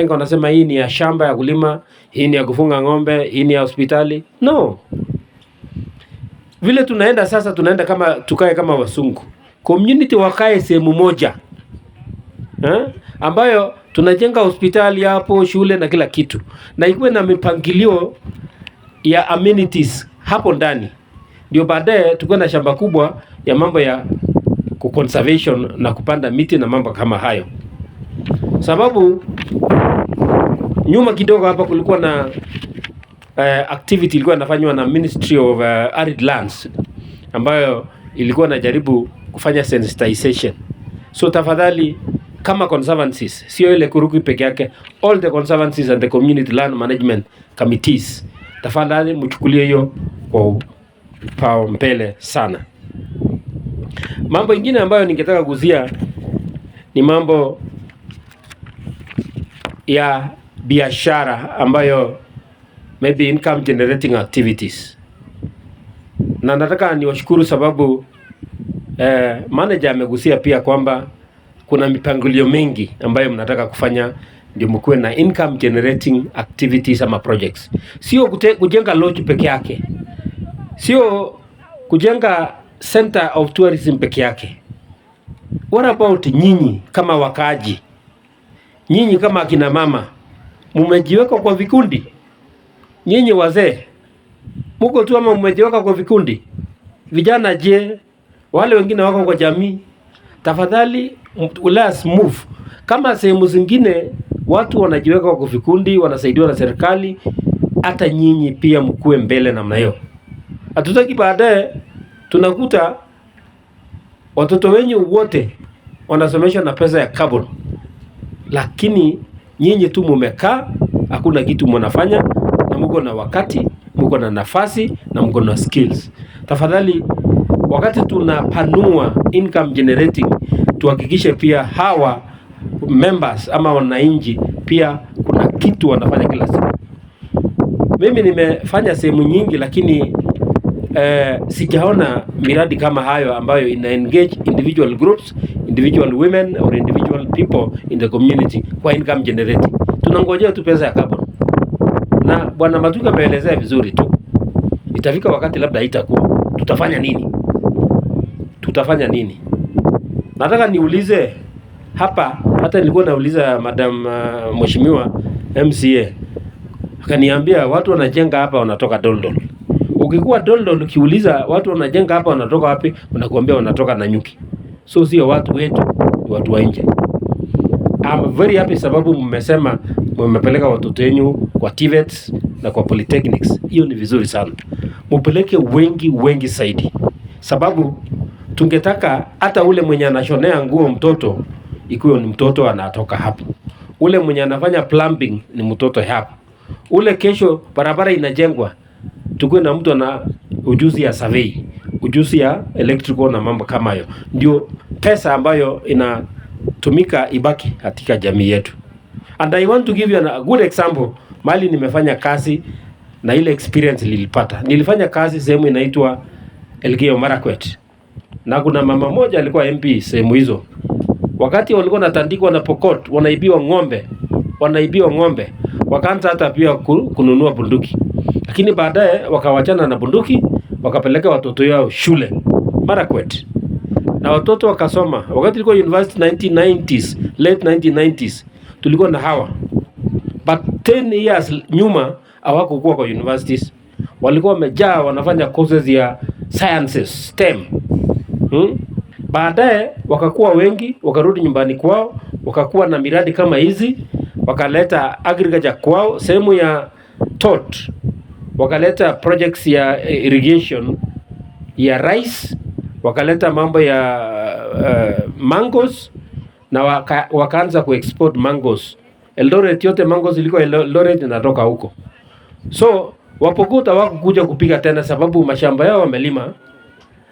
wanasema hii ni ya shamba ya kulima, hii ni ya kufunga ng'ombe, hii ni ya hospitali. No. Vile tunaenda sasa, tunaenda kama tukae kama wasungu. Community wakae sehemu moja. Ambayo tunajenga hospitali hapo, shule na kila kitu. Na ikuwe na mipangilio ya amenities hapo ndani. Ndio baadaye tukuwe na shamba kubwa ya mambo ya conservation na kupanda miti na mambo kama hayo. Sababu nyuma kidogo hapa kulikuwa na activity ilikuwa inafanywa na Ministry of Arid Lands ambayo ilikuwa inajaribu kufanya sensitization. So tafadhali, kama conservancies, sio ile Kuruki peke yake, all the conservancies and the community land management committees, tafadhali mchukulie hiyo kwa kipaumbele sana. Mambo ingine ambayo ningetaka kuzia ni mambo ya biashara ambayo maybe income generating activities. Na nataka niwashukuru sababu manager amegusia pia kwamba kuna mipangilio mengi ambayo mnataka kufanya ndio mkuwe na income generating activities ama projects. Sio kujenga lodge peke yake. Sio kujenga center of tourism peke yake. What about nyinyi kama wakaaji? Nyinyi kama akina mama, mumejiweka kwa vikundi? Nyinyi wazee, muko tu ama mumejiweka kwa vikundi? Vijana je? Wale wengine wako kwa jamii? Tafadhali let's move. Kama sehemu zingine watu wanajiweka kwa vikundi, wanasaidiwa na serikali, hata nyinyi pia mkue mbele namna hiyo. Hatutaki baadaye tunakuta watoto wenyu wote wanasomeshwa na pesa ya carbon, lakini nyinyi tu mumekaa, hakuna kitu mnafanya na na mko na wakati, mko na nafasi na mko na skills. Tafadhali, wakati tunapanua income generating, tuhakikishe pia hawa members ama wananchi pia kuna kitu wanafanya kila siku. Mimi nimefanya sehemu nyingi, lakini sijaona miradi kama hayo ambayo ina engage individual groups, individual women or individual people in the community kwa income generating. Tunangojea tu pesa ya carbon. Na Bwana Matuga ameelezea vizuri tu. Itafika wakati labda haitakuwa. Tutafanya nini? Tutafanya nini? Nataka niulize hapa, hata nilikuwa nauliza Madam Mheshimiwa MCA. Akaniambia watu wanajenga hapa wanatoka Doldol. Ukikuwa Doldol ukiuliza watu wanajenga hapa wanatoka wapi, wanakuambia wanatoka Nanyuki. So sio watu wetu, ni watu wa nje. I'm very happy sababu mmesema mmepeleka watoto wenu kwa TVETs na kwa polytechnics. Hiyo ni vizuri sana. Mpeleke wengi zaidi. Sababu tungetaka hata ule mwenye anashonea nguo mtoto ikiwa ni mtoto anatoka hapo. Ule mwenye anafanya plumbing ni mtoto hapo. Ule kesho barabara inajengwa, tukue na mtu na ujuzi ya survey, ujuzi ya electrical na mambo kama hayo. Ndio pesa ambayo inatumika ibaki katika jamii yetu. And I want to give you a good example. Mali nimefanya kazi na ile experience nilipata. Nilifanya kazi sehemu inaitwa Elgeyo Marakwet. Na kuna mama moja alikuwa MP sehemu hizo. Wakati walikuwa natandikwa na Pokot, wanaibiwa ng'ombe. Wakaanza hata pia kununua bunduki. Lakini baadaye wakawachana na bunduki, wakapeleka watoto yao shule Marakwet. Na watoto wakasoma. Wakati tulikuwa university 1990s, late 1990s, tulikuwa na hawa. But 10 years nyuma hawakukuwa kwa universities. Walikuwa wamejaa wanafanya courses ya sciences, STEM. Baadaye wakakuwa wengi, wakarudi nyumbani kwao, wakakuwa na miradi kama hizi, wakaleta agriculture kwao, sehemu ya TOT, wakaleta projects ya irrigation ya rice, wakaleta mambo ya mangoes na wakaanza kuexport mangoes. Eldoret yote mangoes ilikuwa Eldoret inatoka huko. So Wapokot hawakukuja kupiga tena sababu mashamba yao wamelima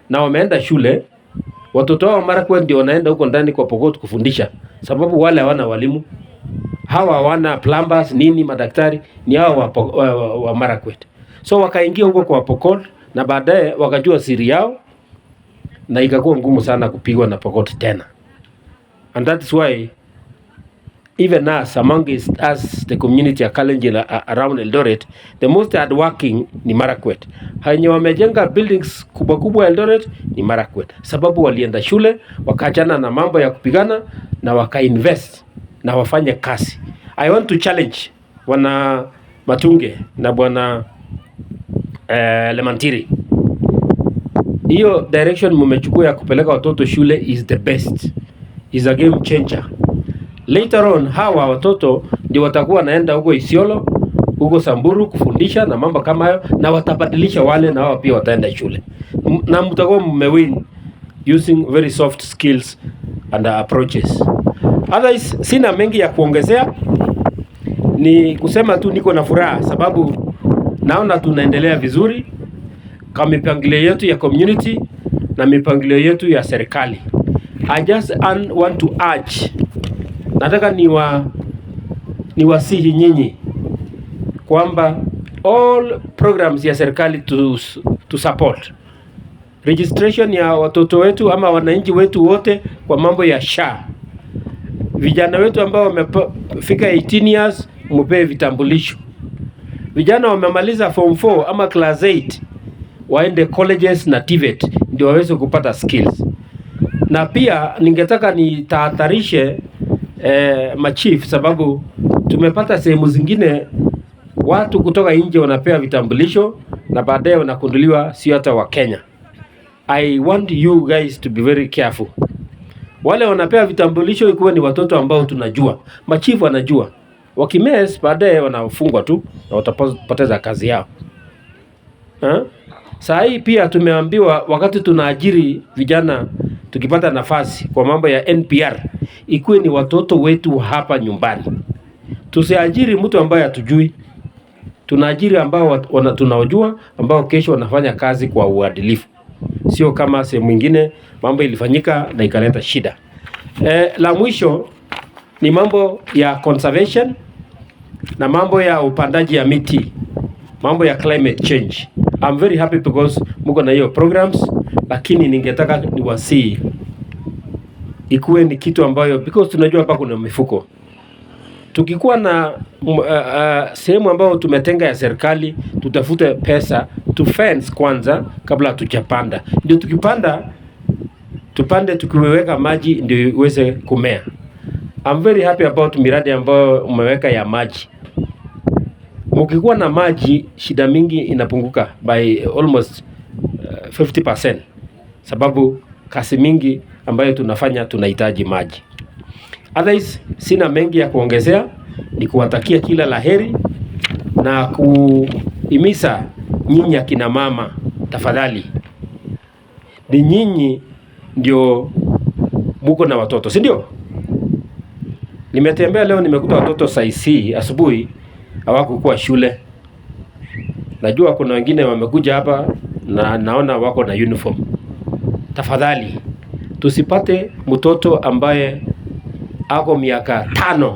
na wameenda shule. Watoto wao Marakwet ndio wanaenda huko ndani kwa Pokot kufundisha sababu wale hawana walimu. Hawa hawana plumbers nini madaktari, ni hao wa Marakwet. So wakaingia huko kwa Pokot na baadaye wakajua siri yao na ikakuwa ngumu sana kupigwa na Pokot tena. And that is why even us among us the community ya Kalenjin around Eldoret, the most hardworking ni Marakwet. Wenye wamejenga buildings kubwa Eldoret ni Marakwet. Sababu walienda shule, wakaachana na mambo ya kupigana na wakainvest na wafanye kazi. I want to challenge Bwana Matunge na Bwana Lemantiri. Hiyo direction mmechukua ya kupeleka watoto shule is the best. Is a game changer. Later on hawa watoto ndio watakuwa naenda huko Isiolo, huko Samburu kufundisha na mambo kama hayo, na watabadilisha wale na wao pia wataenda shule. Na mtakuwa mmewin using very soft skills and approaches. Otherwise sina mengi ya kuongezea, ni kusema tu niko na furaha sababu naona tunaendelea vizuri kwa mipangilio yetu ya community na mipangilio yetu ya serikali. I just want to urge, nataka niwasihi nyinyi kwamba all programs ya serikali to support registration ya watoto wetu ama wananchi wetu wote kwa mambo ya SHA. Vijana wetu ambao wamefika 18 years mpewe vitambulisho. Vijana wamemaliza form 4 ama class 8 waende colleges na TVET ndio waweze kupata skills. Na pia ningetaka nitahadharishe machief sababu tumepata sehemu zingine watu kutoka nje wanapewa vitambulisho na baadaye wanakunduliwa sio hata wa Kenya. I want you guys to be very careful. Wale wanapewa vitambulisho ikuwe ni watoto ambao tunajua. Machief wanajua. Wakimes baadaye wanafungwa tu na watapoteza kazi yao. Saa hii pia tumeambiwa wakati tunaajiri vijana tukipata nafasi kwa mambo ya NPR ikuwe ni watoto wetu hapa nyumbani. Tusiajiri mtu ambaye hatujui. Tunaajiri ambao tunaojua, ambao kesho wanafanya kazi kwa uadilifu, sio kama sehemu nyingine mambo ilifanyika na ikaleta shida. La mwisho ni mambo ya conservation na mambo ya upandaji ya miti, mambo ya climate change. I'm very happy because mko na hiyo programs, lakini ningetaka niwasii ikuwe ni kitu ambayo, because tunajua hapa kuna mifuko. Tukikuwa na sehemu ambayo tumetenga ya serikali, tutafute pesa to fence kwanza kabla tujapanda. Ndio tukipanda tupande tukiweka maji ndio iweze kumea. I'm very happy about miradi ambayo umeweka ya maji. Mkikuwa na maji, shida mingi inapunguka by almost 50%, sababu kasi mingi ambayo tunafanya tunahitaji maji. Otherwise, sina mengi ya kuongezea, ni kuwatakia kila laheri na kuhimiza nyinyi akina mama, tafadhali, ni nyinyi ndio muko na watoto, si ndio? Nimetembea leo, nimekuta watoto saisi asubuhi hawakukuwa shule. Najua kuna wengine wamekuja hapa na naona wako na uniform. Tafadhali tusipate mtoto ambaye ako miaka 5